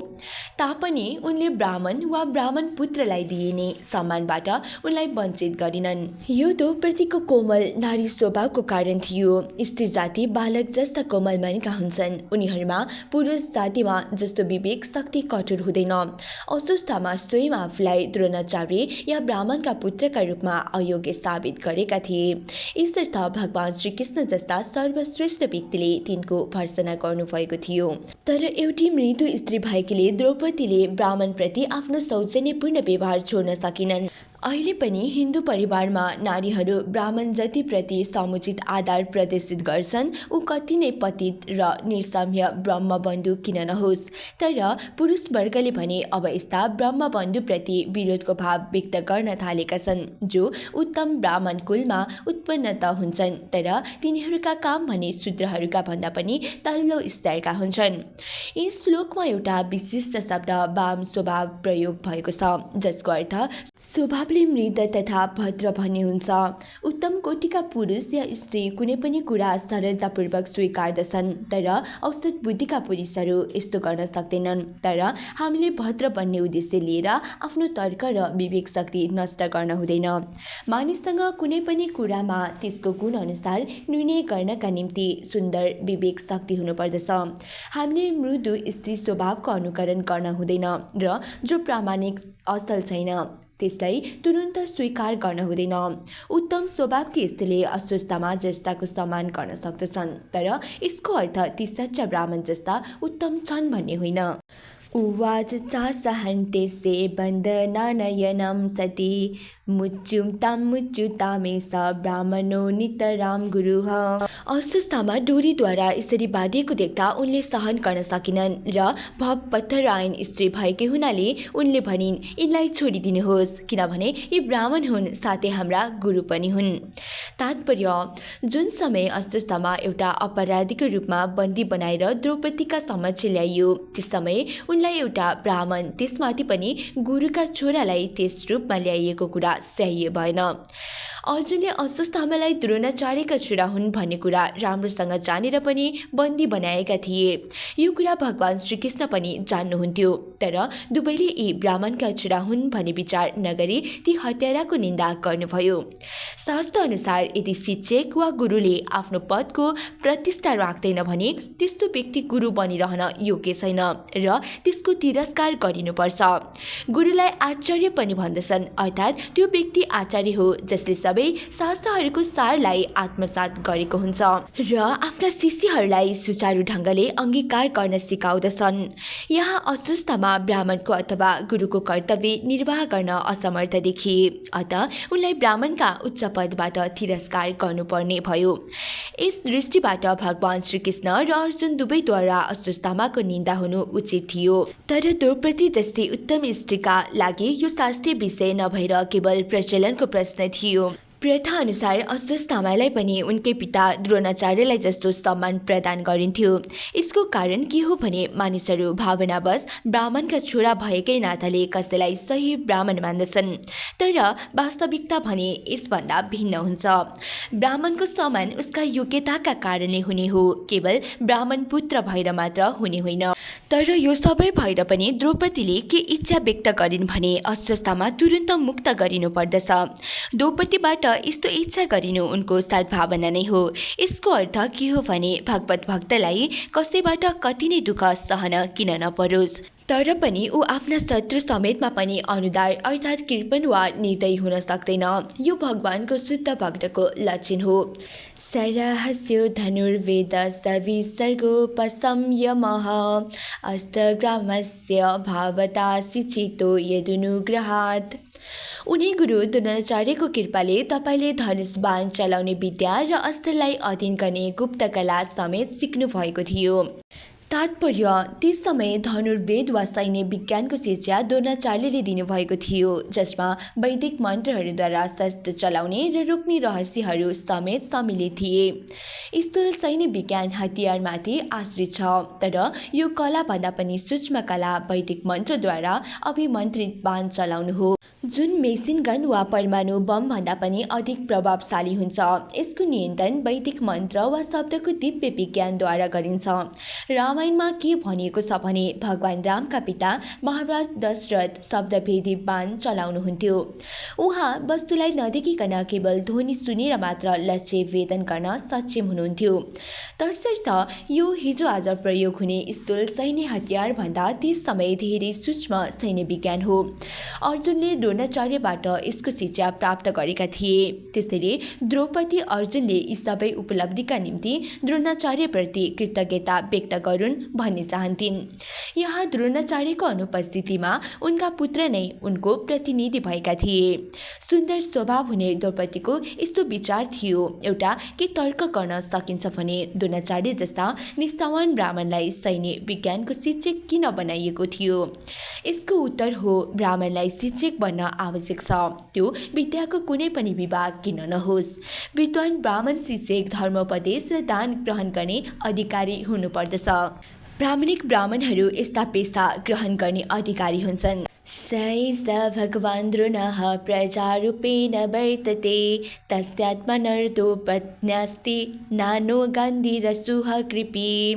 तापनि उनले ब्राह्मण वा ब्राह्मण पुत्रलाई दिइने सम्मानबाट उनलाई वञ्चित गरिनन्। यो द्रौपदीको कोमल नारी स्वभावको कारण थियो। स्त्री जाति बालक जस्ता कोमल मनका हुन्छन्, उनीहरूमा पुरुष जातिमा जस्तो विवेक शक्ति कठोर हुँदैन। अस्वस्थामा स्वयं आफूलाई द्रोणाचार्य या ब्राह्मणका पुत्रका रूपमा अयोग्य साबित गरेका थिए। यसर्थ भगवान् श्रीकृष्ण जस्ता सर्वश्रेष्ठ व्यक्तिले तिनको भर्सना गर्नुभएको थियो। तर एउटी मृदु स्त्री भएकीले द्रौपदीले ब्राह्मणप्रति आफ्नो सौजन्यपूर्ण व्यवहार छोड्न सकिनन्। अहिले पनि हिन्दू परिवारमा नारीहरू ब्राह्मण जातिप्रति समुचित आदर प्रदर्शित गर्छन्, ऊ कति नै पतित र निसम्य ब्रह्मबन्धु किन नहोस्। तर पुरुष वर्गले भने अब यस्ता ब्रह्मबन्धुप्रति विरोधको भाव व्यक्त गर्न थालेका छन्, जो उत्तम ब्राह्मण कुलमा उत्पन्न त हुन्छन्, तर तिनीहरूका काम भने शूद्रहरूका भन्दा पनि तल्लो स्तरका हुन्छन्। यस श्लोकमा एउटा विशिष्ट शब्द वाम स्वभाव प्रयोग भएको छ, जसको अर्थ स्वभाव मृद तथा भद्र भन्ने हुन्छ। उत्तम कोटिका पुरुष या स्त्री कुनै पनि कुरा सरलतापूर्वक स्वीकार्दछन्, तर औसत बुद्धिका पुरुषहरू यस्तो गर्न सक्दैनन्। तर हामीले भद्र बन्ने उद्देश्य लिएर आफ्नो तर्क र विवेक शक्ति नष्ट गर्न हुँदैन। मानिससँग कुनै पनि कुरामा त्यसको गुण अनुसार निर्णय गर्नका निम्ति सुन्दर विवेक शक्ति हुनुपर्दछ। हामीले मृदु स्त्री स्वभावको अनुकरण गर्न हुँदैन र जो प्रामाणिक असल छैन त्यसलाई तुरुन्त स्वीकार गर्न हुँदैन। उत्तम स्वभावकी स्त्रीले अस्वस्थमा जस्ताको सम्मान गर्न सक्दछन्, तर यसको अर्थ ती सच्चा ब्राह्मण जस्ता उत्तम छन् भन्ने होइन। उवाच चासहन्त्यस्य बन्धनानयनं सति मुच्युं तां मुच्युतामेष ब्राह्मणो नितरां गुरुः। अस्वस्थमा डोरीद्वारा यसरी बाँधिएको देख्दा उनले सहन गर्न सकिनन् र भवपथरायण स्त्री भएकै हुनाले उनले भनिन्, यिनलाई छोडिदिनुहोस्, किनभने यी ब्राह्मण हुन्, साथै हाम्रा गुरु पनि हुन्। तात्पर्य, जुन समय अस्वस्थमा एउटा अपराधीको रूपमा बन्दी बनाएर द्रौपदीका समक्ष ल्याइयो, त्यस समय उनलाई एउटा ब्राह्मण, त्यसमाथि पनि गुरुका छोरालाई त्यस रूपमा ल्याइएको कुरा सह्य भएन। अर्जुनले अस्वस्थामालाई द्रोणाचार्यका छोरा हुन् भन्ने कुरा राम्रोसँग जानेर पनि बन्दी बनाएका थिए। यो कुरा भगवान श्रीकृष्ण पनि जान्नुहुन्थ्यो, तर दुवैले यी ब्राह्मणका छोरा हुन् भन्ने विचार नगरी ती हत्याराको निन्दा गर्नुभयो। शास्त्र अनुसार यदि शिक्षक वा गुरुले आफ्नो पदको प्रतिष्ठा राख्दैन भने त्यस्तो व्यक्ति गुरु बनिरहन योग्य छैन र त्यसको तिरस्कार गरिनुपर्छ। गुरुलाई आचार्य पनि भन्दछन्, अर्थात् त्यो व्यक्ति आचार्य हो जसले सबै शास्त्रहरूको सारलाई आत्मसात गरेको हुन्छ र आफ्ना शिष्यहरूलाई सुचारू ढङ्गले अङ्गीकार गर्न सिकाउँदछन्। यहाँ अस्वस्थमा ब्राह्मणको अथवा गुरुको कर्तव्य निर्वाह गर्न असमर्थ देखिए, अतः उनलाई ब्राह्मणका उच्च पदबाट तिरस्कार गर्नुपर्ने भयो। यस दृष्टिबाट भगवान श्रीकृष्ण र अर्जुन दुवैद्वारा अस्वस्थमाको निन्दा हुनु उचित थियो। तर द्रौपदी जस्तै उत्तम स्त्रीका लागि यो शास्त्रीय विषय नभएर केवल प्रचलनको प्रश्न थियो। प्रथा अनुसार अस्वस्थामालाई पनि उनकै पिता द्रोणाचार्यलाई जस्तो सम्मान प्रदान गरिन्थ्यो। यसको कारण के हो भने मानिसहरू भावनावश ब्राह्मणका छोरा भएकै नाताले कसैलाई सही ब्राह्मण मान्दछन्, तर वास्तविकता भने यसभन्दा भिन्न हुन्छ। ब्राह्मणको सम्मान उसका योग्यताका कारणले हुने हो, केवल ब्राह्मण पुत्र भएर मात्र हुने होइन। तर यो सबै भएर पनि द्रौपदीले के इच्छा व्यक्त गरिन् भने अस्वस्थमा तुरुन्त मुक्त गरिनु पर्दछ। द्रौपदीबाट यस्तो इच्छा गरिनु उनको सद्भावना नै हो। यसको अर्थ के हो भने भगवत भक्तलाई कसैबाट कति नै दुःख सहन किन नपरोस्, तर पनि ऊ आफ्ना शत्रु समेतमा पनि अनुदार अर्थात् कृपण वा निर्दयी हुन सक्दैन। यो भगवानको शुद्ध भक्तको लक्षण हो। सरहस्यो धनुर्वेद सविसर्गोपसंयमः अष्टग्रामस्य भावता शिक्षितो यदनुग्रहात्। उनी गुरु द्रोणाचार्यको कृपाले तपाईँले धनुष बाण चलाउने विद्या र अस्त्रलाई अध्ययन गर्ने गुप्त कला समेत सिक्नु भएको थियो। तात्पर्य, त्यस समय धनुर्वेद वा सैन्य विज्ञानको शिक्षा द्रोणाचार्यले दिनुभएको थियो, जसमा वैदिक मन्त्रहरूद्वारा शस्त्र चलाउने र रोक्ने रहस्यहरू समेत सम्मिलित थिए। स्थूल सैन्य विज्ञान हतियारमाथि आश्रित छ, तर यो कलाभन्दा पनि सूक्ष्म कला वैदिक मन्त्रद्वारा अभिमन्त्रित बाण चलाउनु हो, जुन मेसिन गन वा परमाणु बमभन्दा पनि अधिक प्रभावशाली हुन्छ। यसको नियन्त्रण वैदिक मन्त्र वा शब्दको दिव्य विज्ञानद्वारा गरिन्छ। रामायणमा के भनिएको छ भने भगवान रामका पिता महाराज दशरथ शब्दभेदी बाण चलाउनुहुन्थ्यो। उहाँ वस्तुलाई नदेखिकन केवल ध्वनि सुनेर मात्र लक्ष्य भेदन गर्न सक्षम हुनुहुन्थ्यो। तसर्थ यो हिजो आज प्रयोग हुने स्थूल सैन्य हतियार भन्दा त्यस समय धेरै सूक्ष्म सैन्य विज्ञान हो। अर्जुनले द्रोणाचार्यबाट यसको शिक्षा प्राप्त गरेका थिए। त्यसैले द्रौपदी अर्जुनले यी सबै उपलब्धिका निम्ति द्रोणाचार्यप्रति कृतज्ञता व्यक्त गरून् भन्ने चाहन्थिन्। यहाँ द्रोणाचार्यको अनुपस्थितिमा उनका पुत्र नै उनको प्रतिनिधि भएका थिए। सुन्दर स्वभाव हुने द्रौपदीको यस्तो विचार थियो, एउटा के तर्क गर्न सकिन्छ भने द्रोणाचार्य जस्ता निष्ठावान ब्राह्मणलाई सैन्य विज्ञानको शिक्षक किन बनाइएको थियो? यसको उत्तर हो, ब्राह्मणलाई शिक्षक बन्न आवश्यक छ, त्यो विद्याको कुनै पनि विभाग किन नहोस्। विद्वान ब्राह्मण शिक्षक धर्मोपदेश र दान ग्रहण गर्ने अधिकारी हुनुपर्दछ। प्रामाणिक ब्राह्मणहरू यस्ता पेशा ग्रहण गर्ने अधिकारी हुन्छन्। स भगवान् द्रोणः प्रजारूपेण वर्तते तस्यात्मनर्दोपन्यस्ति नानो गन्धीरसुः कृपी।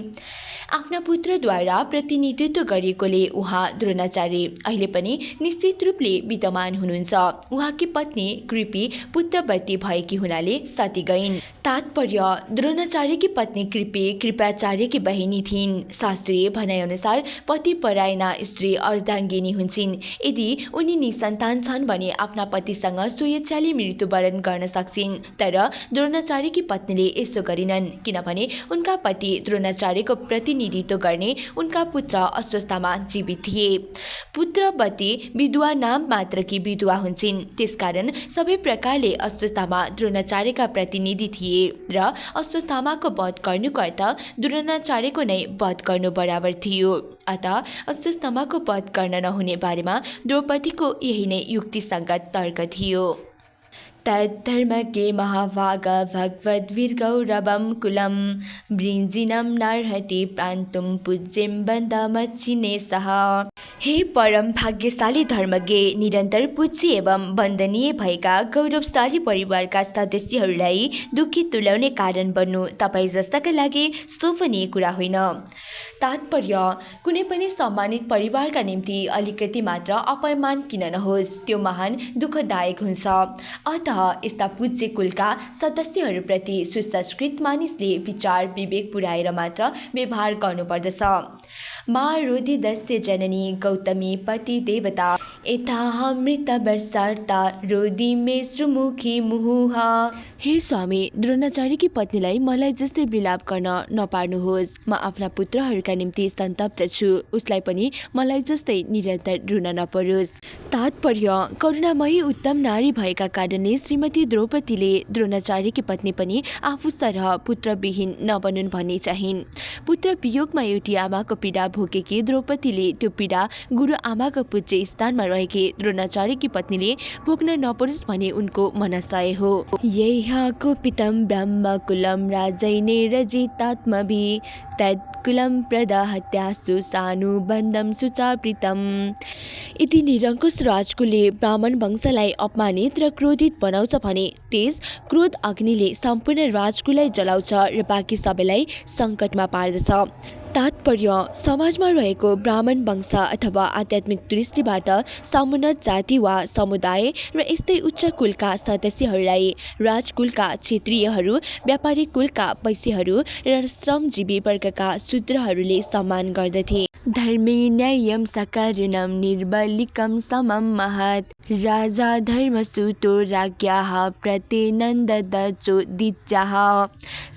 आफ्ना पुत्रद्वारा प्रतिनिधित्व गरिएकोले उहाँ द्रोणाचार्य अहिले पनि निश्चित रूपले विद्यमान हुनुहुन्छ। उहाँकी पत्नी कृपी पुत्रवती भएकी हुनाले सती गइन्। तात्पर्य, द्रोणाचार्यकी पत्नी कृपी कृपाचार्यकी बहिनी थिइन्। शास्त्रीय भनाइअनुसार पतिपरायणा स्त्री अर्धाङ्गिनी हुन्छन्। यदि उनी निसन्तान छन् भने आफ्ना पतिसँग स्वेच्छाले मृत्युवरण गर्न सक्छिन्। तर द्रोणाचार्यकी पत्नीले यसो गरिनन्, किनभने उनका पति द्रोणाचार्यको प्रतिनिधित्व गर्ने उनका पुत्र अश्वत्थामा जीवित थिए। पुत्रवती विधवा नाम मात्रकी विधवा हुन्छन्, त्यसकारण सबै प्रकारले अश्वत्थामा द्रोणाचार्यका प्रतिनिधि थिए र अश्वत्थामाको वध गर्नुको अर्थ द्रोणाचार्यको नै वध गर्नु बराबर थियो। अतः अश्वत्थामाको वध गर्न नहुने बारेमा द्रौपदीको यही नै युक्तिसङ्गत तर्क थियो। तद्धर्मज्ञे महाभाग भगवद्वीरगौरवं कुलं वृञ्जिनं नार्हति प्रान्तुं पूज्यं बन्धमच्छिने सह। हे परम भाग्यशाली धर्मज्ञ, निरन्तर पूज्य एवं वन्दनीय भएका गौरवशाली परिवारका सदस्यहरूलाई दुखी तुल्याउने कारण बन्नु तपाईँ जस्ताका लागि शोभनीय कुरा होइन। तात्पर्य, कुनै पनि सम्मानित परिवारका निम्ति अलिकति मात्र अपमान किन नहोस्, त्यो महान दुःखदायक हुन्छ। अतः यस्ता पूज्य कुलका सदस्यहरूप्रति सुसंस्कृत मानिसले विचार विवेक पुर्याएर मात्र व्यवहार गर्नुपर्दछ। मारोदिदस्य जननी गौतमी पति देवता यथाहमृत वर्षार्ता रोदी मे श्रुमुखी मुहुः। हे स्वामी, द्रोणाचार्यकी पत्नीलाई मलाई जस्तै विलाप गर्न नपार्नुहोस्। म आफ्ना पुत्रहरूका निम्ति सन्तप्त छु, उसलाई पनि मलाई जस्तै निरन्तर रुन नपरोस्। तात्पर्य, करुणामयी उत्तम नारी भएका कारणले श्रीमती द्रौपदीले द्रोणाचार्यकी पत्नी पनि आफू सरह पुत्रविहीन नबनुन् भन्ने चाहिन्। पुत्र वियोगमा एउटी आमाको पीडा भोगेकी द्रौपदीले त्यो पीडा गुरु आमाको पूज्य स्थानमा रहेकी द्रोणाचार्यकी पत्नीले भोग्न नपरोस् भन्ने उनको मनसाय हो। यैहा कुपितं ब्रह्मकुलं राजैनेरजितात्मभिः तत्कुलं प्रदहत्यासु सानुबन्धं सुचाप्रितम्। यदि निरङ्कुश राजकुलले ब्राह्मण वंशलाई अपमानित र क्रोधित बनाउँछ भने त्यस क्रोध अग्निले सम्पूर्ण राजकुललाई जलाउँछ र बाँकी सबैलाई सङ्कटमा पार्दछ। तात्पर्य, समाजमा रहेको ब्राह्मण वंश अथवा आध्यात्मिक दृष्टिबाट समुन्नत जाति वा समुदाय र यस्तै उच्च कुलका सदस्यहरूलाई राजकुलका क्षेत्रीयहरू, व्यापारिक कुलका वैश्यहरू र श्रमजीवी वर्गका शूद्रहरूले सम्मान गर्दथे। धर्मे न्याय्यं सकरुणं निर्बलिकं समं महत् राजा धर्मसूतो राज्ञाः प्रत्यनन्ददचोदित्याः।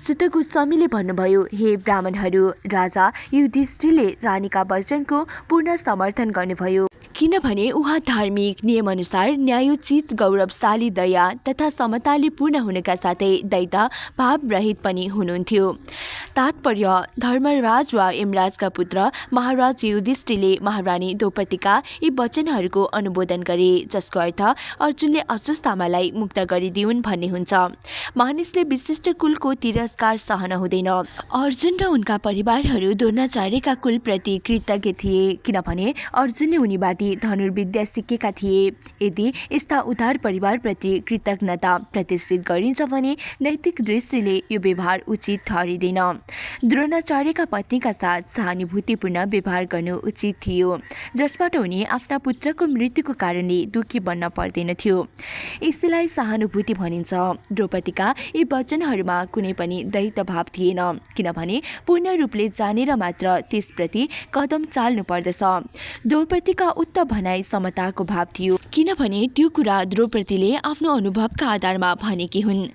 सुत गोस्वामीले भन्नुभयो, हे ब्राह्मणहरू, राजा युधिष्ठिरले रानीका वचनको पूर्ण समर्थन गर्नुभयो, किनभने उहाँ धार्मिक नियमअनुसार न्यायोचित, गौरवशाली, दया तथा समताले पूर्ण हुनका साथै दैत्य भावरहित पनि हुनुहुन्थ्यो। तात्पर्य, धर्मराज वा यमराजका पुत्र महाराज युधिष्ठिरले महारानी द्रौपदीका यी वचनहरूको अनुमोदन गरे, जसको अर्थ अर्जुनले अश्वत्थामालाई मुक्त गरिदिउन् भन्ने हुन्छ। मानिसले विशिष्ट कुलको तिरस्कार सहन हुँदैन। अर्जुन र उनका परिवारहरू द्रोणाचार्यका कुलप्रति कृतज्ञ थिए, किनभने अर्जुनले उनीबाट धनुर्विद्या सिकेका थिए। यदि यस्ता उदार परिवारप्रति कृतज्ञता प्रदर्शित गरिन्छ भने नैतिक दृष्टिले यो व्यवहार उचित ठहरिँदैन। द्रोणाचार्यका पत्नीका साथ सहानुभूतिपूर्ण व्यवहार गर्नु उचित थियो, जसबाट उनी आफ्ना पुत्रको मृत्युको कारणले दुखी बन्न पर्दैन थियो। यसलाई सहानुभूति भनिन्छ। द्रौपदीका यी वचनहरूमा कुनै पनि दैत्य भाव थिएन, किनभने पूर्ण रूपले जानेर मात्र त्यसप्रति कदम चाल्नु पर्दछ। द्रौपदीका उक्त भनाइ समताको भाव थियो, किनभने त्यो कुरा द्रौपदीले आफ्नो अनुभवका आधारमा भनेकी हुन्।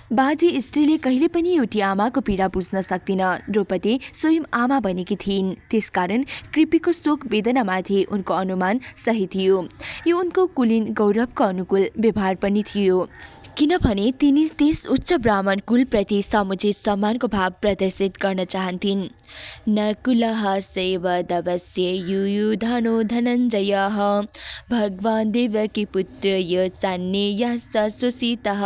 बाजे स्त्रीले कहिले पनि एउटी आमाको पीडा बुझ्न सक्दिन। द्रौपदी स्वयं आमा बनेकी थिइन्, त्यसकारण कृपिको शोक वेदनामाथि उनको अनुमान सही थियो। यो उनको कुलीन गौरवको अनुकूल व्यवहार पनि थियो, किनभने तिनी त्यस उच्च ब्राह्मण कुलप्रति समुचित सम्मानको भाव प्रदर्शित गर्न चाहन्थिन्। नकुलः सेवदवस्य युयुधानो धनञ्जयः भगवान् देवकी पुत्रय चान्येयश्च सुसीतः।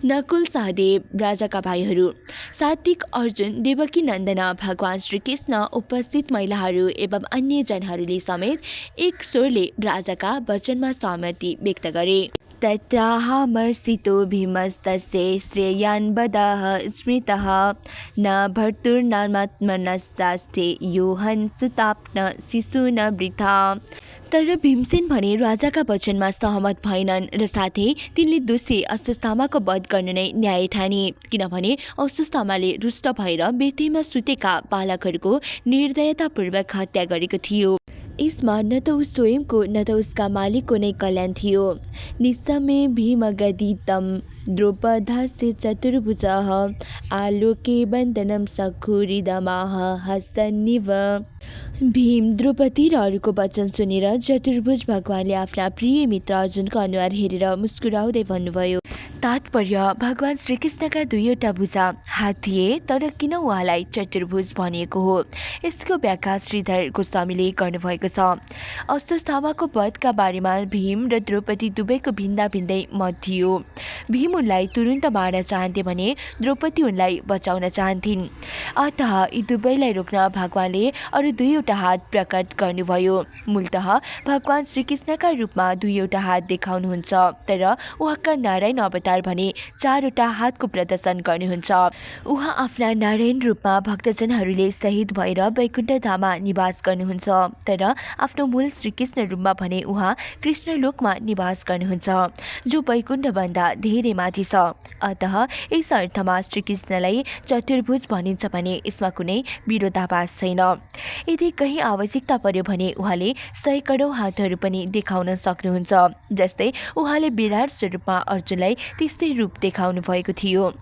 नकुल, सहदेव, राजाका भाइहरू, सात्विक, अर्जुन, देवकी नन्दन, भगवान श्रीकृष्ण, उपस्थित महिलाहरू एवं अन्य जनहरूले समेत एक स्वरले राजाका वचनमा सहमति व्यक्त गरे। तत्राहमर्षितो भीमस्तस्य श्रेयान् वदः स्मृतः न भर्तुर्नात्मनश्चास्ते योहन् सुताप्न शिशुन वृथा। तर भीमसेन भने राजाका वचनमा सहमत भएनन् र साथै तिनले दोषी अश्वत्थामाको वध गर्नु नै न्याय ठाने, किनभने अश्वत्थामाले रुष्ट भएर बेतेमा सुतेका बालकहरूको निर्दयतापूर्वक हत्या गरेको थियो। यसमा न त उस स्वयंको न त उसका मालिकको नै कल्याण थियो। निस्समे भीमगदितं द्रौपदस्य चतुर्भुजः आलोके बन्दनं सखुरिदमाह हसन्निव। भीम, द्रौपदी र अरूको वचन सुनेर चतुर्भुज भगवानले आफ्ना प्रिय मित्र अर्जुनको अनुहार हेरेर मुस्कुराउँदै भन्नुभयो। तात्पर्य, भगवान श्रीकृष्णका दुईवटा भुजा हात थिए, तर किन उहाँलाई चतुर्भुज भनिएको हो, यसको व्याख्या श्रीधर गोस्वामीले गर्नुभएको छ। अश्वत्थामाको वधका बारेमा भीम र द्रौपदी दुवैको भिन्दा भिन्दै मत थियो। भीम उनलाई तुरुन्त मार्न चाहन्थे भने द्रौपदी उनलाई बचाउन चाहन्थिन्। अतः यी दुवैलाई रोक्न भगवानले अरू दुईवटा हात प्रकट गर्नुभयो। मूलतः भगवान श्रीकृष्णका रूपमा दुईवटा हात देखाउनुहुन्छ, तर उहाँका नारायण अवतार भने चारवटा हातको प्रदर्शन गर्नुहुन्छ। उहाँ आफ्ना नारायण रूपमा भक्तजनहरूले शहीद भएर वैकुण्ठ धाममा निवास गर्नुहुन्छ, तर आफ्नो मूल श्रीकृष्ण रूपमा भने उहाँ कृष्णलोकमा निवास गर्नुहुन्छ, जो वैकुण्ठभन्दा धेरै माथि छ। अतः यस अर्थमा श्रीकृष्णलाई चतुर्भुज भनिन्छ भने यसमा कुनै विरोधाभास छैन। यदि कहीँ आवश्यकता पर्यो भने उहाँले सैकडौँ हातहरू पनि देखाउन सक्नुहुन्छ, जस्तै उहाँले विराट स्वरूपमा अर्जुनलाई त्यस्तै रूप देखाउनु भएको थियो।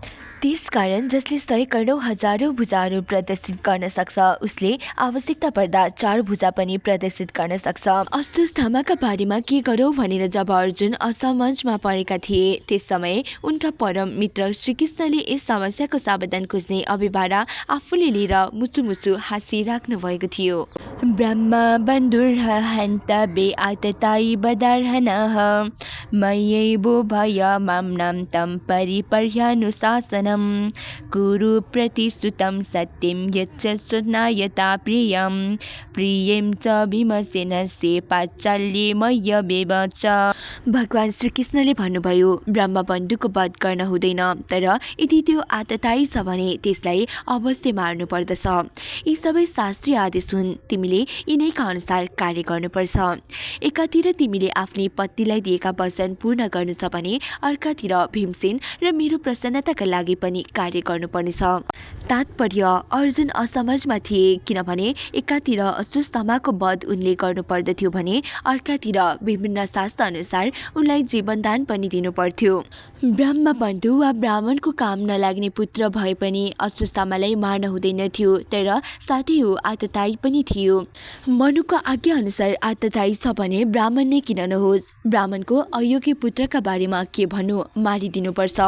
त्यसकारण जसले सैकडौँ हजारौँ भुजाहरू प्रदर्शित गर्न सक्छ, उसले आवश्यकता पर्दा चार भुजा पनि प्रदर्शित गर्न सक्छ। अश्वत्थामाका बारेमा के गरौँ भनेर जब अर्जुन असमझमा परेका थिए, त्यस समय उनका परम मित्र श्रीकृष्णले यस समस्याको समाधान खोज्ने अभिभारा आफूले लिएर मुसुमुसु हाँसिराख्नु भएको थियो। ब्रह्मा बन्धुर्हन्तव्ये आततायी बदार्हनः मय्यैवो भयमाम्नां तं परिपर्ह्यानुशासनम् कुरु प्रतिश्रुतं सत्यं यच्च स्वनायता प्रियं प्रियं च भीमसेनस्य पाञ्चाल्ये मय्यवेव च। भगवान श्रीकृष्णले भन्नुभयो, ब्रह्मा बन्धुको वध गर्न हुँदैन, तर यदि त्यो आततायी छ भने त्यसलाई अवश्य मार्नु पर्दछ। यी सबै शास्त्रीय आदेश हुन्, तिमीले यिनैका अनुसार कार्य गर्नुपर्छ। एकातिर तिमीले आफ्नै पतिलाई दिएका वचन पूर्ण गर्नु छ भने अर्कातिर भीमसेन र मेरो प्रसन्नताका लागि पनि कार्य गर्नुपर्नेछ। तात्पर्य, अर्जुन असमझमा थिए, किनभने एकातिर अश्वत्थामाको वध उनले गर्नुपर्दथ्यो भने अर्कातिर विभिन्न शास्त्र अनुसार उनलाई जीवनदान पनि दिनुपर्थ्यो। ब्रह्मा बन्धु वा ब्राह्मणको काम नलाग्ने पुत्र भए पनि अश्वत्थामालाई मार्न हुँदैन थियो, तर साथै ऊ आततायी पनि थियो। मनुको आज्ञा अनुसार आततायी छ भने ब्राह्मण नै किन नहोस्, ब्राह्मणको अयोग्य पुत्रका बारेमा के भन्नु, मारिदिनुपर्छ।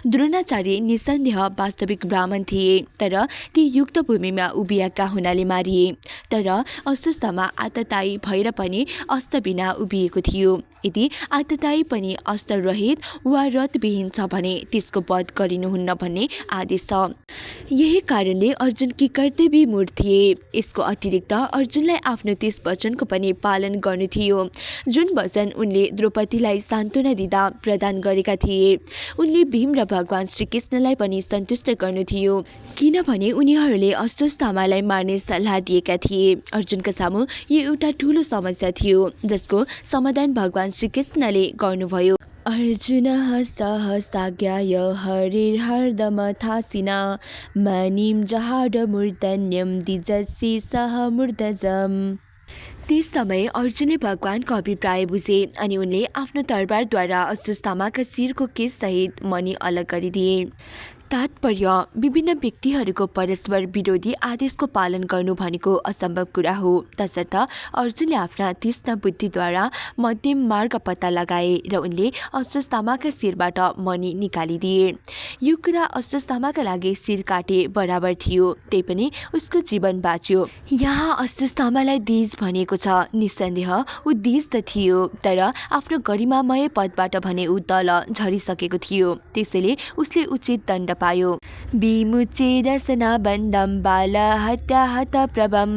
द्रोणाचार्य निसन्देह वास्तविक ब्राह्मण थिए, तर ती युक्त भूमिमा उभिएका हुनाले मारिए। तर अश्वत्थामा आततायी भएर पनि अस्त्र बिना उभिएको थियो। यदि आततायी पनि अस्त्र रहित वा रथविहीन छ भने त्यसको वध गरिनुहुन्न भन्ने आदेश छ। यही कारणले अर्जुन कर्तव्य मूढ थिए। यसको अतिरिक्त अर्जुनलाई आफ्नो त्यस वचनको पनि पालन गर्नु थियो, जुन वचन उनले द्रौपदीलाई सान्त्वना दिँदा प्रदान गरेका थिए। उनले भीम र भगवान श्रीकृष्णलाई पनि सन्तुष्ट गर्नु थियो, किनभने उनीहरूले अश्वत्थामालाई मार्ने सल्लाह दिएका थिए। अर्जुनका सामु यो एउटा ठुलो समस्या थियो, जसको समाधान भगवान श्रीकृष्णले गर्नुभयो। अर्जुनः सहसाज्ञाय हरिर्हर्दमथासिना मणिं जहार मूर्धन्यं दिजसि सह मूर्धजम्। त्यस समय अर्जुनले भगवानको अभिप्राय बुझे अनि उनले आफ्नो तरबारद्वारा अश्वत्थामाका शिरको केशसहित मणि अलग गरिदिए। तात्पर्य, विभिन्न व्यक्तिहरूको परस्पर विरोधी आदेशको पालन गर्नु भनेको असम्भव कुरा हो। तसर्थ अर्जुनले आफ्ना तीक्ष्ण बुद्धिद्वारा मध्यम मार्ग पत्ता लगाए र उनले अश्वत्थामाका शिरबाट मणि निकालिदिए। यो कुरा अश्वत्थामाका लागि शिर काटे बराबर थियो, त्यही पनि उसको जीवन बाँच्यो। यहाँ अश्वत्थामालाई दिज भनिएको छ। निस्सन्देह ऊ दिज त थियो, तर आफ्नो गरिमामय पदबाट भने ऊ तल झरिसकेको थियो, त्यसैले उसले उचित दण्ड पायो। विमुचे रसनाबन्धं बालहत्या हतप्रभं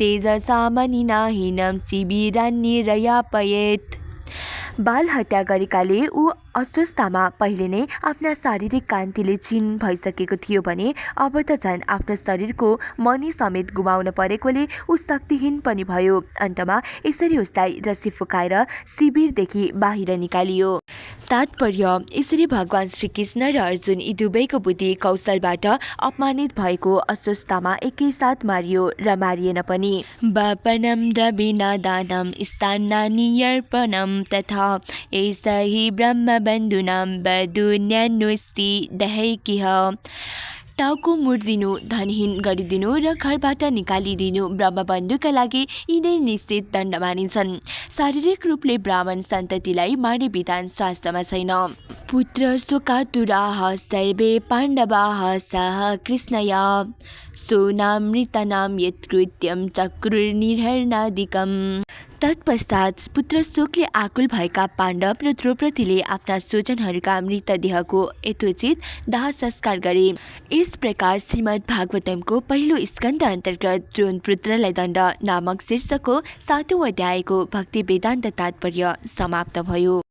तेजसामनिनाहीनं शिबिरान्निरयापयेत्। बाल हत्या गरेकाले ऊ अश्वत्थामा पहिले नै आफ्ना शारीरिक कान्तिले क्षीण भइसकेको थियो भने अब त झन् आफ्नो शरीरको मणि समेत गुमाउन परेकोले ऊ शक्तिहीन पनि भयो। अन्तमा यसरी उसलाई रस्सी फुकाएर शिविरदेखि बाहिर निकालियो। तात्पर्य, यसरी भगवान श्रीकृष्ण र अर्जुन यी दुवैको बुद्धि कौशलबाट अपमानित भएको अस्वस्थतामा एकैसाथ मारियो र मारिएन पनि। वापनम द्रविना दानम स्थानानियर्पणम तथा ऐसा हि ब्रह्म बन्धुनाम बधुन्यानुस्ति दहैकिह। टाउको मुडिदिनु, धनहीन गरिदिनु र घरबाट निकालिदिनु ब्रह्मबन्धुका लागि यिनै निश्चित दण्ड मानिन्छन्। शारीरिक रूपले ब्राह्मण सन्ततिलाई मार्ने विधान शास्त्रमा छैन। पुत्र शोकातुराः सर्वे पाण्डवाः सह कृष्णया सोनामृतनां यत्कृत्यं चक्रुर्निहरणादिकम्। तत्पश्चात पुत्र शोकले आकुल भएका पाण्डव र द्रौपदीले आफ्ना स्वजनहरूका मृतदेहको यथोचित दाह संस्कार गरे। इस प्रकार श्रीमद् भागवतमको पहिलो स्कन्द अन्तर्गत द्रोण पुत्रलाई दण्ड नामक शीर्षकको 7औं अध्यायको भक्ति वेदान्त तात्पर्य समाप्त भयो।